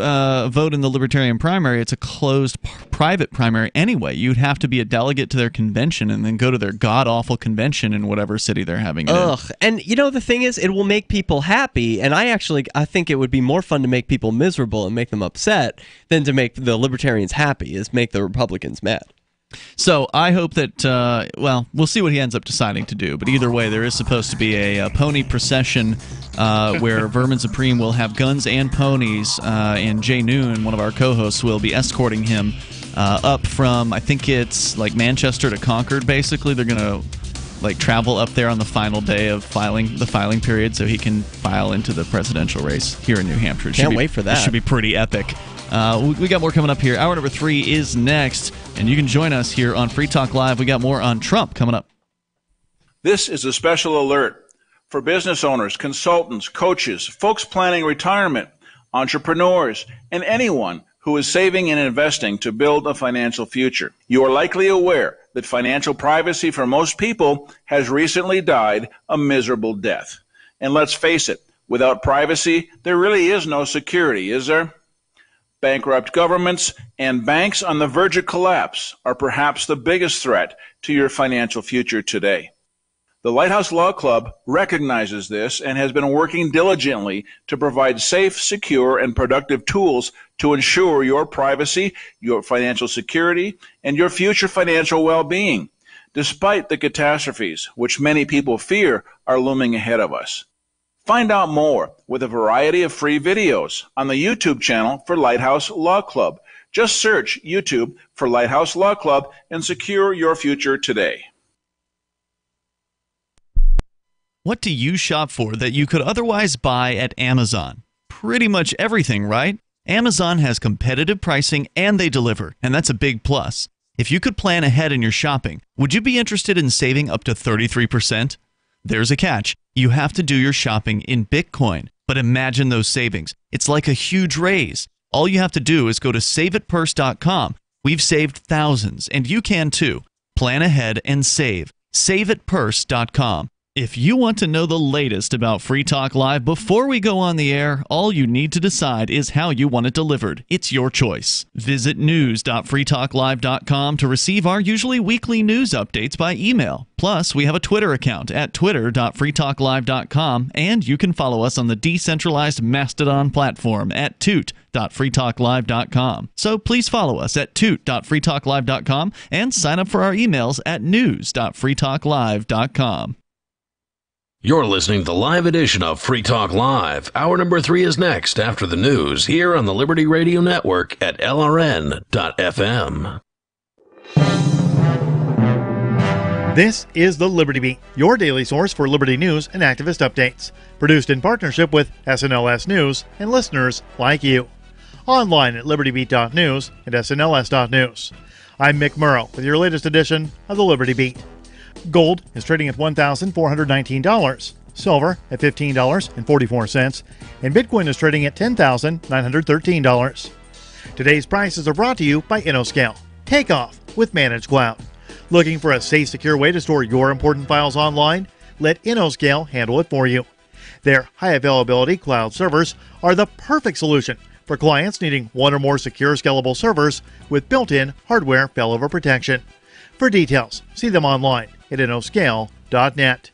vote in the Libertarian primary, it's a closed private primary anyway. You'd have to be a delegate to their convention and then go to their god-awful convention in whatever city they're having it in. And you know, the thing is, it will make people happy, and I think it would be more fun to make people miserable and make them upset than to make the libertarians happy, is make the Republicans mad. So I hope that, we'll see what he ends up deciding to do. But either way, there is supposed to be a pony procession where Vermin Supreme will have guns and ponies, and Jay Noon, one of our co-hosts, will be escorting him up from, I think it's like Manchester to Concord, basically. They're going to travel up there on the final day of the filing period so he can file into the presidential race here in New Hampshire. Can't wait for that. It should be pretty epic. We got more coming up here. Hour number 3 is next, and you can join us here on Free Talk Live. We got more on Trump coming up. This is a special alert for business owners, consultants, coaches, folks planning retirement, entrepreneurs, and anyone who is saving and investing to build a financial future. You are likely aware that financial privacy for most people has recently died a miserable death. And let's face it, without privacy, there really is no security, is there? Bankrupt governments and banks on the verge of collapse are perhaps the biggest threat to your financial future today. The Lighthouse Law Club recognizes this and has been working diligently to provide safe, secure, and productive tools to ensure your privacy, your financial security, and your future financial well-being, despite the catastrophes which many people fear are looming ahead of us. Find out more with a variety of free videos on the YouTube channel for Lighthouse Law Club. Just search YouTube for Lighthouse Law Club and secure your future today. What do you shop for that you could otherwise buy at Amazon? Pretty much everything, right? Amazon has competitive pricing and they deliver, and that's a big plus. If you could plan ahead in your shopping, would you be interested in saving up to 33%? There's a catch. You have to do your shopping in Bitcoin. But imagine those savings. It's like a huge raise. All you have to do is go to saveitpurse.com. We've saved thousands, and you can too. Plan ahead and save. Saveitpurse.com. If you want to know the latest about Free Talk Live before we go on the air, all you need to decide is how you want it delivered. It's your choice. Visit news.freetalklive.com to receive our usually weekly news updates by email. Plus, we have a Twitter account at twitter.freetalklive.com, and you can follow us on the Decentralized Mastodon platform at toot.freetalklive.com. So please follow us at toot.freetalklive.com and sign up for our emails at news.freetalklive.com. You're listening to the live edition of Free Talk Live. Hour number 3 is next after the news here on the Liberty Radio Network at LRN.FM. This is the Liberty Beat, your daily source for liberty news and activist updates. Produced in partnership with SNLS News and listeners like you. Online at libertybeat.news and snls.news. I'm Mick Murrow with your latest edition of the Liberty Beat. Gold is trading at $1,419, silver at $15.44, and Bitcoin is trading at $10,913. Today's prices are brought to you by InnoScale. Take off with Managed Cloud. Looking for a safe, secure way to store your important files online? Let InnoScale handle it for you. Their high availability cloud servers are the perfect solution for clients needing one or more secure scalable servers with built-in hardware failover protection. For details, see them online at innoscale.net.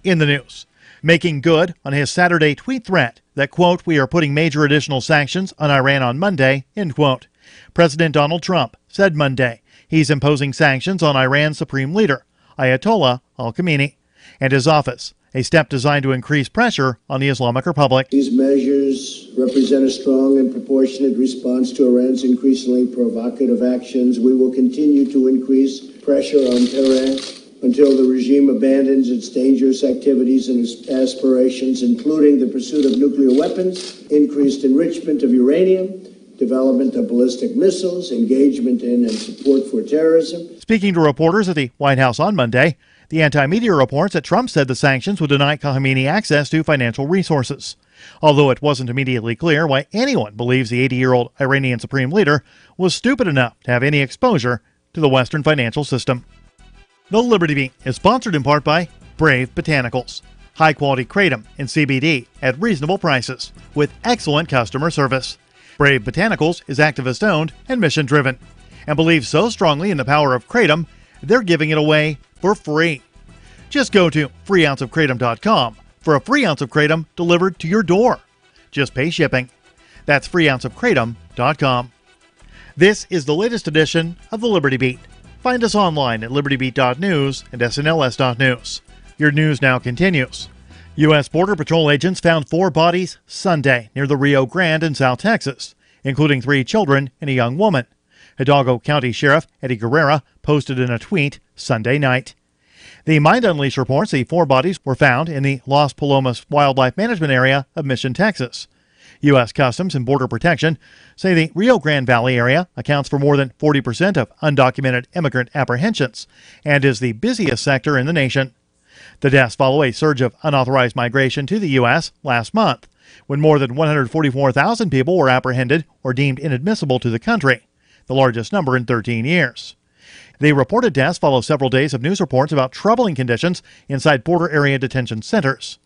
In the news, making good on his Saturday tweet threat that, quote, "we are putting major additional sanctions on Iran on Monday," end quote. President Donald Trump said Monday he's imposing sanctions on Iran's supreme leader, Ayatollah al-Khamenei, and his office, a step designed to increase pressure on the Islamic Republic. These measures represent a strong and proportionate response to Iran's increasingly provocative actions. We will continue to increase pressure on Tehran until the regime abandons its dangerous activities and its aspirations, including the pursuit of nuclear weapons, increased enrichment of uranium, development of ballistic missiles, engagement in and support for terrorism. Speaking to reporters at the White House on Monday, the anti-media reports that Trump said the sanctions would deny Khamenei access to financial resources, although it wasn't immediately clear why anyone believes the 80-year-old Iranian supreme leader was stupid enough to have any exposure to the Western financial system. The Liberty Beat is sponsored in part by Brave Botanicals, high-quality kratom and CBD at reasonable prices with excellent customer service. Brave Botanicals is activist-owned and mission-driven, and believes so strongly in the power of kratom, they're giving it away for free. Just go to freeounceofkratom.com for a free ounce of kratom delivered to your door. Just pay shipping. That's freeounceofkratom.com. This is the latest edition of the Liberty Beat. Find us online at libertybeat.news and snls.news. Your news now continues. U.S. Border Patrol agents found 4 bodies Sunday near the Rio Grande in South Texas, including 3 children and a young woman. Hidalgo County Sheriff Eddie Guerrera posted in a tweet Sunday night. The Mind Unleashed reports the 4 bodies were found in the Las Palomas Wildlife Management Area of Mission, Texas. U.S. Customs and Border Protection say the Rio Grande Valley area accounts for more than 40% of undocumented immigrant apprehensions and is the busiest sector in the nation. The deaths follow a surge of unauthorized migration to the U.S. last month, when more than 144,000 people were apprehended or deemed inadmissible to the country, the largest number in 13 years. The reported deaths follow several days of news reports about troubling conditions inside border area detention centers.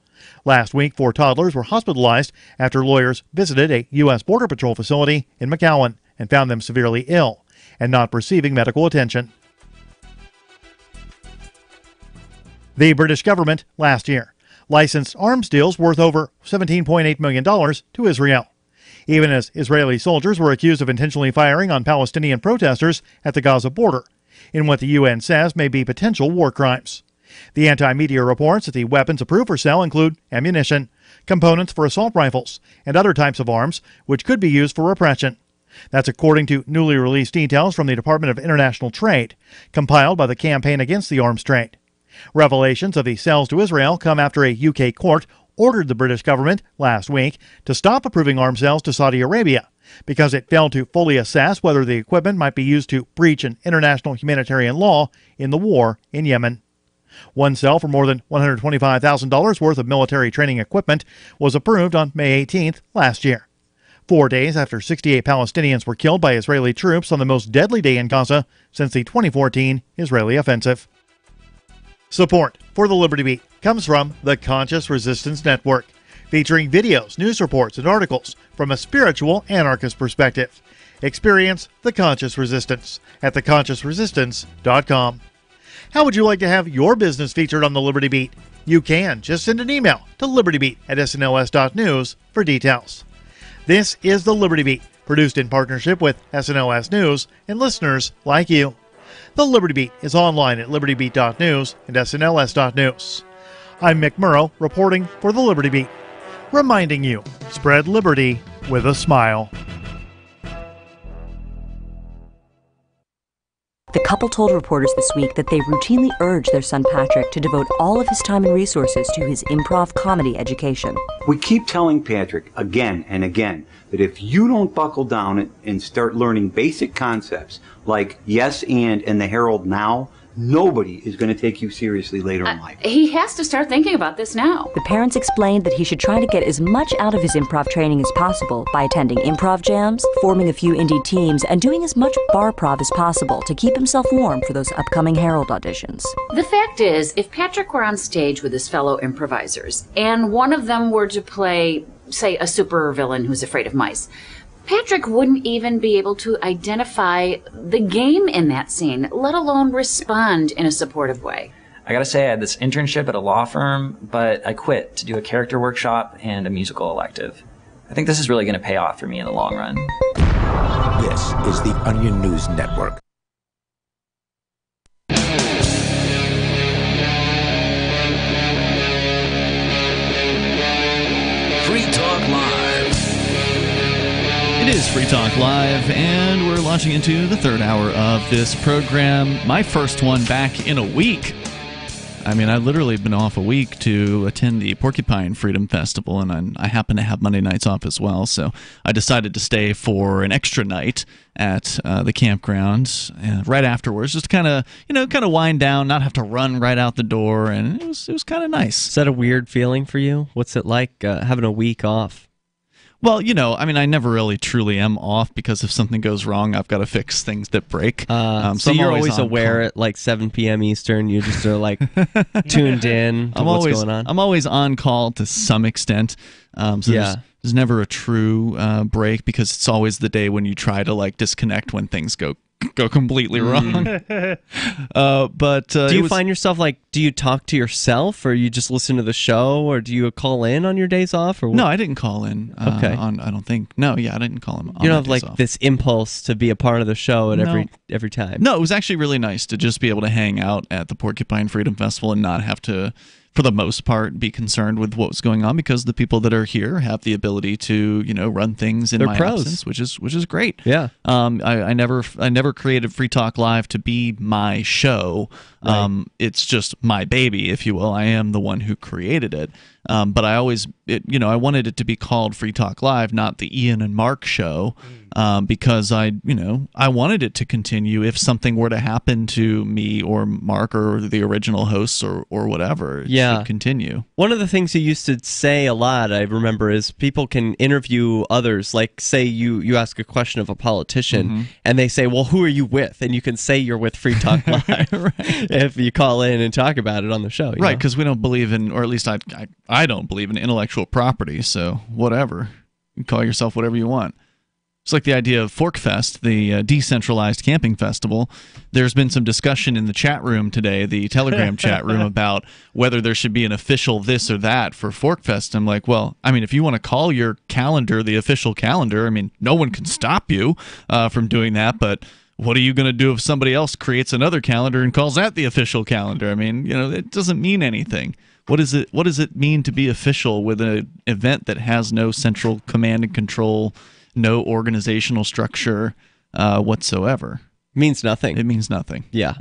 Last week, 4 toddlers were hospitalized after lawyers visited a U.S. Border Patrol facility in McAllen and found them severely ill and not receiving medical attention. The British government last year licensed arms deals worth over $17.8 million to Israel, even as Israeli soldiers were accused of intentionally firing on Palestinian protesters at the Gaza border in what the UN says may be potential war crimes. The anti-media reports that the weapons approved for sale include ammunition, components for assault rifles, and other types of arms which could be used for repression. That's according to newly released details from the Department of International Trade, compiled by the Campaign Against the Arms Trade. Revelations of the sales to Israel come after a UK court ordered the British government last week to stop approving arms sales to Saudi Arabia because it failed to fully assess whether the equipment might be used to breach an international humanitarian law in the war in Yemen. One sale for more than $125,000 worth of military training equipment was approved on May 18th last year, 4 days after 68 Palestinians were killed by Israeli troops on the most deadly day in Gaza since the 2014 Israeli offensive. Support for the Liberty Beat comes from the Conscious Resistance Network, featuring videos, news reports, and articles from a spiritual anarchist perspective. Experience the Conscious Resistance at theconsciousresistance.com. How would you like to have your business featured on the Liberty Beat? You can. Just send an email to libertybeat@snls.news for details. This is the Liberty Beat, produced in partnership with SNLS News and listeners like you. The Liberty Beat is online at libertybeat.news and snls.news. I'm Mick Murrow, reporting for the Liberty Beat, reminding you, spread liberty with a smile. The couple told reporters this week that they routinely urge their son Patrick to devote all of his time and resources to his improv comedy education. We keep telling Patrick again and again that if you don't buckle down and start learning basic concepts like yes and the Herald now, nobody is going to take you seriously later in life. He has to start thinking about this now. The parents explained that he should try to get as much out of his improv training as possible by attending improv jams, forming a few indie teams, and doing as much bar prov as possible to keep himself warm for those upcoming Herald auditions. The fact is, if Patrick were on stage with his fellow improvisers, and one of them were to play, say, a supervillain who's afraid of mice, Patrick wouldn't even be able to identify the game in that scene, let alone respond in a supportive way. I gotta say, I had this internship at a law firm, but I quit to do a character workshop and a musical elective. I think this is really gonna pay off for me in the long run. This is the Onion News Network. Free Talk Live. It is Free Talk Live, and we're launching into the third hour of this program. My first one back in a week. I mean, I literally been off a week to attend the Porcupine Freedom Festival, and I happen to have Monday nights off as well, so I decided to stay for an extra night at the campground right afterwards, just to kind of wind down, not have to run right out the door, and it was kind of nice. Is that a weird feeling for you? What's it like having a week off? Well, I mean, I never really truly am off because if something goes wrong, I've got to fix things that break. So you're always aware at like 7 p.m. Eastern. You just are like tuned in to what's going on. I'm always on call to some extent. There's never a true break because it's always the day when you try to like disconnect when things go completely wrong. But do you find yourself like, do you talk to yourself, or you just listen to the show, or do you call in on your days off? Or no, I didn't call in. Okay, I don't think. No, yeah, I didn't call him. You don't have like this impulse to be a part of the show at every time. No, it was actually really nice to just be able to hang out at the Porcupine Freedom Festival and not have to, for the most part, be concerned with what was going on because the people that are here have the ability to, run things in my absence, which is great. Yeah. I never created Free Talk Live to be my show. Right. It's just my baby, if you will. I am the one who created it. But I always, I wanted it to be called Free Talk Live, not the Ian and Mark show, because I wanted it to continue if something were to happen to me or Mark or the original hosts or whatever. It should continue. One of the things you used to say a lot, I remember, is people can interview others. Like, say you ask a question of a politician, and they say, well, who are you with? And you can say you're with Free Talk Live if you call in and talk about it on the show. Right, because we don't believe in, or at least I don't believe in intellectual property, so whatever. You can call yourself whatever you want. It's like the idea of Forkfest, the Decentralized camping festival. There's been some discussion in the chat room today, the Telegram chat room, about whether there should be an official this or that for Forkfest. I'm like, well, I mean, if you want to call your calendar the official calendar, I mean, no one can stop you from doing that, but what are you going to do if somebody else creates another calendar and calls that the official calendar? I mean, it doesn't mean anything. What does it mean to be official with an event that has no central command and control, no organizational structure whatsoever? It means nothing. It means nothing. Yeah.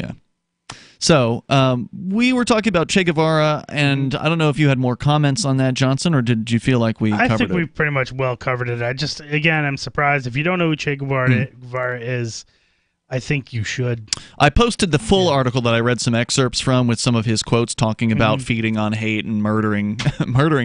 So we were talking about Che Guevara, and I don't know if you had more comments on that, Johnson, or did you feel like we covered it? I think we pretty much well covered it. I'm surprised. If you don't know who Che Guevara is, I think you should. I posted the full article that I read some excerpts from with some of his quotes talking about feeding on hate and murdering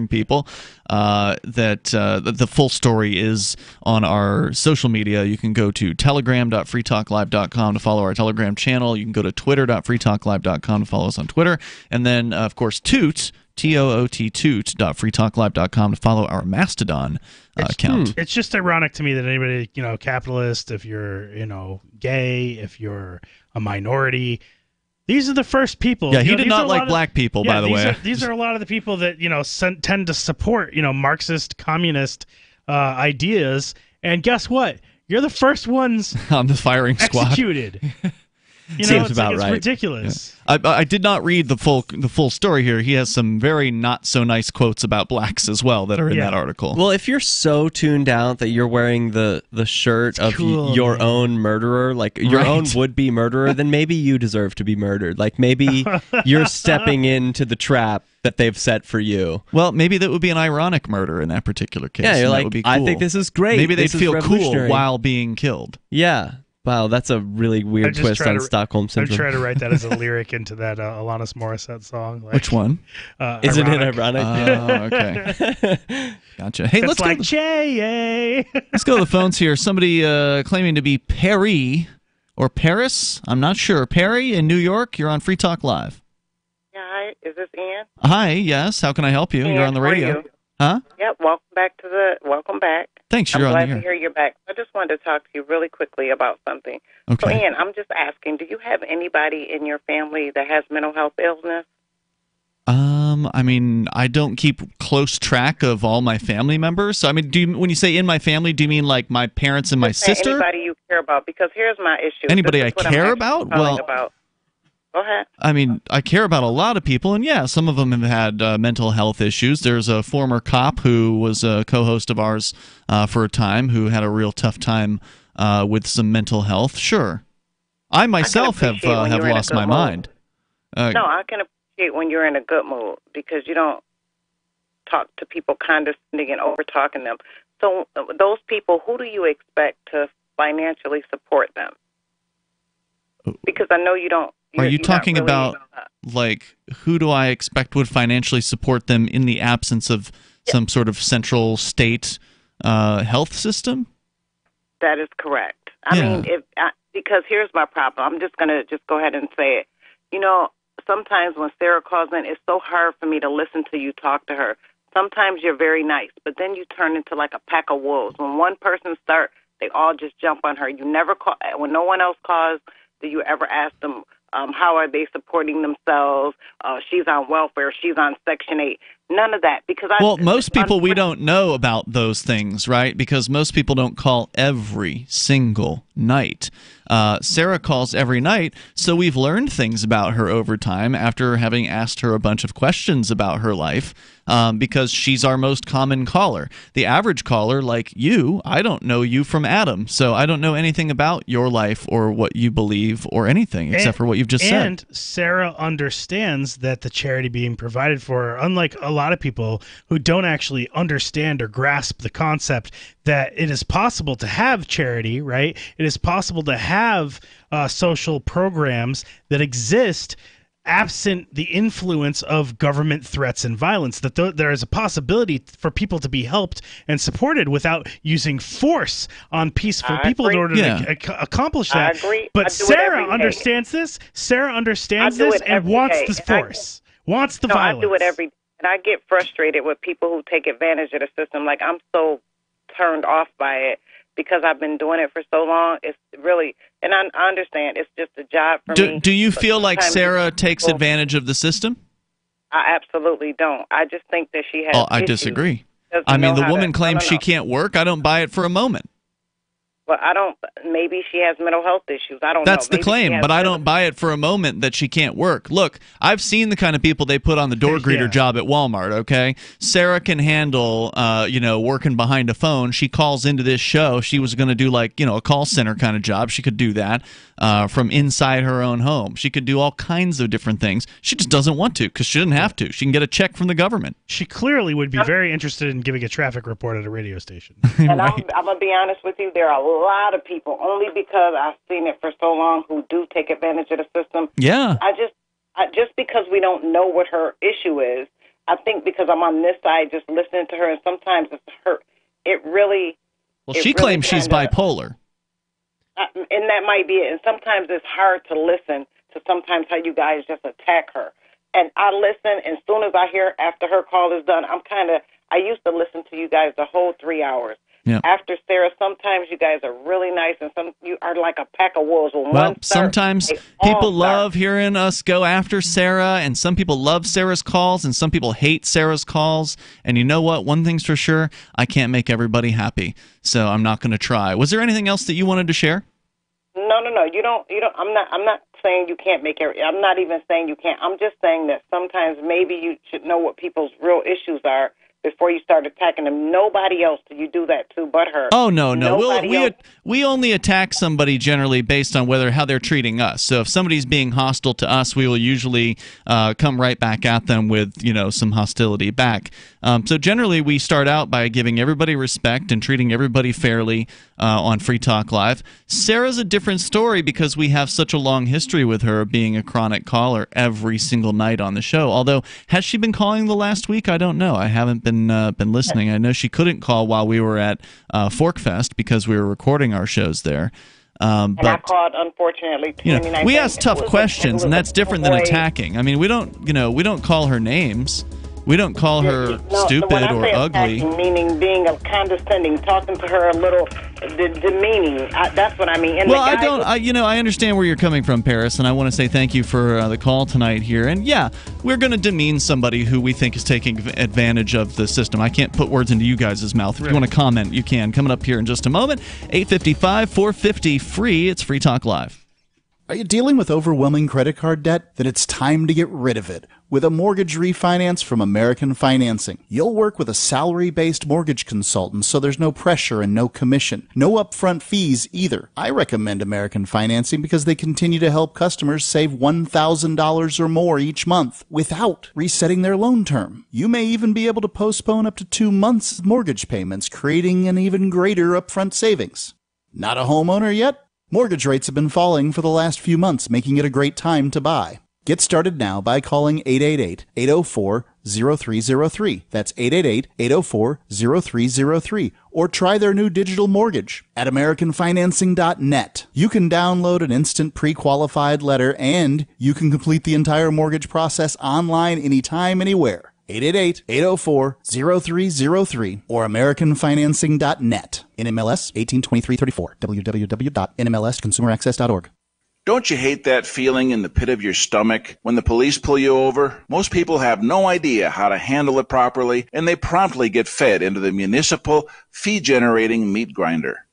people. The full story is on our social media. You can go to telegram.freetalklive.com to follow our Telegram channel. You can go to twitter.freetalklive.com to follow us on Twitter. And then, of course, toot.freetalklive.com to follow our Mastodon account. It's just ironic to me that anybody, capitalist, if you're, gay, if you're a minority, these are the first people. Yeah, he did not like black people, by the way. These are a lot of the people that, tend to support, Marxist, communist ideas. And guess what? You're the first ones on the firing squad executed. Seems about right. It's ridiculous. Yeah. I did not read the full story here. He has some very not so nice quotes about blacks as well that are in that article. Well, if you're so tuned out that you're wearing the shirt of your own murderer, like your own would-be murderer, then maybe you deserve to be murdered. Like maybe you're stepping into the trap that they've set for you. Well, maybe that would be an ironic murder in that particular case. Yeah, you're like, that would be cool. I think this is great. Maybe they'd feel cool while being killed. Yeah. Wow, that's a really weird twist on Stockholm Syndrome. I'm trying to write that as a lyric into that Alanis Morissette song. Like, which one? Isn't it ironic? Oh, okay. Gotcha. Hey, let's go. Let's go to the phones here. Somebody claiming to be Perry or Paris. I'm not sure. Perry in New York. You're on Free Talk Live. Yeah, hi. Is this Ann? Hi. Yes. How can I help you? Ann, You're on the radio. How are you? Huh? Yep. Welcome back. Thanks, I'm you're on glad the to air. hear you're back. I just wanted to talk to you really quickly about something. Okay. So, Ian, I'm just asking, do you have anybody in your family that has mental health illness? I mean, I don't keep close track of all my family members. So, I mean, when you say in my family, do you mean like my parents and my sister? Anybody you care about? Because here's my issue. Anybody This I is what I'm care actually about? calling Well, about. Go ahead. I mean, I care about a lot of people, and yeah, some of them have had mental health issues. There's a former cop who was a co-host of ours for a time who had a real tough time with some mental health. Sure. I myself have lost my mind. No, I can appreciate when you're in a good mood because you don't talk to people condescending and over-talking them. So those people, who do you expect to financially support them? Because I know you don't. Are you talking about, like, who do I expect would financially support them in the absence of some sort of central state health system? That is correct. I mean, because here's my problem. I'm just going to go ahead and say it. You know, sometimes when Sarah calls in, it's so hard for me to listen to you talk to her. Sometimes you're very nice, but then you turn into like a pack of wolves. When one person starts, they all just jump on her. You never call when no one else calls. Do you ever ask them how are they supporting themselves? She's on welfare. She's on Section 8. None of that. Because most people, we don't know about those things, right? Because most people don't call every single night. Sarah calls every night, so we've learned things about her over time after having asked her a bunch of questions about her life, because she's our most common caller. The average caller, like you, I don't know you from Adam, so I don't know anything about your life or what you believe or anything except for what you've just said. And Sarah understands that the charity being provided for her, unlike a lot of people who don't actually understand or grasp the concept that it is possible to have charity, right? It is possible to have social programs that exist absent the influence of government threats and violence, that there is a possibility for people to be helped and supported without using force on peaceful people in order to accomplish that. I agree. But Sarah understands this. Sarah understands this and wants the force, wants the violence. I do it every day. And I get frustrated with people who take advantage of the system. Like, I'm so turned off by it because I've been doing it for so long. It's really, and I understand it's just a job for me. Do you feel like Sarah takes advantage of the system? I absolutely don't. I just think that she has I disagree. I mean, the woman claims she can't work. I don't buy it for a moment. Well, I don't. Maybe she has mental health issues. I don't know. That's the claim, but I don't buy it for a moment that she can't work. Look, I've seen the kind of people they put on the door greeter job at Walmart, okay? Sarah can handle, working behind a phone. She calls into this show. She was going to do, like, a call center kind of job. She could do that from inside her own home. She could do all kinds of different things. She just doesn't want to because she doesn't have to. She can get a check from the government. She clearly would be very interested in giving a traffic report at a radio station. And right. I'm going to be honest with you. There are a lot of people, only because I've seen it for so long, who do take advantage of the system. Yeah. I just because we don't know what her issue is, I think because I'm on this side just listening to her, and sometimes it's her. It really. Well, she claims she's bipolar. And that might be it. And sometimes it's hard to listen to sometimes how you guys just attack her. And I listen, and as soon as I hear after her call is done, I used to listen to you guys the whole 3 hours. Yep. After Sarah, sometimes you guys are really nice, and some you are like a pack of wolves. Sometimes people love hearing us go after Sarah, and some people love Sarah's calls, and some people hate Sarah's calls. And you know what? One thing's for sure: I can't make everybody happy, so I'm not going to try. Was there anything else that you wanted to share? No. You don't. I'm not saying you can't make it. I'm not even saying you can't. I'm just saying that sometimes maybe you should know what people's real issues are before you start attacking them. Nobody else do you do that to but her. Oh, no. We only attack somebody generally based on how they're treating us. So if somebody's being hostile to us, we will usually come right back at them with, some hostility back. So generally we start out by giving everybody respect and treating everybody fairly on Free Talk Live. Sarah's a different story because we have such a long history with her being a chronic caller every single night on the show. Although, has she been calling the last week? I don't know. I haven't been listening. I know she couldn't call while we were at Forkfest because we were recording our shows there. And I called, unfortunately. We ask tough questions, and that's different than attacking. I mean, we don't call her names. We don't call her stupid when I or say ugly. attacking, meaning being a condescending, talking to her a little demeaning. That's what I mean. And Well, I understand where you're coming from, Paris, and I want to say thank you for the call tonight here. And yeah, we're going to demean somebody who we think is taking advantage of the system. I can't put words into you guys' mouth. If you want to comment, you can. Coming up here in just a moment, 855-450-FREE. It's Free Talk Live. Are you dealing with overwhelming credit card debt? Then it's time to get rid of it with a mortgage refinance from American Financing. You'll work with a salary-based mortgage consultant, so there's no pressure and no commission. No upfront fees either. I recommend American Financing because they continue to help customers save $1,000 or more each month without resetting their loan term. You may even be able to postpone up to 2 months' mortgage payments, creating an even greater upfront savings. Not a homeowner yet? Mortgage rates have been falling for the last few months, making it a great time to buy. Get started now by calling 888-804-0303. That's 888-804-0303. Or try their new digital mortgage at AmericanFinancing.net. You can download an instant pre-qualified letter, and you can complete the entire mortgage process online anytime, anywhere. 888-804-0303 or AmericanFinancing.net. NMLS 182334. www.nmlsconsumeraccess.org. Don't you hate that feeling in the pit of your stomach when the police pull you over? Most people have no idea how to handle it properly, and they promptly get fed into the municipal fee-generating meat grinder.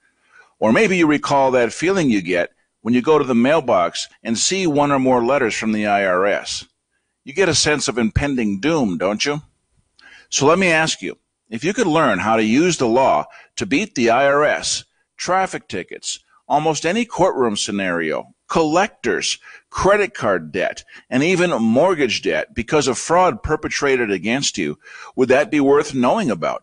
Or maybe you recall that feeling you get when you go to the mailbox and see one or more letters from the IRS. You get a sense of impending doom, don't you? So let me ask you, if you could learn how to use the law to beat the IRS, traffic tickets, almost any courtroom scenario, collectors, credit card debt, and even mortgage debt because of fraud perpetrated against you, would that be worth knowing about?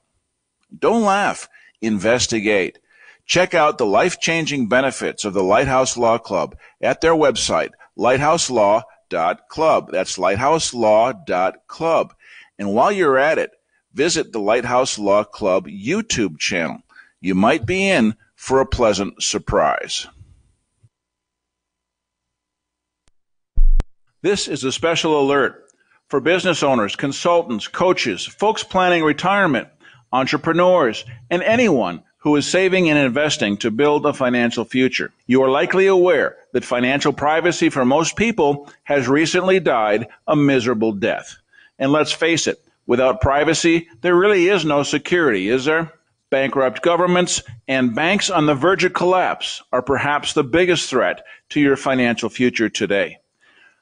Don't laugh. Investigate. Check out the life-changing benefits of the Lighthouse Law Club at their website, lighthouselaw.club. That's lighthouselaw.club. And while you're at it, visit the Lighthouse Law Club YouTube channel. You might be in for a pleasant surprise. This is a special alert for business owners, consultants, coaches, folks planning retirement, entrepreneurs, and anyone who is saving and investing to build a financial future. You are likely aware that financial privacy for most people has recently died a miserable death. And let's face it, without privacy, there really is no security, is there? Bankrupt governments and banks on the verge of collapse are perhaps the biggest threat to your financial future today.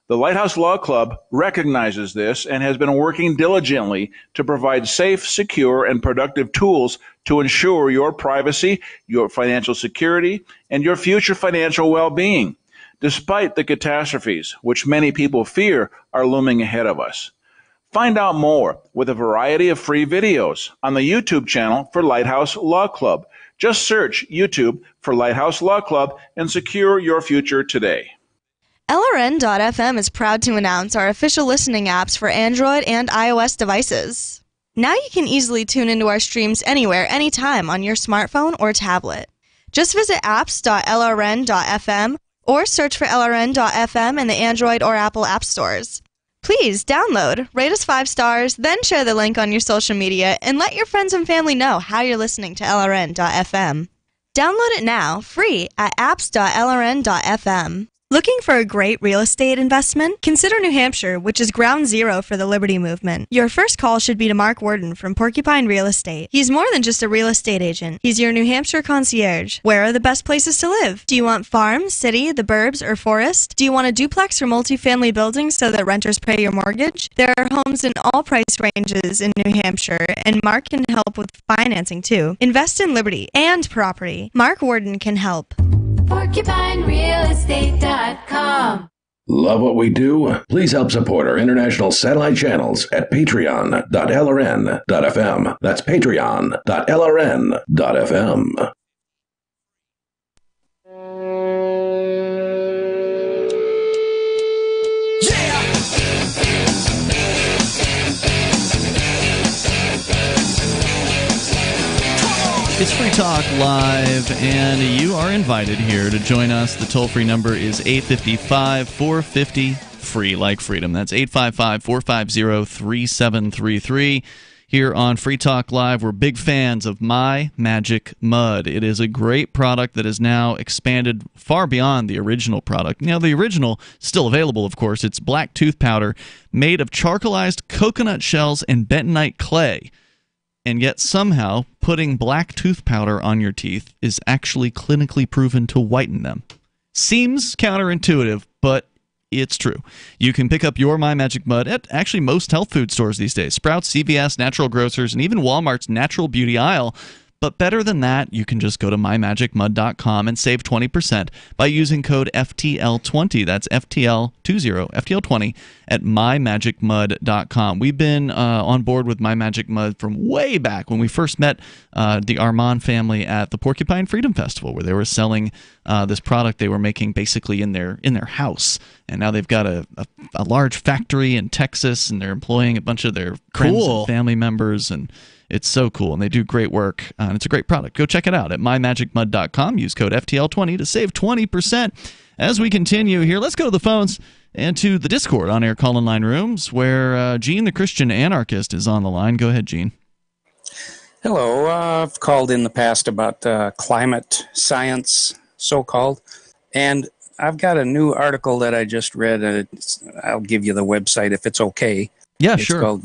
The Lighthouse Law Club recognizes this and has been working diligently to provide safe, secure, and productive tools to ensure your privacy, your financial security, and your future financial well-being, despite the catastrophes which many people fear are looming ahead of us. Find out more with a variety of free videos on the YouTube channel for Lighthouse Law Club. Just search YouTube for Lighthouse Law Club and secure your future today. LRN.FM is proud to announce our official listening apps for Android and iOS devices. Now you can easily tune into our streams anywhere, anytime on your smartphone or tablet. Just visit apps.lrn.fm or search for LRN.FM in the Android or Apple app stores. Please download, rate us 5 stars, then share the link on your social media and let your friends and family know how you're listening to LRN.FM. Download it now, free at apps.lrn.fm. Looking for a great real estate investment? Consider New Hampshire, which is ground zero for the Liberty Movement. Your first call should be to Mark Worden from Porcupine Real Estate. He's more than just a real estate agent. He's your New Hampshire concierge. Where are the best places to live? Do you want farm, city, the burbs, or forest? Do you want a duplex or multifamily building so that renters pay your mortgage? There are homes in all price ranges in New Hampshire, and Mark can help with financing too. Invest in Liberty and property. Mark Worden can help. PorcupineRealEstate.com. Love what we do? Please help support our international satellite channels at patreon.lrn.fm. That's patreon.lrn.fm. It's Free Talk Live, and you are invited here to join us. The toll-free number is 855-450 free like freedom. That's 855-450-3733. Here on Free Talk Live, we're big fans of My Magic Mud. It is a great product that is now expanded far beyond the original product. Now, the original, still available, of course. It's black tooth powder made of charcoalized coconut shells and bentonite clay. And yet, somehow, putting black tooth powder on your teeth is actually clinically proven to whiten them. Seems counterintuitive, but it's true. You can pick up your My Magic Mud at actually most health food stores these days. Sprouts, CVS, Natural Grocers, and even Walmart's Natural Beauty aisle. But better than that, you can just go to mymagicmud.com and save 20% by using code FTL20. That's FTL20, FTL20 at mymagicmud.com. We've been on board with My Magic Mud from way back when we first met the Armand family at the Porcupine Freedom Festival, where they were selling this product they were making basically in their house. And now they've got a large factory in Texas, and they're employing a bunch of their friends and family members, and it's so cool, and they do great work, and it's a great product. Go check it out at mymagicmud.com. Use code FTL20 to save 20%. As we continue here, let's go to the phones and to the Discord on-air call-in line rooms, where Gene, the Christian anarchist, is on the line. Go ahead, Gene. Hello. I've called in the past about climate science, so-called, and I've got a new article that I just read. I'll give you the website if it's okay. Yeah, it's sure. It's called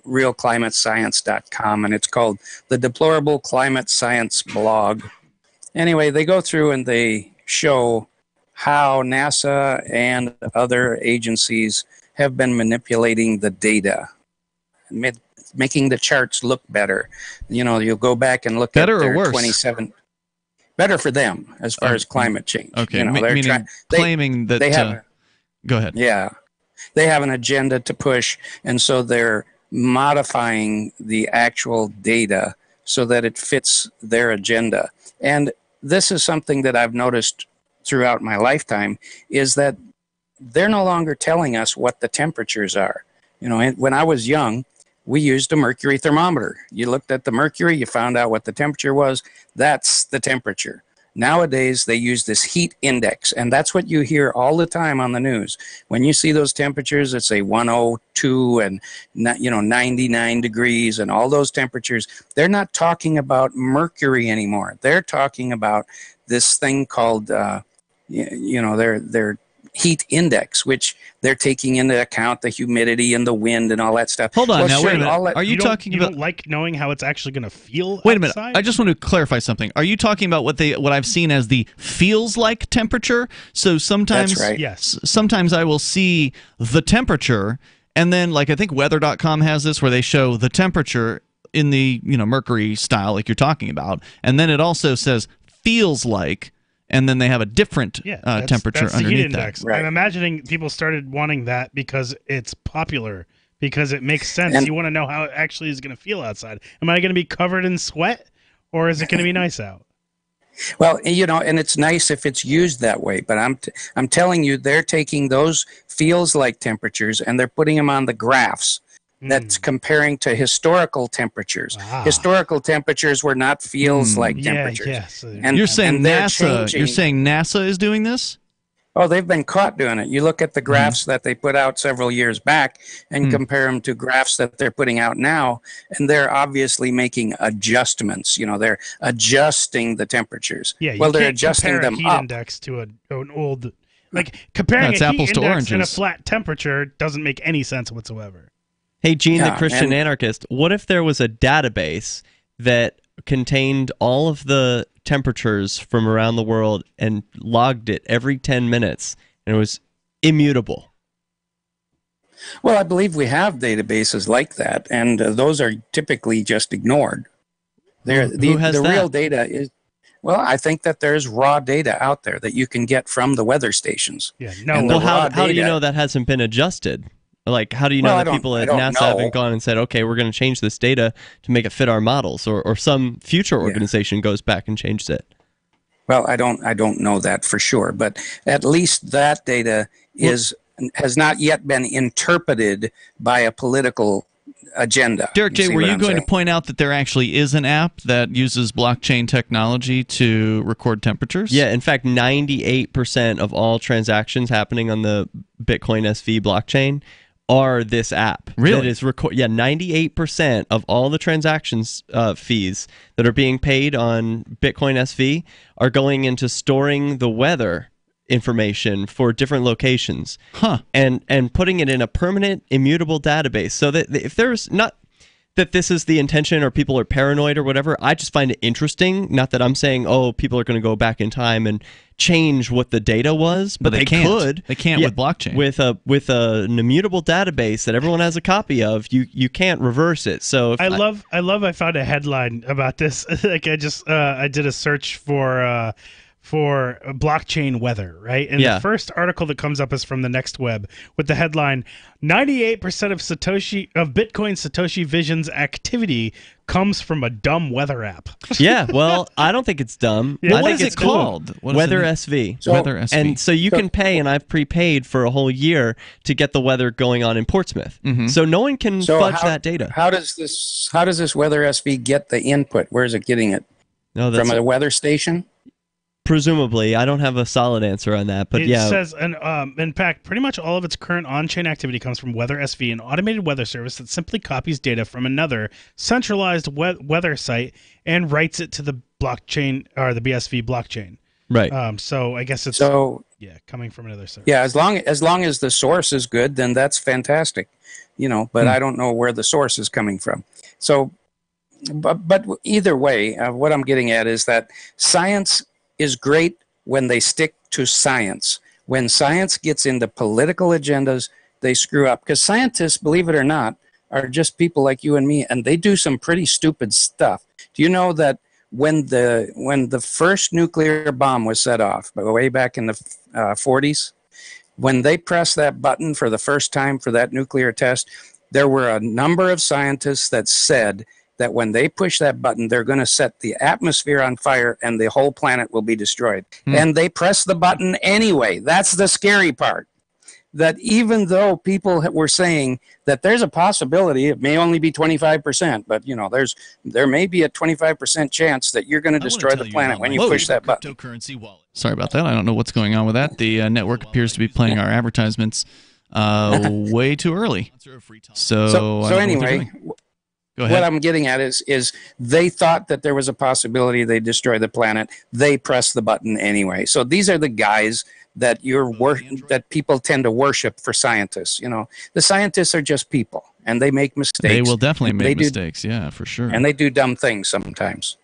realclimatescience.com, and it's called The Deplorable Climate Science Blog. Anyway, they go through and they show how NASA and other agencies have been manipulating the data, making the charts look better. You know, you'll go back and look better at their or worse? 27... Better for them as far as climate change. Okay, you know, they're meaning claiming that... They have, go ahead. Yeah. They have an agenda to push, and so they're modifying the actual data so that it fits their agenda. And this is something that I've noticed throughout my lifetime, is that they're no longer telling us what the temperatures are. You know, when I was young, we used a mercury thermometer. You looked at the mercury, you found out what the temperature was. That's the temperature. Nowadays, they use this heat index, and that's what you hear all the time on the news. When you see those temperatures, it's a 102 and 99 degrees and all those temperatures. They're not talking about mercury anymore. They're talking about this thing called, their heat index, which they're taking into account the humidity and the wind and all that stuff. Hold on, now, sure, wait a minute. Are you talking you about... don't like knowing how it's actually going to feel Wait a minute. outside? I just want to clarify something. Are you talking about what I've seen as the feels like temperature? So sometimes, That's right. Yes. Sometimes I will see the temperature, and then, like, I think weather.com has this where they show the temperature in the mercury style, like you're talking about, and then it also says feels like, and then they have a different temperature that's the underneath heat index. that. I'm imagining people started wanting that because it's popular, because it makes sense. And- you want to know how it actually is going to feel outside. Am I going to be covered in sweat, or is it going to be nice out? Well, and it's nice if it's used that way, but I'm telling you, they're taking those feels like temperatures and they're putting them on the graphs. That's comparing to historical temperatures. Historical temperatures were not feels like temperatures. Yes. And You're saying and they're NASA? changing. You're saying NASA is doing this? Oh, they've been caught doing it. You look at the graphs that they put out several years back and compare them to graphs that they're putting out now, and they're obviously making adjustments. They're adjusting the temperatures. Yeah, you well, they're can't adjusting compare them a heat up. index to an old, comparing That's a heat apples to index and a oranges. flat temperature doesn't make any sense whatsoever. Hey, Gene, the Yeah, Christian and- anarchist, what if there was a database that contained all of the temperatures from around the world and logged it every 10 minutes, and it was immutable? Well, I believe we have databases like that, and those are typically just ignored. Who has the that? real data is, well, I think that there's raw data out there that you can get from the weather stations. Yeah, And the Well, how raw do you data- know that hasn't been adjusted? Like, how do you know Well, I that people don't- at I don't NASA know. haven't gone and said, okay, we're going to change this data to make it fit our models, or some future organization goes back and changes it? Well, I don't know that for sure, but at least that data has not yet been interpreted by a political agenda. Derrick J., were you going to to point out that there actually is an app that uses blockchain technology to record temperatures? Yeah, in fact, 98% of all transactions happening on the Bitcoin SV blockchain are this app. Really? That is 98% of all the transactions fees that are being paid on Bitcoin SV are going into storing the weather information for different locations, and putting it in a permanent, immutable database. So that if there's not that this is the intention or people are paranoid or whatever, I just find it interesting. Not that I'm saying, oh, people are going to go back in time and change what the data was, but they can't. could. They can't with blockchain. With an immutable database that everyone has a copy of, you can't reverse it. So if I found a headline about this. Like I did a search for blockchain weather, right? And the first article that comes up is from the Next Web with the headline, 98% of Bitcoin Satoshi Vision's activity comes from a dumb weather app. Yeah, well, I don't think it's dumb. Yeah. I What think is it's it called? What Weather is it? SV. Weather SV. And so you can pay, and I've prepaid for a whole year to get the weather going on in Portsmouth. Mm-hmm. So no one can fudge that data. How does this Weather SV get the input? Where is it getting it? From a weather station? Presumably, I don't have a solid answer on that, but it yeah. It says, in fact, pretty much all of its current on-chain activity comes from Weather SV, an automated weather service that simply copies data from another centralized weather site and writes it to the blockchain or the BSV blockchain. Right. So I guess it's coming from another service. Yeah, as long as the source is good, then that's fantastic. But I don't know where the source is coming from. So, but either way, what I'm getting at is that science is great when they stick to science. When science gets into political agendas, they screw up. Because scientists, believe it or not, are just people like you and me, and they do some pretty stupid stuff. Do you know that when the first nuclear bomb was set off, way back in the 40s, when they pressed that button for the first time for that nuclear test, there were a number of scientists that said that when they push that button, they're going to set the atmosphere on fire and the whole planet will be destroyed. And they press the button anyway. That's the scary part. That even though people were saying that there's a possibility, it may only be 25%, but there may be a 25% chance that you're going to destroy the planet when you push that button. Cryptocurrency wallet. Sorry about that. I don't know what's going on with that. The network appears to be playing our advertisements way too early. So anyway. Go ahead. What I'm getting at is they thought that there was a possibility they'd destroy the planet. They pressed the button anyway. So these are the guys that that people tend to worship for scientists. The scientists are just people, and they make mistakes. They will definitely make mistakes. Yeah, for sure. And they do dumb things sometimes.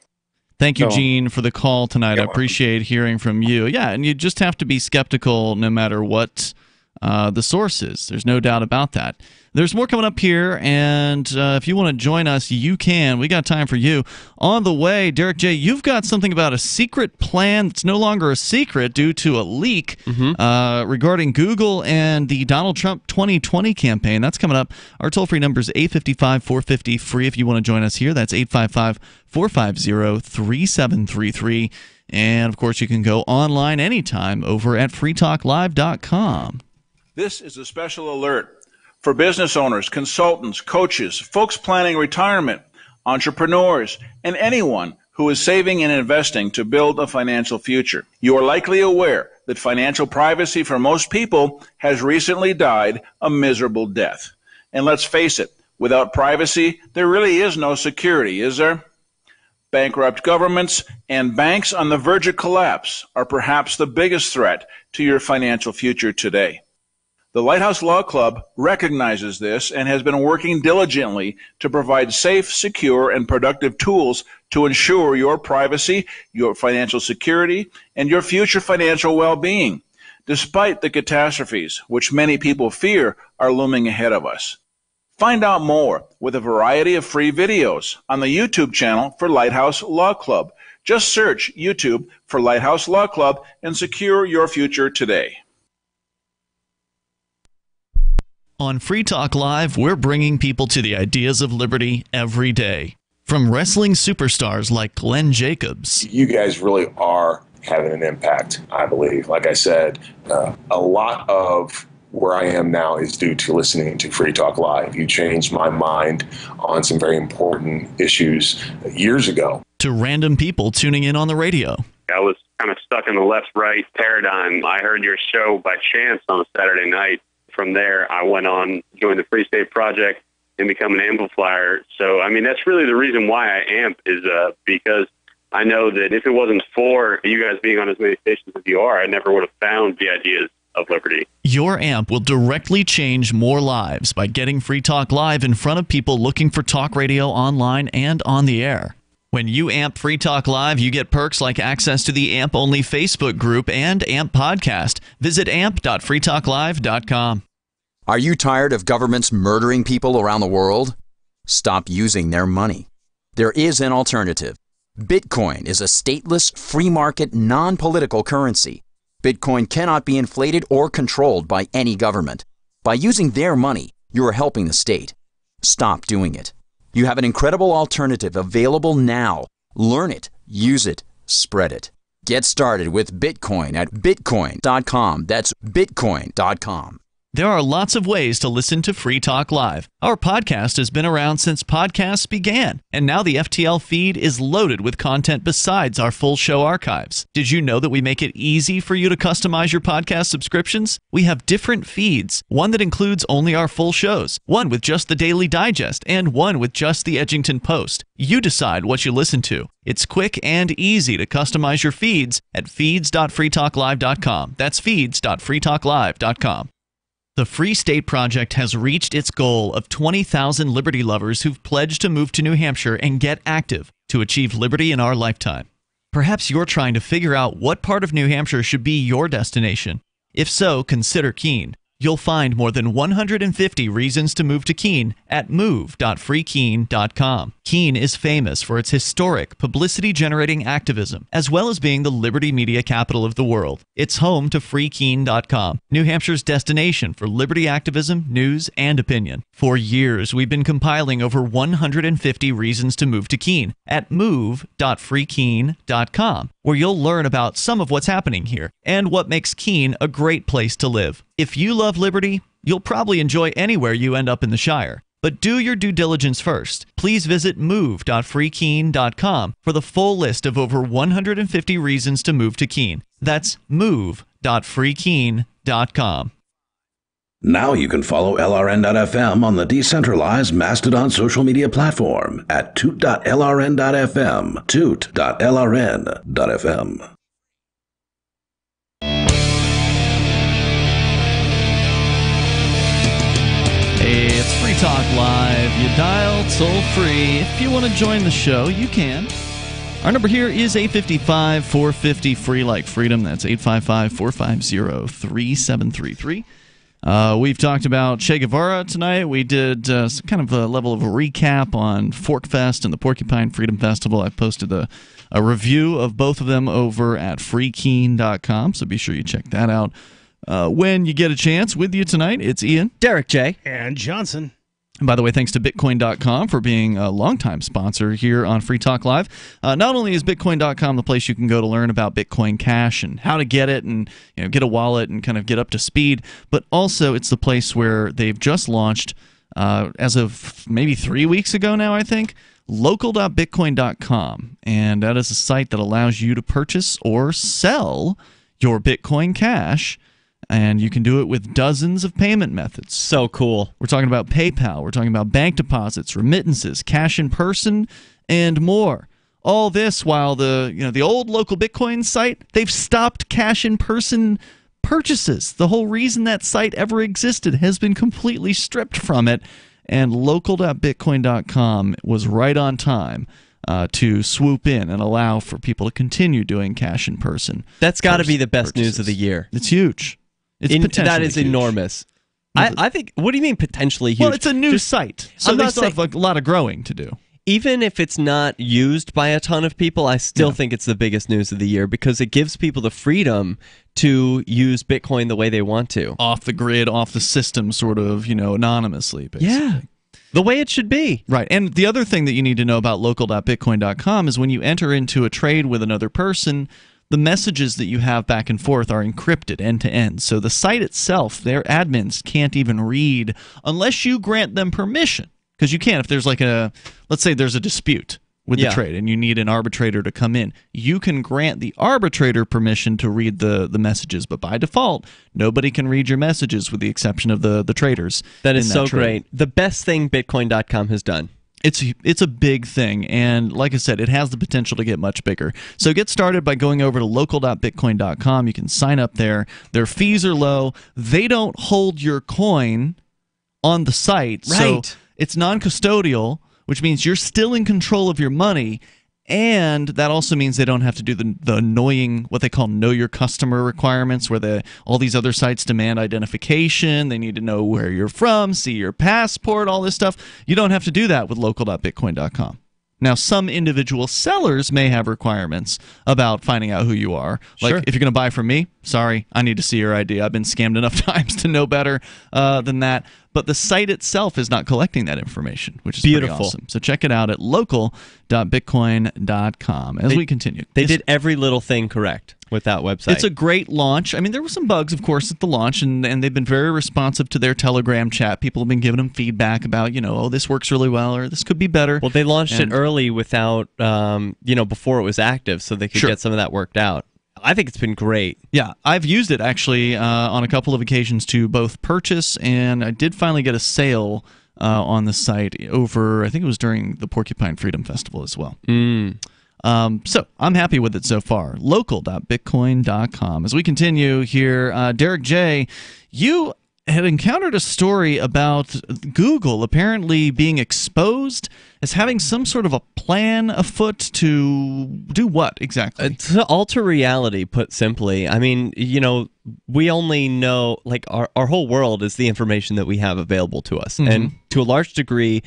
Thank you, Gene, for the call tonight. I appreciate hearing from you. Yeah, and you just have to be skeptical no matter what the source is. There's no doubt about that. There's more coming up here, and if you want to join us, you can. We got time for you. On the way, Derrick J., you've got something about a secret plan that's no longer a secret due to a leak regarding Google and the Donald Trump 2020 campaign. That's coming up. Our toll-free number is 855-450 free if you want to join us here. That's 855-450-3733. And, of course, you can go online anytime over at freetalklive.com. This is a special alert for business owners, consultants, coaches, folks planning retirement, entrepreneurs, and anyone who is saving and investing to build a financial future. You are likely aware that financial privacy for most people has recently died a miserable death. And let's face it, without privacy, there really is no security, is there? Bankrupt governments and banks on the verge of collapse are perhaps the biggest threat to your financial future today. The Lighthouse Law Club recognizes this and has been working diligently to provide safe, secure, and productive tools to ensure your privacy, your financial security, and your future financial well-being, despite the catastrophes which many people fear are looming ahead of us. Find out more with a variety of free videos on the YouTube channel for Lighthouse Law Club. Just search YouTube for Lighthouse Law Club and secure your future today. On Free Talk Live, we're bringing people to the ideas of liberty every day. From wrestling superstars like Glenn Jacobs. You guys really are having an impact, I believe. Like I said, a lot of where I am now is due to listening to Free Talk Live. You changed my mind on some very important issues years ago. To random people tuning in on the radio. I was kind of stuck in the left-right paradigm. I heard your show by chance on a Saturday night. From there, I went on, joined the Free State Project, and become an amplifier. So, I mean, that's really the reason why I amp is because I know that if it wasn't for you guys being on as many stations as you are, I never would have found the ideas of liberty. Your amp will directly change more lives by getting Free Talk Live in front of people looking for talk radio online and on the air. When you amp Free Talk Live, you get perks like access to the AMP-only Facebook group and AMP podcast. Visit amp.freetalklive.com. Are you tired of governments murdering people around the world? Stop using their money. There is an alternative. Bitcoin is a stateless, free market, non-political currency. Bitcoin cannot be inflated or controlled by any government. By using their money, you are helping the state. Stop doing it. You have an incredible alternative available now. Learn it, use it, spread it. Get started with Bitcoin at bitcoin.com. That's bitcoin.com. There are lots of ways to listen to Free Talk Live. Our podcast has been around since podcasts began, and now the FTL feed is loaded with content besides our full show archives. Did you know that we make it easy for you to customize your podcast subscriptions? We have different feeds, one that includes only our full shows, one with just the Daily Digest, and one with just the Edgington Post. You decide what you listen to. It's quick and easy to customize your feeds at feeds.freetalklive.com. That's feeds.freetalklive.com. The Free State Project has reached its goal of 20,000 liberty lovers who've pledged to move to New Hampshire and get active to achieve liberty in our lifetime. Perhaps you're trying to figure out what part of New Hampshire should be your destination. If so, consider Keene. You'll find more than 150 reasons to move to Keene at move.freekeene.com. Keene is famous for its historic, publicity-generating activism, as well as being the liberty media capital of the world. It's home to freekeene.com, New Hampshire's destination for liberty activism, news, and opinion. For years, we've been compiling over 150 reasons to move to Keene at move.freekeene.com, where you'll learn about some of what's happening here and what makes Keene a great place to live. If you love liberty, you'll probably enjoy anywhere you end up in the Shire. But do your due diligence first. Please visit move.freekeene.com for the full list of over 150 reasons to move to Keene. That's move.freekeene.com. Now you can follow LRN.FM on the Decentralized Mastodon social media platform at toot.lrn.fm, toot.lrn.fm. Hey, it's Free Talk Live. You dial toll free. If you want to join the show, you can. Our number here is 855-450 free like freedom. That's 855-450-3733. We've talked about Che Guevara tonight. We did kind of a level of a recap on Forkfest and the Porcupine Freedom Festival. I posted a review of both of them over at freekeene.com, so be sure you check that out. When you get a chance, with you tonight, it's Ian, Derrick J. And Johnson. And by the way, thanks to Bitcoin.com for being a longtime sponsor here on Free Talk Live. Not only is Bitcoin.com the place you can go to learn about Bitcoin Cash and how to get it and get a wallet and kind of get up to speed, but also it's the place where they've just launched, as of maybe 3 weeks ago now, I think, local.bitcoin.com. And that is a site that allows you to purchase or sell your Bitcoin Cash. And you can do it with dozens of payment methods. So cool. We're talking about PayPal. We're talking about bank deposits, remittances, cash in person, and more. All this while the old local Bitcoin site, they've stopped cash in person purchases. The whole reason that site ever existed has been completely stripped from it. And local.bitcoin.com was right on time to swoop in and allow for people to continue doing cash in person. That's got to be the best news of the year. It's huge. It's potentially that is huge. enormous. I think. What do you mean potentially huge? Well, it's a new site, so there's a lot of growing to do. Even if it's not used by a ton of people, I still think it's the biggest news of the year because it gives people the freedom to use Bitcoin the way they want to, off the grid, off the system, sort of, anonymously. Basically. Yeah. The way it should be. Right. And the other thing that you need to know about local.bitcoin.com is when you enter into a trade with another person, the messages that you have back and forth are encrypted end to end. So the site itself, their admins can't even read unless you grant them permission. Because you can, if there's let's say there's a dispute with the trade and you need an arbitrator to come in, you can grant the arbitrator permission to read the messages. But by default, nobody can read your messages with the exception of the traders. That is so great. The best thing Bitcoin.com has done. It's a big thing, and like I said, it has the potential to get much bigger. So get started by going over to local.bitcoin.com. You can sign up there. Their fees are low. They don't hold your coin on the site. Right. So it's non-custodial, which means you're still in control of your money, and that also means they don't have to do the annoying, what they call know your customer requirements, where all these other sites demand identification. They need to know where you're from, see your passport, all this stuff. You don't have to do that with local.bitcoin.com. Now, some individual sellers may have requirements about finding out who you are. Like, if you're going to buy from me, sorry, I need to see your ID. I've been scammed enough times to know better than that. But the site itself is not collecting that information, which is beautiful. Pretty awesome. So check it out at local.bitcoin.com as we continue. They did every little thing correct with that website. It's a great launch. I mean, there were some bugs, of course, at the launch, and they've been very responsive to their Telegram chat. People have been giving them feedback about, this works really well, or this could be better. Well, they launched it early without, before it was active, so they could get some of that worked out. I think it's been great. Yeah, I've used it actually on a couple of occasions to both purchase, and I did finally get a sale on the site over, I think it was during the Porcupine Freedom Festival as well. So I'm happy with it so far. Local.bitcoin.com. As we continue here, Derrick J., you had encountered a story about Google apparently being exposed as having some sort of a plan afoot to do what exactly? To alter reality, put simply. I mean, we only know, like, our whole world is the information that we have available to us. Mm-hmm. And to a large degree,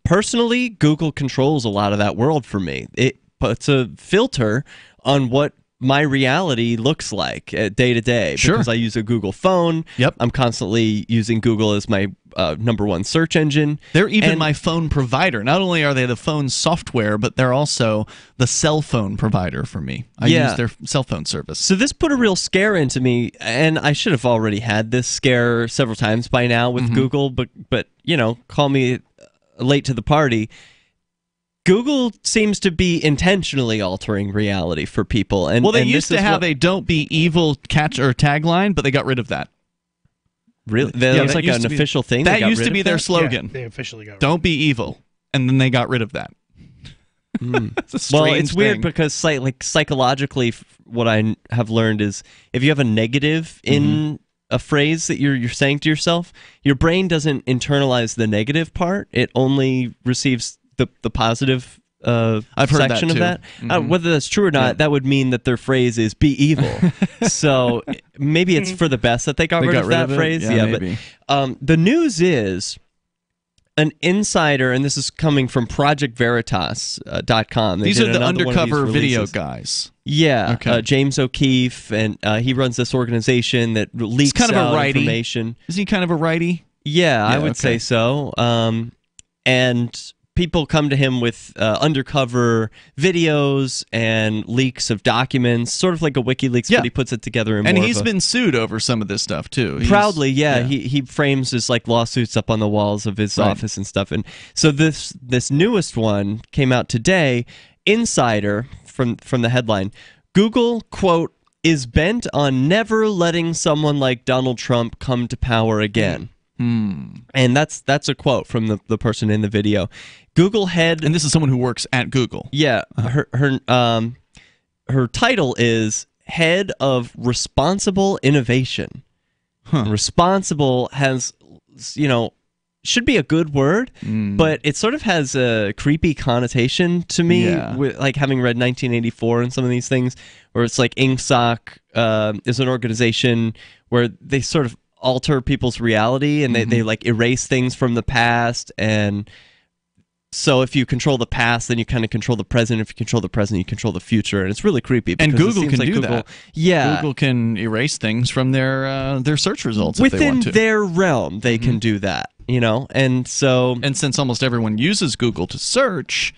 personally, Google controls a lot of that world for me. It puts a filter on what my reality looks like day to day. Sure. Because I use a Google phone. Yep. I'm constantly using Google as my number one search engine. They're even my phone provider. Not only are they the phone software, but they're also the cell phone provider for me. I use their cell phone service. So this put a real scare into me, and I should have already had this scare several times by now with Google, but call me late to the party. Google seems to be intentionally altering reality for people. And they used to have a "Don't be evil" catch or tagline, but they got rid of that. Really? That was like an official thing? That used to be their slogan. Yeah, they officially got rid of it. "Don't be evil," and then they got rid of that. It's a strange it's weird thing. because psychologically, what I have learned is if you have a negative in a phrase that you're saying to yourself, your brain doesn't internalize the negative part. It only receives the positive I've heard section that of that. Whether that's true or not, that would mean that their phrase is "be evil." So maybe it's for the best that they got rid of that phrase. Yeah, maybe. But the news is an insider, and this is coming from ProjectVeritas.com. These are the undercover video guys. Yeah, James O'Keefe, and he runs this organization that leaks kind of out a righty. information. Is he kind of a righty? Yeah, I would say so. And people come to him with undercover videos and leaks of documents, sort of like a WikiLeaks, but he puts it together in and more he's of been sued over some of this stuff too. Proudly, he frames his like lawsuits up on the walls of his office and stuff. And so this newest one came out today. Insider from the headline: Google, quote, is bent on never letting someone like Donald Trump come to power again. And that's a quote from the person in the video. Google head, and this is someone who works at Google. Yeah, her title is head of responsible innovation. Responsible has, should be a good word, but it sort of has a creepy connotation to me, with like having read 1984 and some of these things, where it's like INCSOC is an organization where they sort of alter people's reality and they like erase things from the past. And so if you control the past, then you kind of control the present. If you control the present, you control the future. And it's really creepy. And Google can like do that. Yeah. Google can erase things from their search results if they want to. Within their realm, they can do that, And so... And since almost everyone uses Google to search,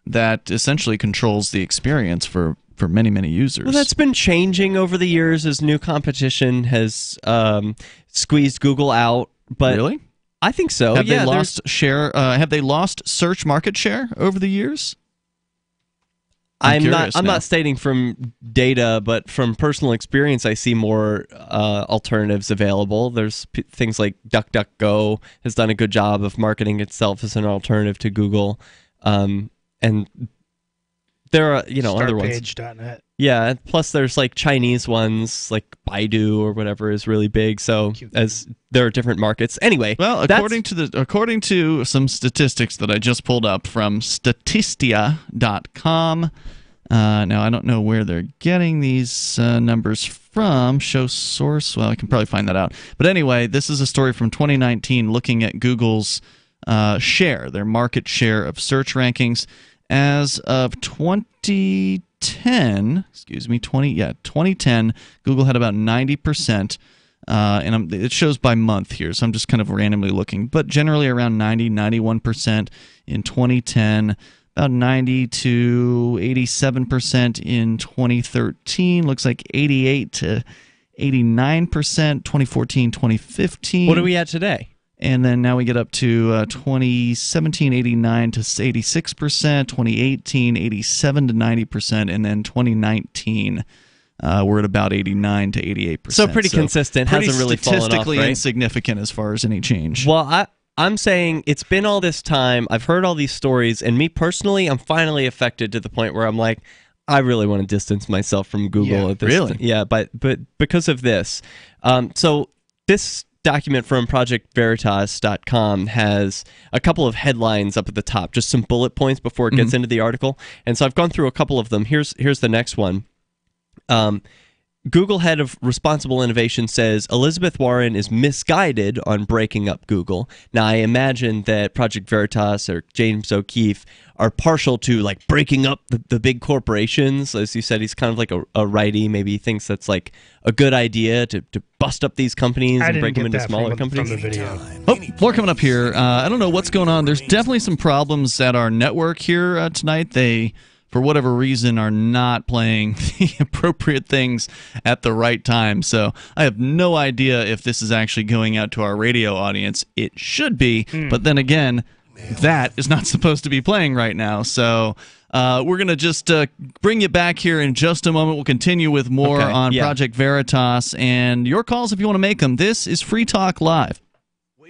that essentially controls the experience for for many, many users. Well, that's been changing over the years as new competition has squeezed Google out. But really? I think so. Have they lost share? Have they lost search market share over the years? I'm not stating from data, but from personal experience, I see more alternatives available. There's things like DuckDuckGo has done a good job of marketing itself as an alternative to Google, and there are other ones. Startpage.net. Yeah, plus there's like Chinese ones like Baidu or whatever is really big. So as there are different markets. Anyway, well, according to some statistics that I just pulled up from Statistia.com. Now I don't know where they're getting these numbers from. Show source. Well, I can probably find that out. But anyway, this is a story from 2019 looking at Google's share, their market share of search rankings as of 2010. 2010, Google had about 90%, and it shows by month here, so I'm just kind of randomly looking, but generally around 90, 91% in 2010, about 90 to 87% in 2013, looks like 88 to 89%, 2014, 2015. What are we at today? And then now we get up to 2017, 89 to 86%, 2018, 87 to 90%, and then 2019, we're at about 89 to 88%. So pretty consistent. Pretty hasn't really fallen off, statistically right? insignificant as far as any change. Well, I'm saying it's been all this time. I've heard all these stories, and me personally, I'm finally affected to the point where I'm like, I really want to distance myself from Google at this. Really? Yeah, but because of this. So this document from projectveritas.com has a couple of headlines up at the top, just some bullet points before it gets into the article. And so I've gone through a couple of them. Here's the next one. Google head of responsible innovation says Elizabeth Warren is misguided on breaking up Google. Now, I imagine that Project Veritas or James O'Keefe are partial to like breaking up the big corporations. As you said, he's kind of like a righty. Maybe he thinks that's like a good idea to bust up these companies and break them into smaller companies. From the video. Oh, more coming up here. I don't know what's going on. There's definitely some problems at our network here tonight. They, for whatever reason, are not playing the appropriate things at the right time. So I have no idea if this is actually going out to our radio audience. It should be, but then again, that is not supposed to be playing right now. So we're going to just bring you back here in just a moment. We'll continue with more on Project Veritas and your calls if you want to make them. This is Free Talk Live.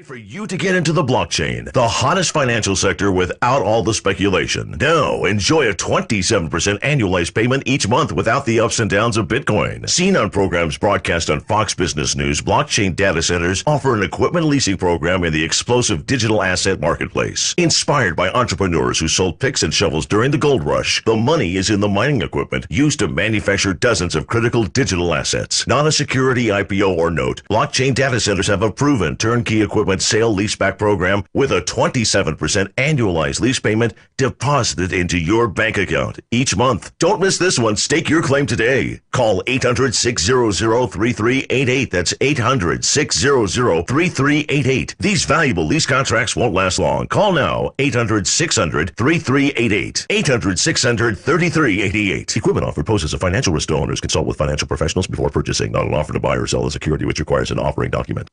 For you to get into the blockchain, the hottest financial sector without all the speculation. Now, enjoy a 27% annualized payment each month without the ups and downs of Bitcoin. Seen on programs broadcast on Fox Business News, blockchain data centers offer an equipment leasing program in the explosive digital asset marketplace. Inspired by entrepreneurs who sold picks and shovels during the gold rush, the money is in the mining equipment used to manufacture dozens of critical digital assets. Not a security IPO or note, blockchain data centers have a proven turnkey equipment sale leaseback program with a 27% annualized lease payment deposited into your bank account each month. Don't miss this one. Stake your claim today. Call 800-600-3388. That's 800-600-3388. These valuable lease contracts won't last long. Call now. 800-600-3388. 800-600-3388. Equipment offered poses a financial risk to owners. Consult with financial professionals before purchasing. Not an offer to buy or sell a security which requires an offering document.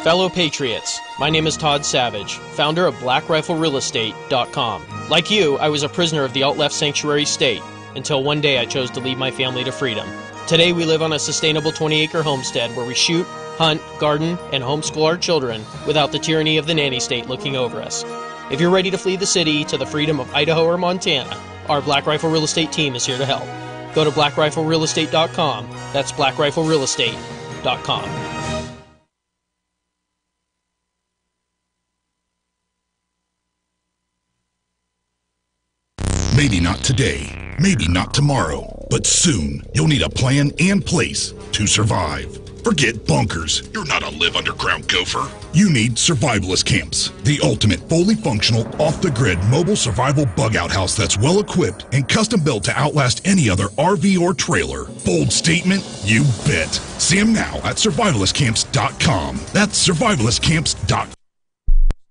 Fellow Patriots, my name is Todd Savage, founder of BlackRifleRealEstate.com. Like you, I was a prisoner of the alt-left sanctuary state, until one day I chose to lead my family to freedom. Today we live on a sustainable 20-acre homestead where we shoot, hunt, garden, and homeschool our children without the tyranny of the nanny state looking over us. If you're ready to flee the city to the freedom of Idaho or Montana, our Black Rifle Real Estate team is here to help. Go to BlackRifleRealEstate.com. That's BlackRifleRealEstate.com. Maybe not today, maybe not tomorrow, but soon you'll need a plan and place to survive. Forget bunkers. You're not a live underground gopher. You need survivalist camps, the ultimate fully functional, off-the-grid mobile survival bug-out house that's well-equipped and custom-built to outlast any other RV or trailer. Bold statement? You bet. See them now at survivalistcamps.com. That's survivalistcamps.com.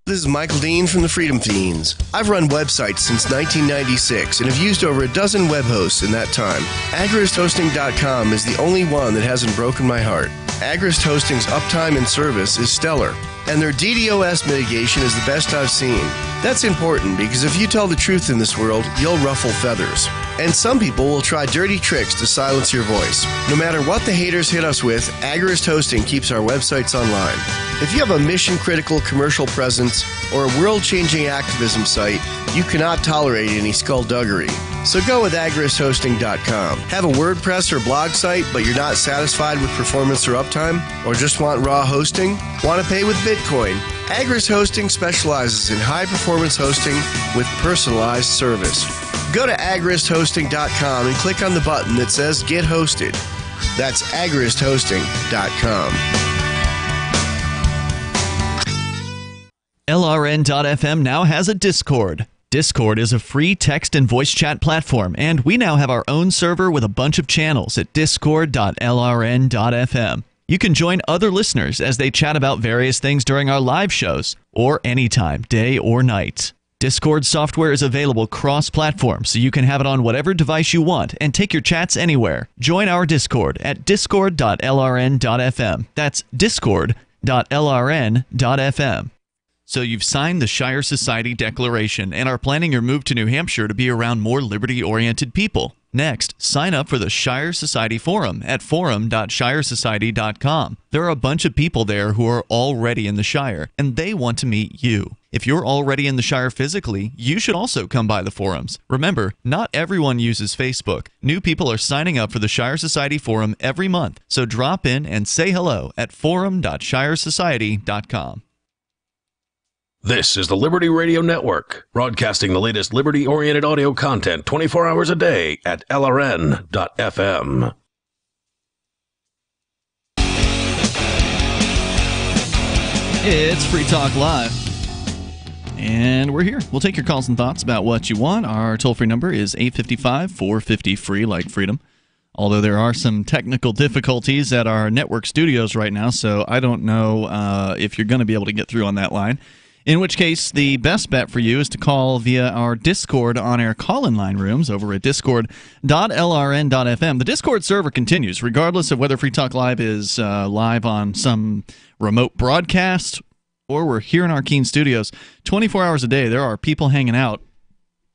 This is Michael Dean from the Freedom Fiends. I've run websites since 1996 and have used over a dozen web hosts in that time. AgristHosting.com is the only one that hasn't broken my heart. Agrist Hosting's uptime and service is stellar, and their DDoS mitigation is the best I've seen. That's important because if you tell the truth in this world, you'll ruffle feathers. And some people will try dirty tricks to silence your voice. No matter what the haters hit us with, Agrist Hosting keeps our websites online. If you have a mission-critical commercial presence or a world-changing activism site, you cannot tolerate any skullduggery. So go with agristhosting.com. Have a WordPress or blog site, but you're not satisfied with performance or uptime? Or just want raw hosting? Want to pay with Bitcoin? Agrist Hosting specializes in high-performance hosting with personalized service. Go to agristhosting.com and click on the button that says Get Hosted. That's agristhosting.com. LRN.FM now has a Discord. Discord is a free text and voice chat platform, and we now have our own server with a bunch of channels at discord.lrn.fm. You can join other listeners as they chat about various things during our live shows, or anytime, day or night. Discord software is available cross-platform, so you can have it on whatever device you want and take your chats anywhere. Join our Discord at discord.lrn.fm. That's discord.lrn.fm. So you've signed the Shire Society Declaration and are planning your move to New Hampshire to be around more liberty-oriented people. Next, sign up for the Shire Society Forum at forum.shiresociety.com. There are a bunch of people there who are already in the Shire, and they want to meet you. If you're already in the Shire physically, you should also come by the forums. Remember, not everyone uses Facebook. New people are signing up for the Shire Society Forum every month, so drop in and say hello at forum.shiresociety.com. This is the Liberty Radio Network, broadcasting the latest liberty-oriented audio content 24 hours a day at LRN.FM. It's Free Talk Live. And we're here. We'll take your calls and thoughts about what you want. Our toll-free number is 855-450-FREE, like freedom. Although there are some technical difficulties at our network studios right now, so I don't know if you're going to be able to get through on that line. In which case, the best bet for you is to call via our Discord on-air call-in line rooms over at discord.lrn.fm. The Discord server continues, regardless of whether Free Talk Live is live on some remote broadcast or we're here in our Keene studios. 24 hours a day, there are people hanging out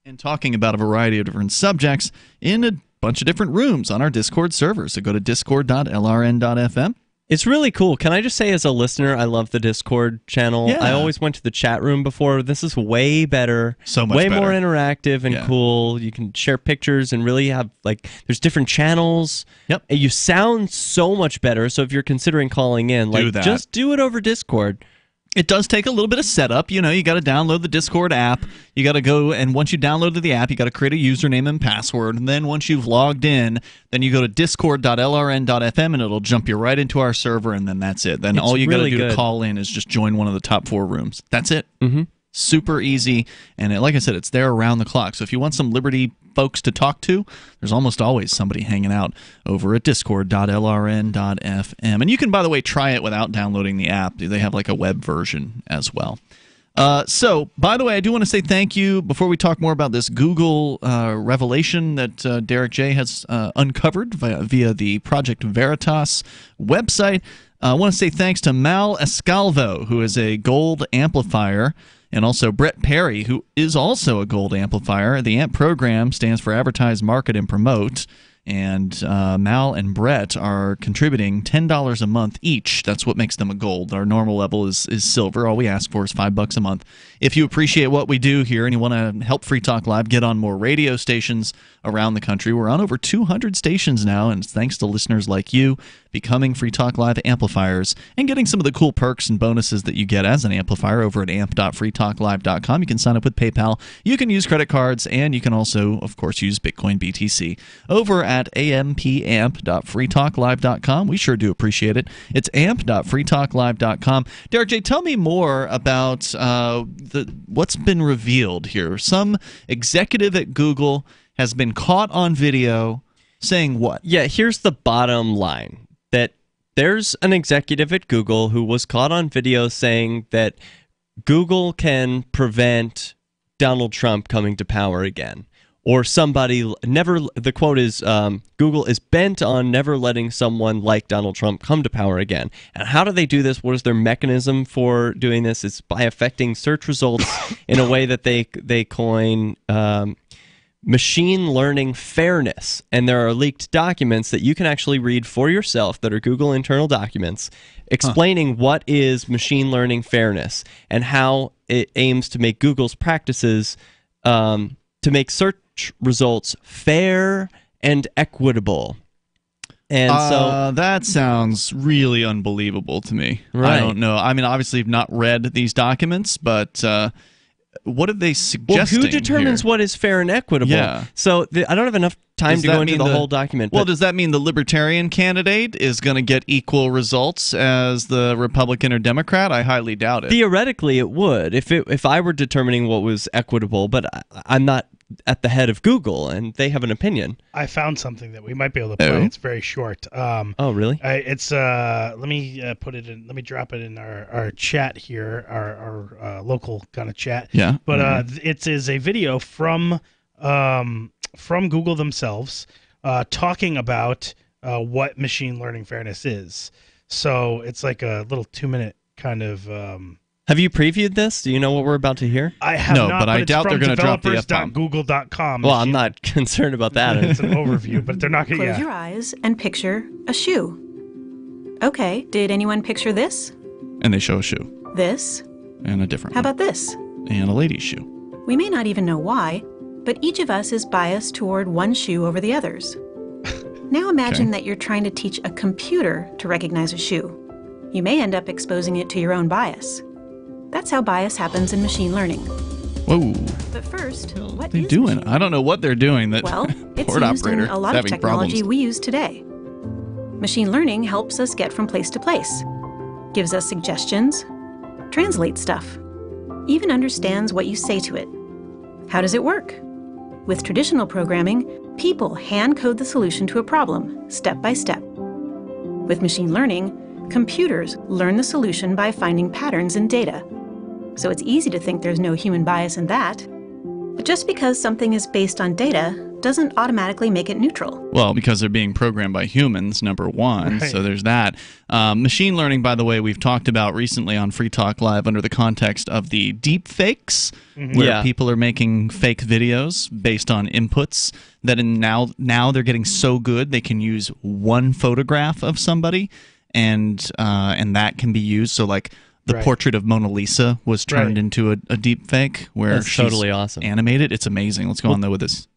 and talking about a variety of different subjects in a bunch of different rooms on our Discord server. So go to discord.lrn.fm. It's really cool. Can I just say, as a listener, I love the Discord channel. Yeah. I always went to the chat room before. This is way better. So much way better. more interactive and cool. You can share pictures and really have, like, there's different channels. Yep. And you sound so much better. So if you're considering calling in, like, just do it over Discord. It does take a little bit of setup. You know, you got to download the Discord app. You got to go, and once you downloaded the app, you got to create a username and password. And then once you've logged in, then you go to discord.lrn.fm, and it'll jump you right into our server, and then that's it. Then all you got to do to call in is just join one of the top 4 rooms. That's it. Mm-hmm. Super easy, and like I said, it's there around the clock. So if you want some Liberty folks to talk to, there's almost always somebody hanging out over at discord.lrn.fm. And you can, by the way, try it without downloading the app. They have like a web version as well. So, by the way, I do want to say thank you before we talk more about this Google revelation that Derrick J. has uncovered via the Project Veritas website. I want to say thanks to Mal Escalvo, who is a gold amplifier, and also Brett Perry, who is also a gold amplifier. The AMP program stands for Advertise, Market, and Promote. And Mal and Brett are contributing $10 a month each. That's what makes them a gold. Our normal level is silver. All we ask for is $5 a month. If you appreciate what we do here and you want to help Free Talk Live get on more radio stations around the country, we're on over 200 stations now, and it's thanks to listeners like you becoming Free Talk Live amplifiers and getting some of the cool perks and bonuses that you get as an amplifier over at amp.freetalklive.com. You can sign up with PayPal, you can use credit cards, and you can also, of course, use Bitcoin BTC over at ampamp.freetalklive.com. We sure do appreciate it. It's amp.freetalklive.com. Derrick J., tell me more about what's been revealed here. Some executive at Google has been caught on video saying what? Yeah, here's the bottom line. That there's an executive at Google who was caught on video saying that Google can prevent Donald Trump coming to power again. Or somebody never, the quote is, Google is bent on never letting someone like Donald Trump come to power again. And how do they do this? What is their mechanism for doing this? It's by affecting search results in a way that they coin machine learning fairness. And there are leaked documents that you can actually read for yourself that are Google internal documents explaining what is machine learning fairness and how it aims to make Google's practices to make search results fair and equitable. And so that sounds really unbelievable to me. Right. I don't know. I mean, obviously, I've not read these documents, but what are they suggesting? Well, who determines what is fair and equitable? Yeah. So I don't have enough time to go into the whole document. Well, does that mean the Libertarian candidate is going to get equal results as the Republican or Democrat? I highly doubt it. Theoretically, it would if I were determining what was equitable, but I'm not at the head of Google, and they have an opinion. I found something that we might be able to play. It's very short. Oh, really? It's let me put it in. Let me drop it in our chat here, our local kind of chat. Yeah. But it is a video from Google themselves talking about what machine learning fairness is. So it's like a little 2-minute kind of. Have you previewed this? Do you know what we're about to hear? I have not, but I doubt they're going to drop the F-bomb. Developers.google.com. Well, I'm not concerned about that. It's an overview, but they're not going to. Close your eyes and picture a shoe. Okay, did anyone picture this? And they show a shoe. This? And a different How one. about this? And a lady's shoe. We may not even know why, but each of us is biased toward one shoe over the others. Now imagine that you're trying to teach a computer to recognize a shoe. You may end up exposing it to your own bias. That's how bias happens in machine learning. Whoa. But first, what They're is doing? I don't know what they're doing. That Well, it's port used operator in a lot is of having technology problems. we use today. Machine learning helps us get from place to place, gives us suggestions, translates stuff, even understands what you say to it. How does it work? With traditional programming, people hand code the solution to a problem, step by step. With machine learning, computers learn the solution by finding patterns in data. So it's easy to think there's no human bias in that. But just because something is based on data doesn't automatically make it neutral. Well, because they're being programmed by humans, number one. Right. So there's that. Machine learning, by the way, we've talked about recently on Free Talk Live under the context of the deep fakes, where people are making fake videos based on inputs that now they're getting so good they can use one photograph of somebody and that can be used. So like the portrait of Mona Lisa was turned into a deep fake where That's she's totally awesome. animated. It's amazing. Let's go on though with this.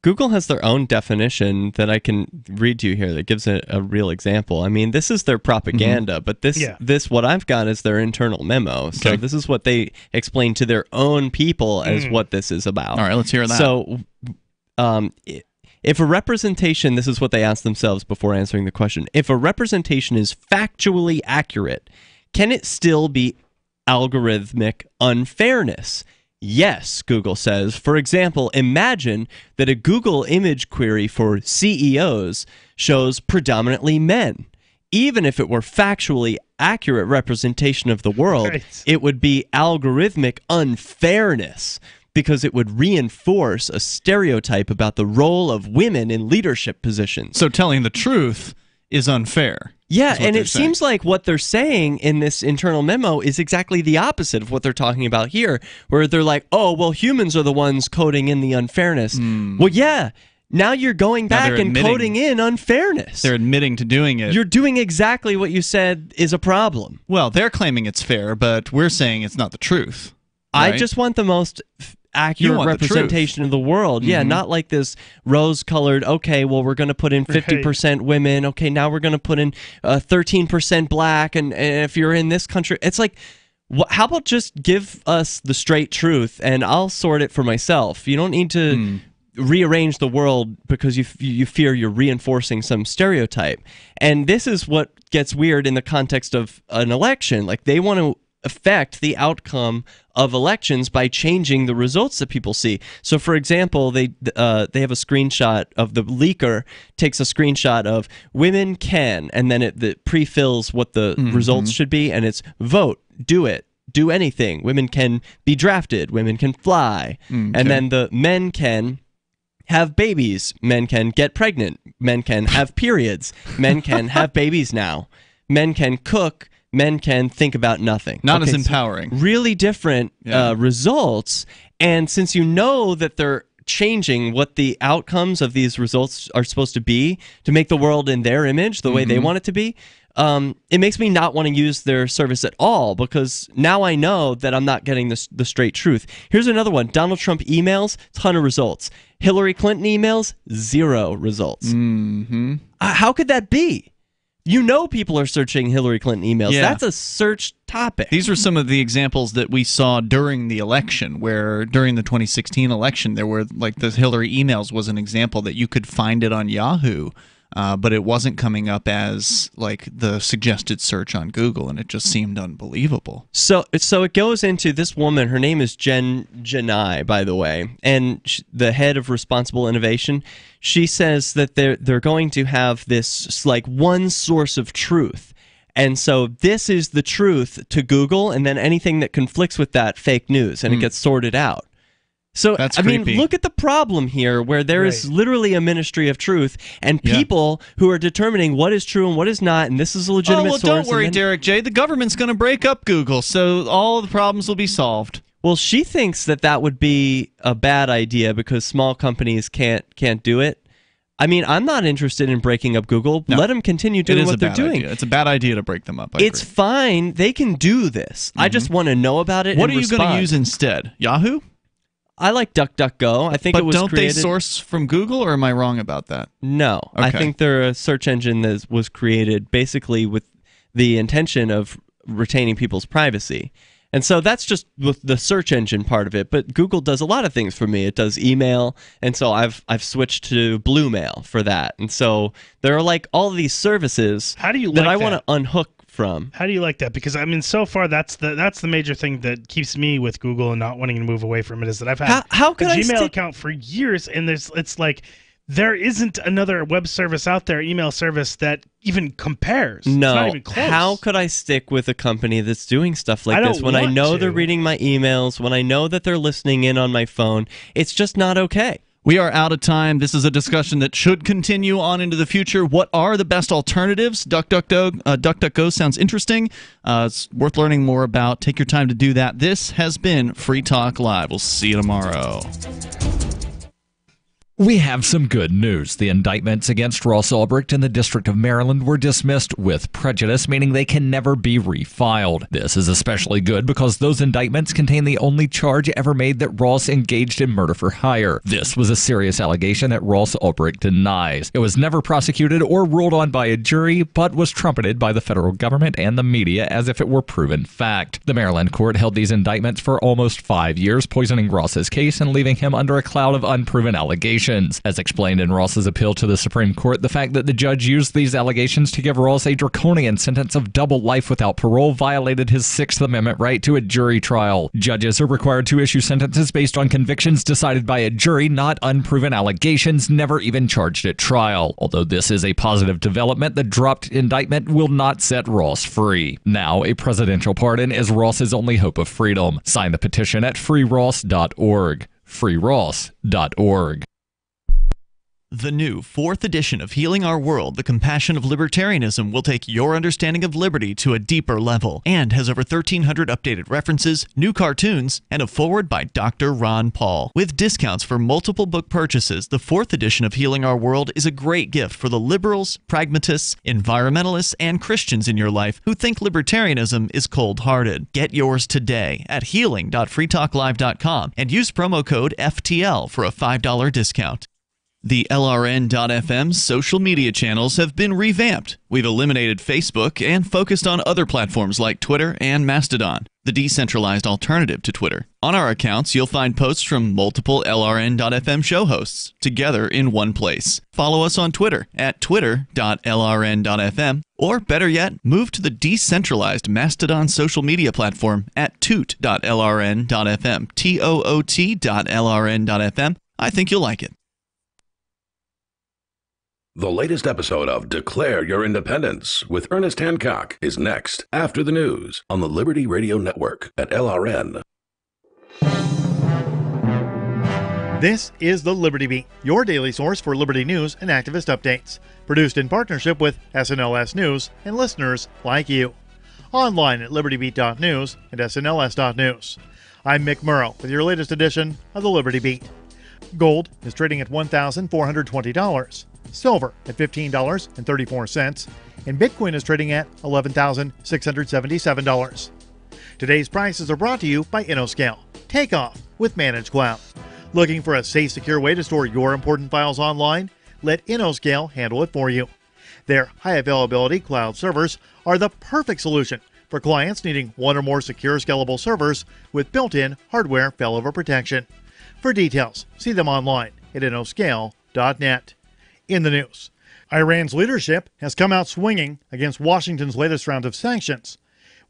Google has their own definition that I can read to you here that gives a real example. I mean, this is their propaganda, but this what I've got is their internal memo. So this is what they explain to their own people as what this is about. All right, let's hear that. So if a representation, this is what they ask themselves before answering the question, if a representation is factually accurate, can it still be algorithmic unfairness? Yes, Google says. For example, imagine that a Google image query for CEOs shows predominantly men. Even if it were factually accurate representation of the world, it would be algorithmic unfairness because it would reinforce a stereotype about the role of women in leadership positions. So telling the truth is unfair. Yeah, and it seems like what they're saying in this internal memo is exactly the opposite of what they're talking about here, where they're like, oh, well, humans are the ones coding in the unfairness. Well, yeah, now you're going back and coding in unfairness. They're admitting to doing it. You're doing exactly what you said is a problem. Well, they're claiming it's fair, but we're saying it's not the truth. Right? I just want the most accurate representation of the world. Yeah, not like this rose-colored, okay, well, we're going to put in 50% women. Okay, now we're going to put in 13% black. And if you're in this country, it's like, how about just give us the straight truth and I'll sort it for myself. You don't need to rearrange the world because you fear you're reinforcing some stereotype. And this is what gets weird in the context of an election. Like, they want to affect the outcome of elections by changing the results that people see. So, for example, they have a screenshot of the leaker takes a screenshot of women can, and then it pre-fills what the results should be, and it's vote, do it, do anything. Women can be drafted. Women can fly. And then the men can have babies. Men can get pregnant. Men can have periods. Men can have babies now. Men can cook. Men can think about nothing. Not as empowering. So really different results. And since you know that they're changing what the outcomes of these results are supposed to be to make the world in their image the way they want it to be, it makes me not want to use their service at all, because now I know that I'm not getting the straight truth. Here's another one. Donald Trump emails, ton of results. Hillary Clinton emails, 0 results. How could that be? You know people are searching Hillary Clinton emails. Yeah. That's a search topic. These are some of the examples that we saw during the election, where during the 2016 election, there were, like, the Hillary emails was an example that you could find it on Yahoo, but it wasn't coming up as, like, the suggested search on Google, and it just seemed unbelievable. So it goes into this woman. Her name is Jen Janai, by the way, and the head of Responsible Innovation. She says that they're going to have this, like, one source of truth. And so this is the truth to Google, and then anything that conflicts with that, fake news, and it gets sorted out. So, That's I mean, creepy. look at the problem here, where there is literally a ministry of truth, and people who are determining what is true and what is not, and this is a legitimate source. Don't worry, Derrick J. The government's going to break up Google, so all the problems will be solved. Well, she thinks that would be a bad idea because small companies can't do it. I mean, I'm not interested in breaking up Google. No. Let them continue doing what they're doing. Idea. It's a bad idea to break them up. It's fine. They can do this. I just want to know about it. What are you going to use instead? Yahoo? I like DuckDuckGo. I think it was don't created... they source from Google, or am I wrong about that? No. Okay. I think they're a search engine that was created basically with the intention of retaining people's privacy. And so that's just with the search engine part of it. But Google does a lot of things for me. It does email, and so I've switched to Blue Mail for that. And so there are, like, all of these services that I want to unhook from. How do you like that? Because I mean, so far that's the major thing that keeps me with Google and not wanting to move away from it, is that I've had a Gmail account for years, and it's like there isn't another web service out there, email service, that even compares. No. It's not even close. How could I stick with a company that's doing stuff like this when I know they're reading my emails, when I know that they're listening in on my phone? It's just not okay. We are out of time. This is a discussion that should continue on into the future. What are the best alternatives? DuckDuckGo sounds interesting. It's worth learning more about. Take your time to do that. This has been Free Talk Live. We'll see you tomorrow. We have some good news. The indictments against Ross Ulbricht in the District of Maryland were dismissed with prejudice, meaning they can never be refiled. This is especially good because those indictments contain the only charge ever made that Ross engaged in murder for hire. This was a serious allegation that Ross Ulbricht denies. It was never prosecuted or ruled on by a jury, but was trumpeted by the federal government and the media as if it were proven fact. The Maryland court held these indictments for almost 5 years, poisoning Ross's case and leaving him under a cloud of unproven allegations. As explained in Ross's appeal to the Supreme Court, the fact that the judge used these allegations to give Ross a draconian sentence of double life without parole violated his Sixth Amendment right to a jury trial. Judges are required to issue sentences based on convictions decided by a jury, not unproven allegations never even charged at trial. Although this is a positive development, the dropped indictment will not set Ross free. Now, a presidential pardon is Ross's only hope of freedom. Sign the petition at freeross.org. freeross.org. The new 4th edition of Healing Our World, The Compassion of Libertarianism, will take your understanding of liberty to a deeper level and has over 1,300 updated references, new cartoons, and a foreword by Dr. Ron Paul. With discounts for multiple book purchases, the 4th edition of Healing Our World is a great gift for the liberals, pragmatists, environmentalists, and Christians in your life who think libertarianism is cold-hearted. Get yours today at healing.freetalklive.com and use promo code FTL for a $5 discount. The LRN.FM social media channels have been revamped. We've eliminated Facebook and focused on other platforms like Twitter and Mastodon, the decentralized alternative to Twitter. On our accounts, you'll find posts from multiple LRN.FM show hosts together in one place. Follow us on Twitter at twitter.lrn.fm, or better yet, move to the decentralized Mastodon social media platform at toot.lrn.fm, toot.lrn.fm. I think you'll like it. The latest episode of Declare Your Independence with Ernest Hancock is next after the news on the Liberty Radio Network at LRN. This is the Liberty Beat, your daily source for liberty news and activist updates. Produced in partnership with SNLS News and listeners like you. Online at libertybeat.news and snls.news. I'm Mick Murrow with your latest edition of the Liberty Beat. Gold is trading at $1,420. Silver at $15.34, and Bitcoin is trading at $11,677. Today's prices are brought to you by InnoScale. Take off with Managed Cloud. Looking for a safe, secure way to store your important files online? Let InnoScale handle it for you. Their high availability cloud servers are the perfect solution for clients needing one or more secure, scalable servers with built-in hardware failover protection. For details, see them online at innoscale.net. In the news, Iran's leadership has come out swinging against Washington's latest round of sanctions,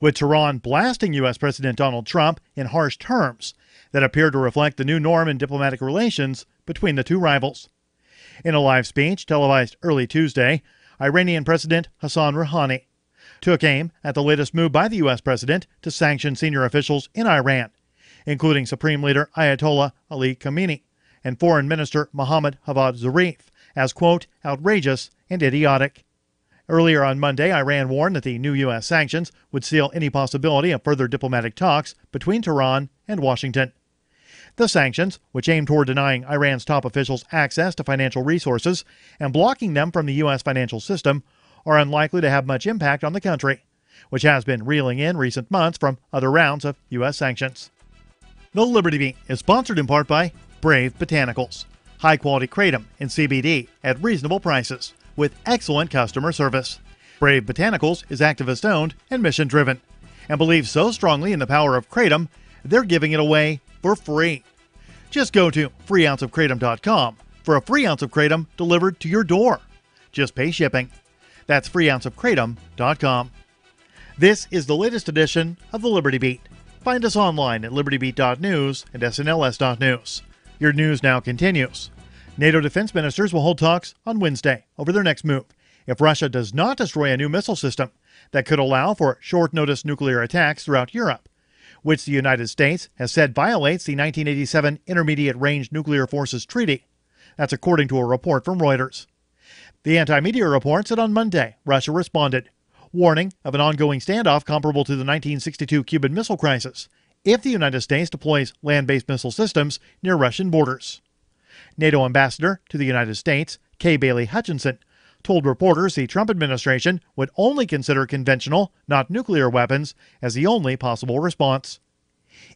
with Tehran blasting U.S. President Donald Trump in harsh terms that appear to reflect the new norm in diplomatic relations between the two rivals. In a live speech televised early Tuesday, Iranian President Hassan Rouhani took aim at the latest move by the U.S. president to sanction senior officials in Iran, including Supreme Leader Ayatollah Ali Khamenei and Foreign Minister Mohammad Javad Zarif, as, quote, outrageous and idiotic. Earlier on Monday, Iran warned that the new U.S. sanctions would seal any possibility of further diplomatic talks between Tehran and Washington. The sanctions, which aim toward denying Iran's top officials access to financial resources and blocking them from the U.S. financial system, are unlikely to have much impact on the country, which has been reeling in recent months from other rounds of U.S. sanctions. The Liberty Beat is sponsored in part by Brave Botanicals. High-quality kratom and CBD at reasonable prices with excellent customer service. Brave Botanicals is activist-owned and mission-driven and believes so strongly in the power of kratom, they're giving it away for free. Just go to freeounceofkratom.com for a free ounce of kratom delivered to your door. Just pay shipping. That's freeounceofkratom.com. This is the latest edition of the Liberty Beat. Find us online at libertybeat.news and snls.news. Your news now continues. NATO defense ministers will hold talks on Wednesday over their next move if Russia does not destroy a new missile system that could allow for short-notice nuclear attacks throughout Europe, which the United States has said violates the 1987 Intermediate Range Nuclear Forces Treaty. That's according to a report from Reuters. The anti-media report said on Monday Russia responded, warning of an ongoing standoff comparable to the 1962 Cuban Missile Crisis if the United States deploys land-based missile systems near Russian borders. NATO ambassador to the United States, Kay Bailey Hutchinson, told reporters the Trump administration would only consider conventional, not nuclear weapons as the only possible response.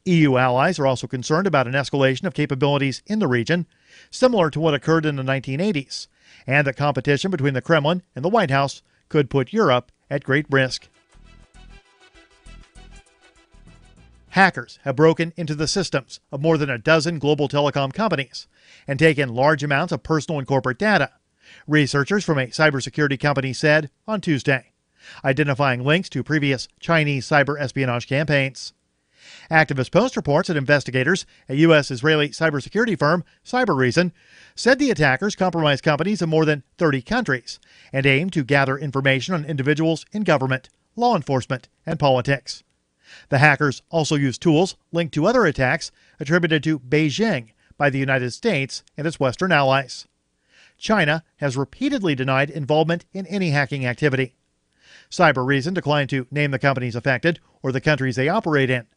EU allies are also concerned about an escalation of capabilities in the region, similar to what occurred in the 1980s, and that competition between the Kremlin and the White House could put Europe at great risk. Hackers have broken into the systems of more than a dozen global telecom companies and taken large amounts of personal and corporate data, researchers from a cybersecurity company said on Tuesday, identifying links to previous Chinese cyber espionage campaigns. Activist Post reports that investigators at U.S.-Israeli cybersecurity firm Cybereason said the attackers compromised companies in more than 30 countries and aimed to gather information on individuals in government, law enforcement, and politics. The hackers also used tools linked to other attacks attributed to Beijing by the United States and its Western allies. China has repeatedly denied involvement in any hacking activity. Cybereason declined to name the companies affected or the countries they operate in.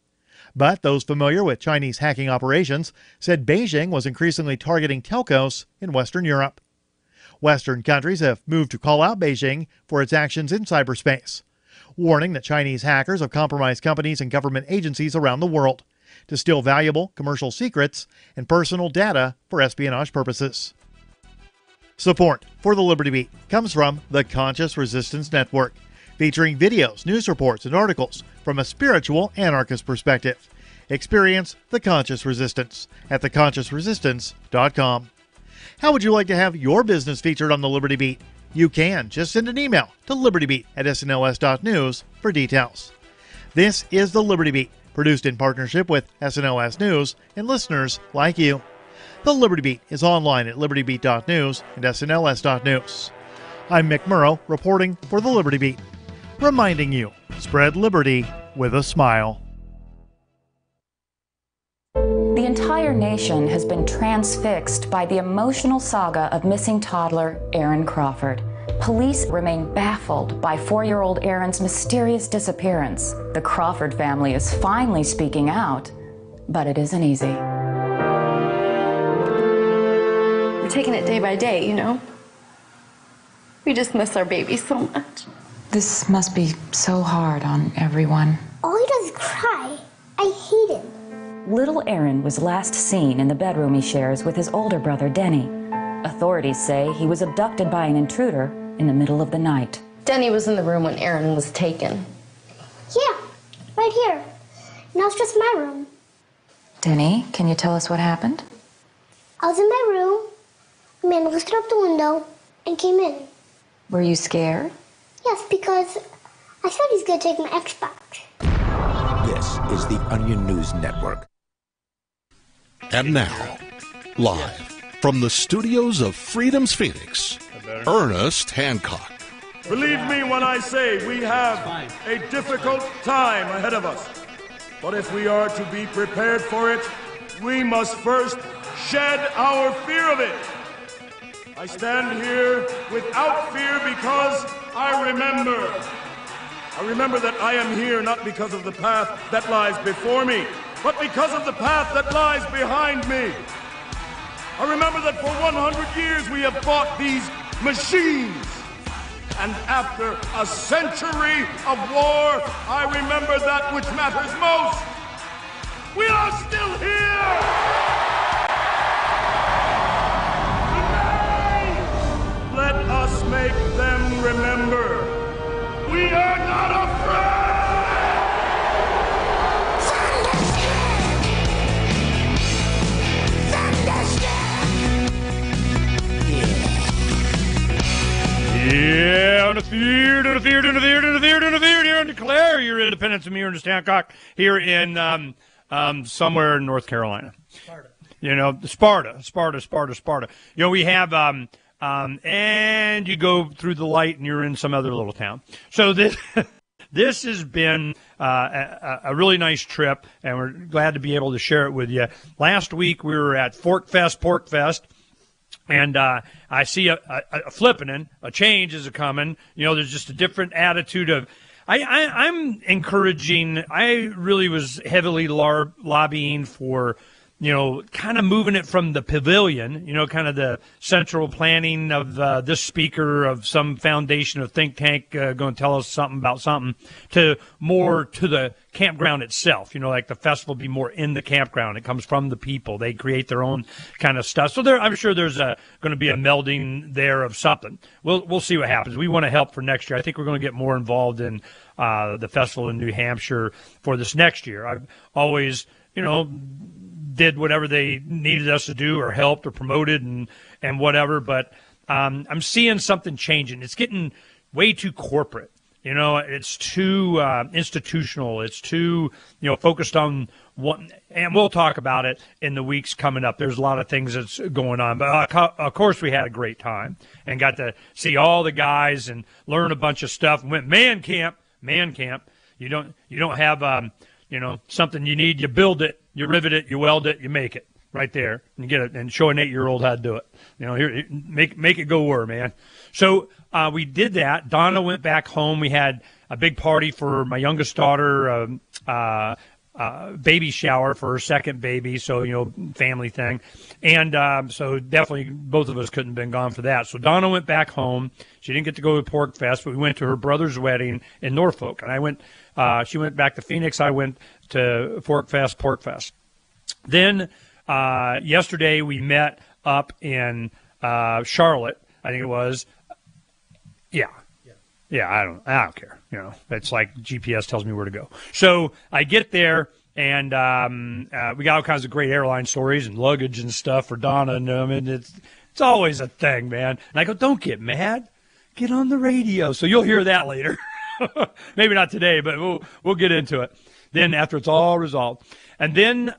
But those familiar with Chinese hacking operations said Beijing was increasingly targeting telcos in Western Europe. Western countries have moved to call out Beijing for its actions in cyberspace, warning that Chinese hackers have compromised companies and government agencies around the world to steal valuable commercial secrets and personal data for espionage purposes. Support for the Liberty Beat comes from the Conscious Resistance Network, featuring videos, news reports, and articles from a spiritual anarchist perspective. Experience the Conscious Resistance at theconsciousresistance.com. How would you like to have your business featured on the Liberty Beat? You can. Just send an email to libertybeat@snls.news for details. This is the Liberty Beat, produced in partnership with SNLS News and listeners like you. The Liberty Beat is online at libertybeat.news and snls.news. I'm Mick Murrow, reporting for the Liberty Beat, reminding you, spread liberty with a smile. The entire nation has been transfixed by the emotional saga of missing toddler Aaron Crawford. Police remain baffled by 4-year-old Aaron's mysterious disappearance. The Crawford family is finally speaking out, but it isn't easy. We're taking it day by day, you know? We just miss our baby so much. This must be so hard on everyone. All he does is cry. I hate him. Little Aaron was last seen in the bedroom he shares with his older brother, Denny. Authorities say he was abducted by an intruder in the middle of the night. Denny was in the room when Aaron was taken. Yeah, right here. Now it's just my room. Denny, can you tell us what happened? I was in my room. A man lifted up the window and came in. Were you scared? Yes, because I thought he's going to take my Xbox. This is the Onion News Network. And now, live from the studios of Freedom's Phoenix, Ernest Hancock. Believe me when I say we have a difficult time ahead of us. But if we are to be prepared for it, we must first shed our fear of it. I stand here without fear because I remember that I am here not because of the path that lies before me, but because of the path that lies behind me. I remember that for 100 years we have fought these machines. And after a century of war, I remember that which matters most. We are still here! Let us make them remember. We are not afraid! Yeah, undefeated, and declare your independence of me, Ernest Hancock, here in somewhere in North Carolina. Sparta. You know, Sparta. You know, we have and you go through the light and you're in some other little town. So this this has been a really nice trip, and we're glad to be able to share it with you. Last week we were at Porcfest. And I see a flippening, a change is coming. You know, there's just a different attitude of. I'm encouraging. I really was heavily lobbying for, you know, kind of moving it from the pavilion, you know, kind of the central planning of this speaker of some foundation or think tank going to tell us something about something, to more to the campground itself. You know, like the festival be more in the campground. It comes from the people. They create their own kind of stuff. So I'm sure there's going to be a melding there of something. We'll see what happens. We want to help for next year. I think we're going to get more involved in the festival in New Hampshire for this next year. I've always, you know, did whatever they needed us to do or helped or promoted and whatever. But I'm seeing something changing. It's getting way too corporate. You know, it's too institutional. It's too, you know, focused on one. And we'll talk about it in the weeks coming up. There's a lot of things that's going on. But, of course, we had a great time and got to see all the guys and learn a bunch of stuff. Went man camp. You don't have, you know, something you need. You build it. You rivet it. You weld it. You make it right there. And you get it and show an 8-year-old how to do it. You know, here, make it go where, man. So we did that. Donna went back home. We had a big party for my youngest daughter, baby shower for her second baby. So, you know, family thing. And so definitely both of us couldn't have been gone for that. So Donna went back home. She didn't get to go to Porkfest, but we went to her brother's wedding in Norfolk. And I went, she went back to Phoenix. I went to Porkfest. Then yesterday we met up in Charlotte, I think it was. Yeah, I don't care. You know, it's like GPS tells me where to go. So I get there, and we got all kinds of great airline stories and luggage and stuff for Donna and them, and it's always a thing, man. And I go, don't get mad, get on the radio. So you'll hear that later. Maybe not today, but we'll get into it then after it's all resolved. And then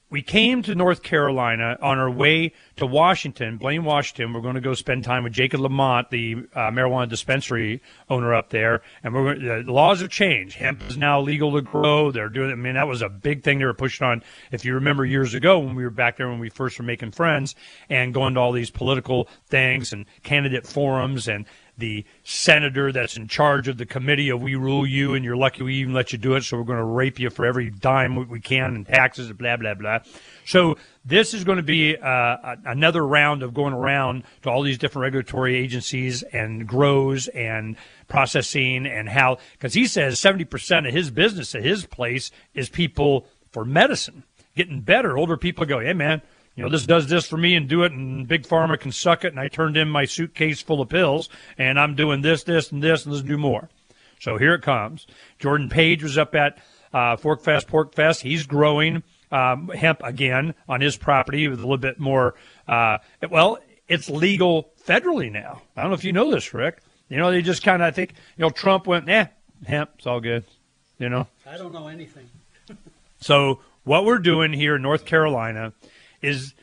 we came to North Carolina on our way to Washington, Blaine, Washington. We're going to go spend time with Jacob Lamont, the marijuana dispensary owner up there. And the laws have changed. Hemp is now legal to grow. They're doing. I mean, that was a big thing they were pushing on. If you remember years ago when we were back there when we first were making friends and going to all these political things and candidate forums and the senator that's in charge of the committee of we rule you and you're lucky we even let you do it, so we're going to rape you for every dime we can and taxes and blah, blah, blah. So this is going to be another round of going around to all these different regulatory agencies and grows and processing and how, because he says 70% of his business at his place is people for medicine, getting better. Older people go, hey, man, this does this for me and do it, and Big Pharma can suck it, and I turned in my suitcase full of pills, and I'm doing this, this, and this, and let's do more. So here it comes. Jordan Page was up at Porcfest. He's growing hemp again on his property with a little bit more. It's legal federally now. I don't know if you know this, Rick. They just kind of, I think, Trump went, hemp, it's all good. I don't know anything. So what we're doing here in North Carolina is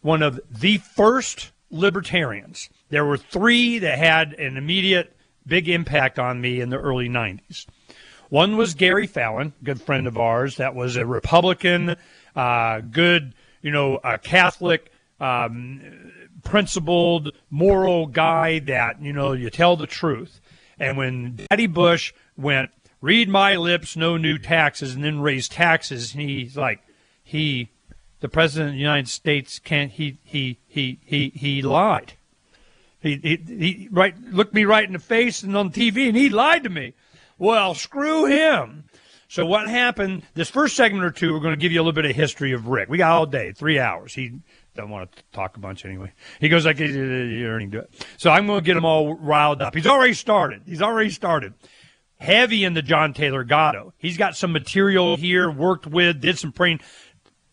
one of the first libertarians. There were three that had an immediate big impact on me in the early 90s. One was Gary Fallon, a good friend of ours, that was a Republican, good, a Catholic, principled, moral guy that, you tell the truth. And when Daddy Bush went, read my lips, no new taxes, and then raise taxes, he's like, the president of the United States can't. He lied. He looked me right in the face and on TV, and he lied to me. Well, screw him. So what happened? This first segment or two, we're going to give you a little bit of history of Rick. We got all day, 3 hours. He doesn't want to talk a bunch anyway. He goes like, you're earning to it. So I'm going to get him all riled up. He's already started. Heavy into John Taylor Gatto. He's got some material here, worked with, did some praying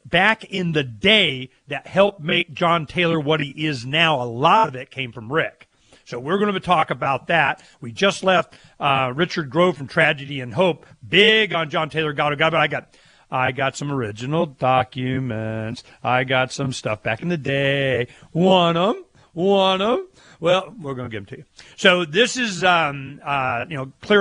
back in the day that helped make John Taylor what he is now. A lot of it came from Rick. So we're going to talk about that. We just left Richard Grove from Tragedy and Hope, big on John Taylor Gatto. But I got some original documents. I got some stuff back in the day. One of them. Well, we're going to give them to you. So this is, clearing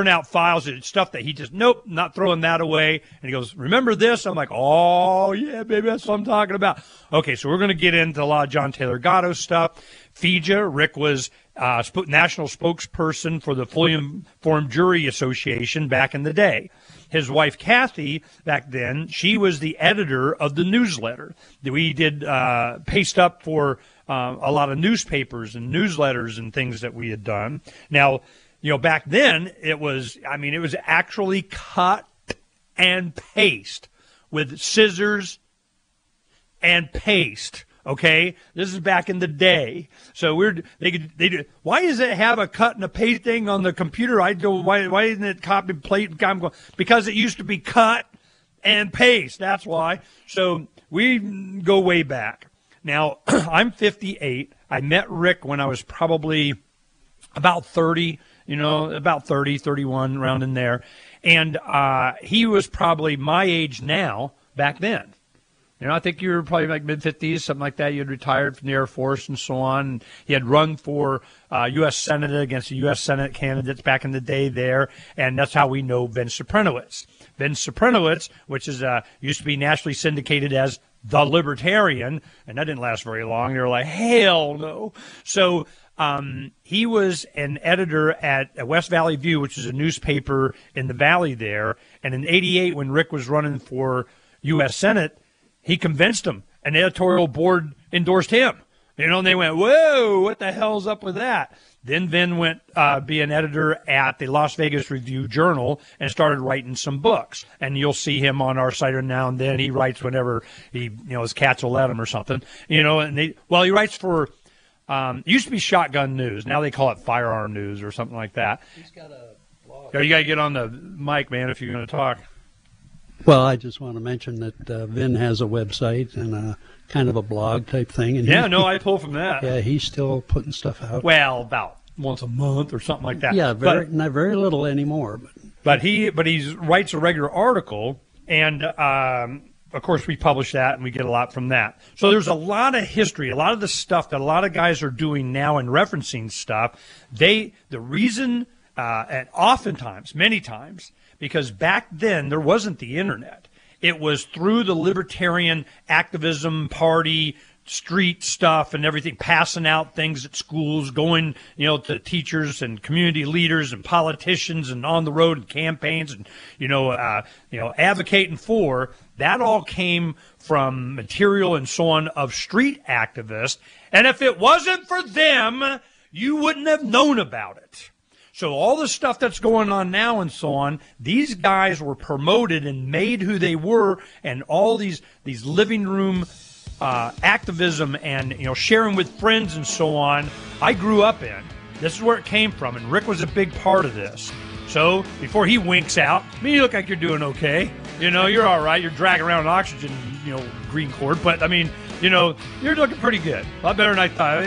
out files, stuff that he just, nope, not throwing that away. And he goes, remember this? I'm like, oh, yeah, baby, that's what I'm talking about. Okay, so we're going to get into a lot of John Taylor Gatto stuff. FIJA, Rick was national spokesperson for the Fully Informed Jury Association back in the day. His wife, Kathy, back then, she was the editor of the newsletter. We did paste up for a lot of newspapers and newsletters and things that we had done. Now, back then, it was actually cut and paste with scissors and paste. Okay, this is back in the day. So why does it have a cut and a paste thing on the computer? I go, why isn't it copy plate? I'm going, because it used to be cut and paste. That's why. So we go way back. Now I'm 58. I met Rick when I was probably about 30. About 30, 31, around in there, and he was probably my age now back then. I think you were probably like mid-50s, something like that. You had retired from the Air Force and so on. He had run for U.S. Senate against the U.S. Senate candidates back in the day there, and that's how we know Ben Suprenowitz. Ben Suprenowitz, which is used to be nationally syndicated as The Libertarian, and that didn't last very long. They were like, hell no. So he was an editor at West Valley View, which is a newspaper in the valley there, and in '88 when Rick was running for U.S. Senate, he convinced them. An editorial board endorsed him. And they went, whoa, what the hell's up with that? Then Vin went be an editor at the Las Vegas Review-Journal and started writing some books. And you'll see him on our site now and then. He writes whenever his cats will let him or something. He writes for, used to be Shotgun News. Now they call it Firearm News or something like that. He's got a blog. You got to get on the mic, man, if you're going to talk. Well, I just want to mention that Vin has a website and a kind of a blog type thing. And I pull from that. Yeah, he's still putting stuff out. Well, about once a month or something like that. Yeah, not very little anymore. But he writes a regular article, and of course, we publish that and we get a lot from that. So there's a lot of history, a lot of the stuff that a lot of guys are doing now and referencing stuff. The reason, and oftentimes, many times, because back then there wasn't the internet. It was through the libertarian activism party, street stuff and everything, passing out things at schools, going, to teachers and community leaders and politicians and on the road and campaigns and, advocating for. That all came from material and so on of street activists. And if it wasn't for them, you wouldn't have known about it. So all the stuff that's going on now and so on, these guys were promoted and made who they were, and all these living room activism and sharing with friends and so on, I grew up in. This is where it came from, and Rick was a big part of this. So before he winks out, you look like you're doing okay. You're all right. You're dragging around an oxygen, green cord, but you're looking pretty good. A lot better than I thought.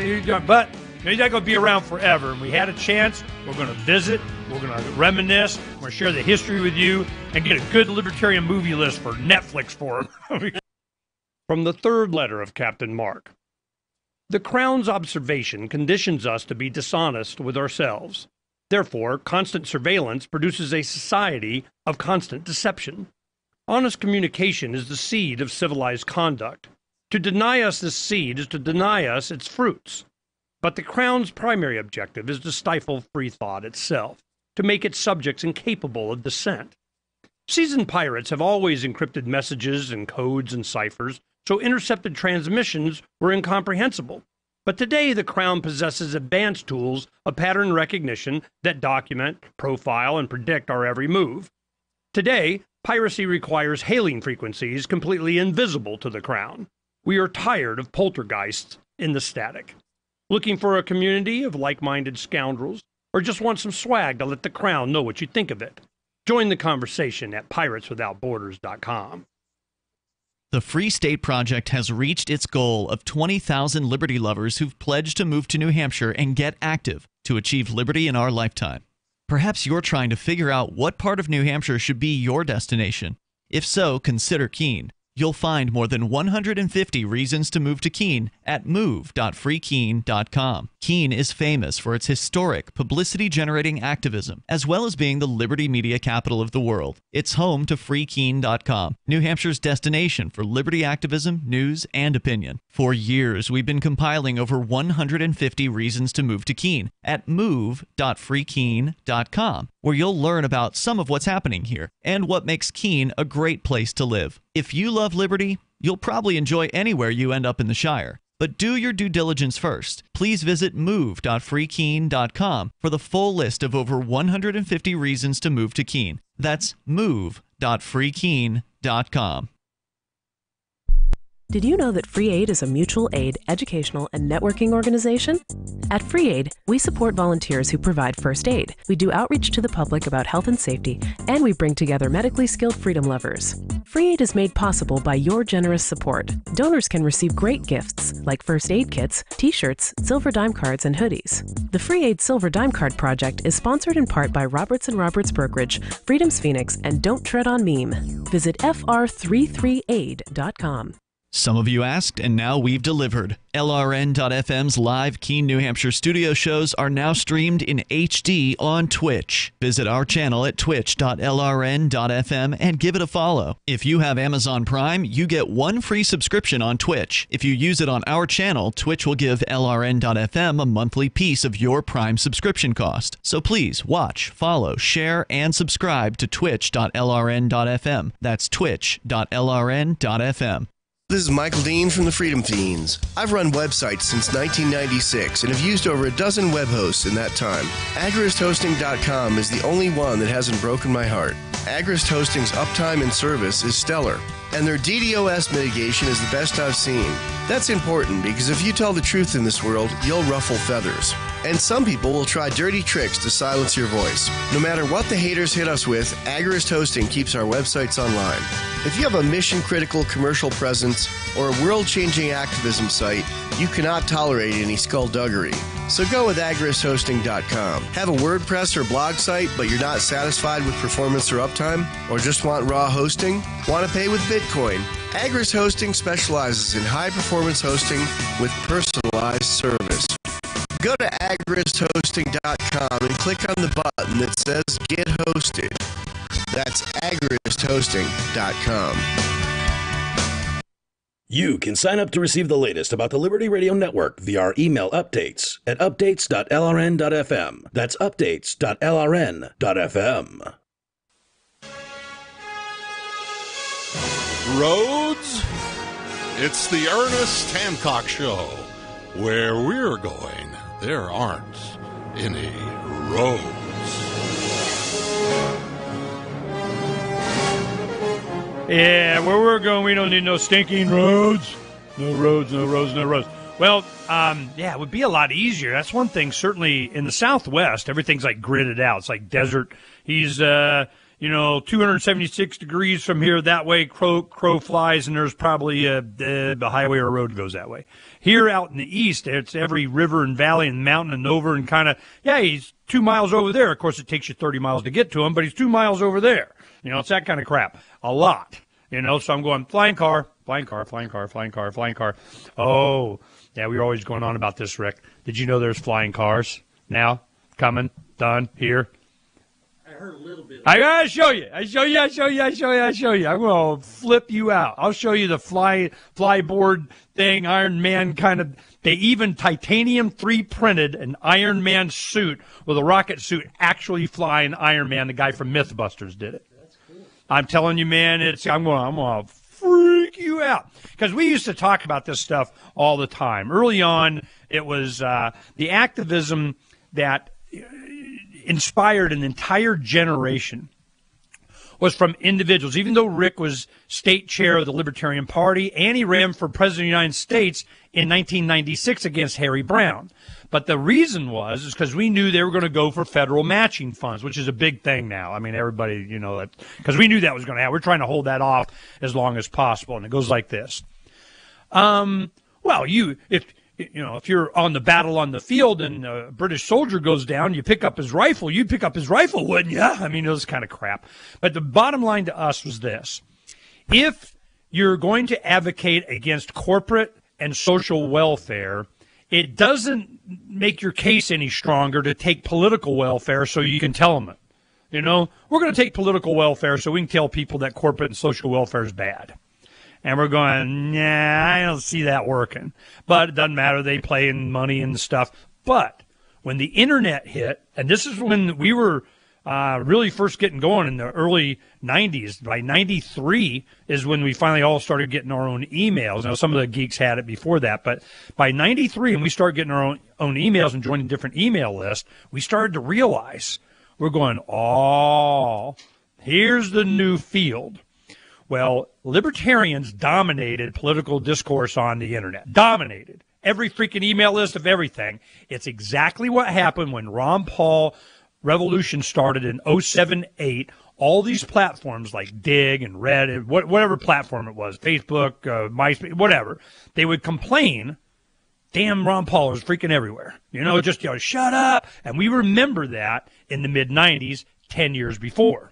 But you're not going to be around forever, and we had a chance. We're going to visit. We're going to reminisce. We're going to share the history with you and get a good libertarian movie list for Netflix for them. From the third letter of Captain Mark. The Crown's observation conditions us to be dishonest with ourselves. Therefore, constant surveillance produces a society of constant deception. Honest communication is the seed of civilized conduct. To deny us this seed is to deny us its fruits. But the Crown's primary objective is to stifle free thought itself, to make its subjects incapable of dissent. Seasoned pirates have always encrypted messages and codes and ciphers, so intercepted transmissions were incomprehensible. But today the Crown possesses advanced tools of pattern recognition that document, profile, and predict our every move. Today, piracy requires hailing frequencies completely invisible to the Crown. We are tired of poltergeists in the static. Looking for a community of like-minded scoundrels, or just want some swag to let the Crown know what you think of it? Join the conversation at pirateswithoutborders.com. The Free State Project has reached its goal of 20,000 liberty lovers who've pledged to move to New Hampshire and get active to achieve liberty in our lifetime. Perhaps you're trying to figure out what part of New Hampshire should be your destination. If so, consider Keene. You'll find more than 150 reasons to move to Keene at move.freekeene.com. Keene is famous for its historic, publicity-generating activism, as well as being the liberty media capital of the world. It's home to freekeene.com, New Hampshire's destination for liberty activism, news, and opinion. For years, we've been compiling over 150 reasons to move to Keene at move.freekeene.com, where you'll learn about some of what's happening here and what makes Keene a great place to live. If you love liberty, you'll probably enjoy anywhere you end up in the Shire. But do your due diligence first. Please visit move.freekeene.com for the full list of over 150 reasons to move to Keene. That's move.freekeene.com. Did you know that Free Aid is a mutual aid, educational, and networking organization? At Free Aid, we support volunteers who provide first aid. We do outreach to the public about health and safety, and we bring together medically skilled freedom lovers. Free Aid is made possible by your generous support. Donors can receive great gifts like first aid kits, t-shirts, silver dime cards, and hoodies. The Free Aid Silver Dime Card Project is sponsored in part by Roberts & Roberts Brokerage, Freedom's Phoenix, and Don't Tread on Meme. Visit fr33aid.com. Some of you asked, and now we've delivered. LRN.FM's live Keene, New Hampshire studio shows are now streamed in HD on Twitch. Visit our channel at twitch.lrn.fm and give it a follow. If you have Amazon Prime, you get one free subscription on Twitch. If you use it on our channel, Twitch will give LRN.FM a monthly piece of your Prime subscription cost. So please watch, follow, share, and subscribe to twitch.lrn.fm. That's twitch.lrn.fm. This is Michael Dean from the Freedom Fiends. I've run websites since 1996 and have used over a dozen web hosts in that time. AgristHosting.com is the only one that hasn't broken my heart. Agrist Hosting's uptime and service is stellar, and their DDoS mitigation is the best I've seen. That's important because if you tell the truth in this world, you'll ruffle feathers. And some people will try dirty tricks to silence your voice. No matter what the haters hit us with, Agrist Hosting keeps our websites online. If you have a mission-critical commercial presence or a world-changing activism site, you cannot tolerate any skullduggery. So go with agrishosting.com. Have a WordPress or blog site, but you're not satisfied with performance or uptime? Or just want raw hosting? Want to pay with Bitcoin? Agris Hosting specializes in high-performance hosting with personalized service. Go to agrishosting.com and click on the button that says Get Hosted. That's agrishosting.com. You can sign up to receive the latest about the Liberty Radio Network via our email updates at updates.lrn.fm. That's updates.lrn.fm. Roads? It's the Ernest Hancock Show. Where we're going, there aren't any roads. Yeah, where we're going, we don't need no stinking roads. No roads, no roads, no roads. Well, yeah, it would be a lot easier. That's one thing. Certainly in the Southwest, everything's like gridded out. It's like desert. He's, 276 degrees from here that way. Crow flies, and there's probably a highway or a road goes that way. Here out in the East, it's every river and valley and mountain and over and kind of, yeah, he's 2 miles over there. Of course, it takes you 30 miles to get to him, but he's 2 miles over there. It's that kind of crap. A lot. So I'm going flying car. Oh, yeah, we were always going on about this, Rick. Did you know there's flying cars now? Coming, done, here. I heard a little bit. I gotta show you. I show you. I'm going to flip you out. I'll show you the flyboard thing, Iron Man kind of. They even titanium 3 printed an Iron Man suit with a rocket suit actually flying Iron Man. The guy from Mythbusters did it. I'm telling you, man, I'm going to freak you out. Because we used to talk about this stuff all the time. Early on, it was the activism that inspired an entire generation was from individuals. Even though Rick was state chair of the Libertarian Party, and he ran for president of the United States in 1996 against Harry Brown. But the reason is because we knew they were going to go for federal matching funds, which is a big thing now. I mean, everybody, because we knew that was going to happen. We're trying to hold that off as long as possible. And it goes like this. If you're on the battle on the field and a British soldier goes down, you pick up his rifle. You'd pick up his rifle, wouldn't you? I mean, it was kind of crap. But the bottom line to us was this. If you're going to advocate against corporate and social welfare, it doesn't make your case any stronger to take political welfare so you can tell them it. We're going to take political welfare so we can tell people that corporate and social welfare is bad. And we're going, nah, I don't see that working. But it doesn't matter. They play in money and stuff. But when the internet hit, and this is when we were really first getting going in the early 90s. By 93 is when we finally all started getting our own emails. Now, some of the geeks had it before that. But by 93, and we started getting our own emails and joining different email lists, we started to realize we're going, oh, here's the new field. Well, libertarians dominated political discourse on the internet. Dominated. Every freaking email list of everything. It's exactly what happened when Ron Paul revolution started in 07-08. All these platforms like Dig and Reddit, whatever platform it was, Facebook, MySpace, whatever, they would complain, damn, Ron Paul is freaking everywhere. Shut up. And we remember that in the mid-90s, 10 years before.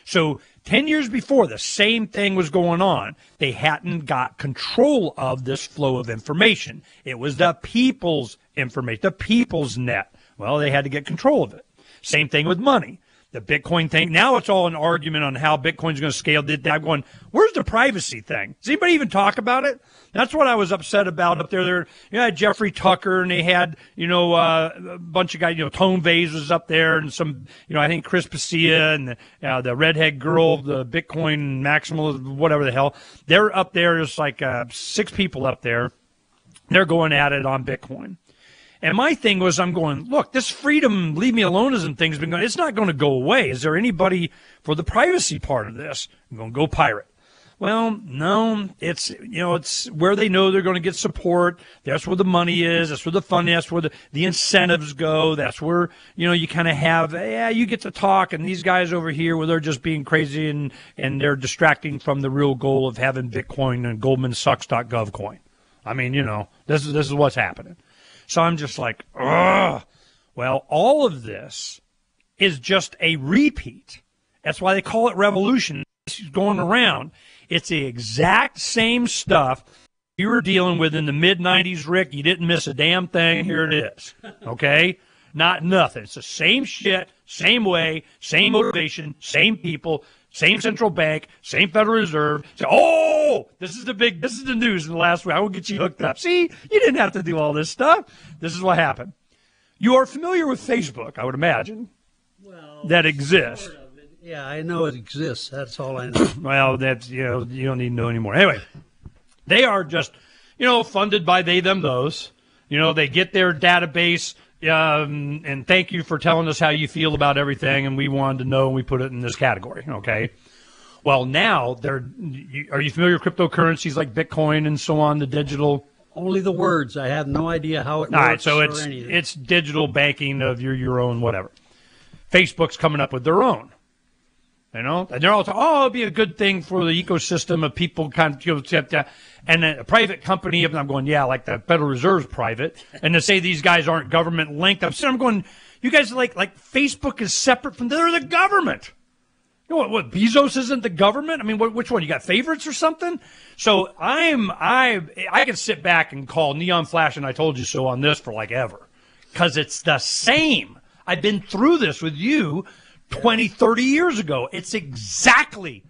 So 10 years before, the same thing was going on. They hadn't got control of this flow of information. It was the people's information, the people's net. Well, they had to get control of it. Same thing with money. The Bitcoin thing, now it's all an argument on how Bitcoin's going to scale. I'm going, where's the privacy thing? Does anybody even talk about it? That's what I was upset about up there. Jeffrey Tucker, and they had, a bunch of guys, Tone Vase was up there, and some, I think Chris Pacia and the redhead girl, the Bitcoin maximalist, whatever the hell. They're up there. There's like 6 people up there. They're going at it on Bitcoin. And my thing was, I'm going, look, this freedom, leave me aloneism thing's been going, it's not going to go away. Is there anybody for the privacy part of this? I'm going, go pirate. Well, no, it's where they know they're going to get support. That's where the money is. That's where the fun is. That's where the incentives go. That's where, you kind of have, you get to talk, and these guys over here where they're just being crazy and they're distracting from the real goal of having Bitcoin and GoldmanSucks.gov coin. I mean, this is what's happening. So I'm just like, ugh. Well, all of this is just a repeat. That's why they call it revolution. It's going around. It's the exact same stuff you were dealing with in the mid-'90s, Rick. You didn't miss a damn thing. Here it is. Okay? Not nothing. It's the same shit, same way, same motivation, same people, same central bank, same Federal Reserve. So, oh, this is the news in the last week. I will get you hooked up. See, you didn't have to do all this stuff. This is what happened. You are familiar with Facebook, I would imagine, that exists. Yeah, I know it exists. That's all I know. Well, that's, you don't need to know anymore. Anyway, they are just, funded by they, them, those. They get their database, and thank you for telling us how you feel about everything, and we wanted to know, and we put it in this category, okay? Well, now, are you familiar with cryptocurrencies like Bitcoin and so on, the digital? Only the words. I have no idea how it works. All right, so or anything. it's digital banking of your own whatever. Facebook's coming up with their own. And they're all talking, it'd be a good thing for the ecosystem of people kind of, and a private company, I'm going, yeah, like the Federal Reserve's private, and to say these guys aren't government linked, I'm going, you guys are like Facebook is separate from, they're the government. What, Bezos isn't the government? I mean, which one? You got favorites or something? So I can sit back and call Neon Flash and I told you so on this for like ever, because it's the same. I've been through this with you 20, 30 years ago. It's exactly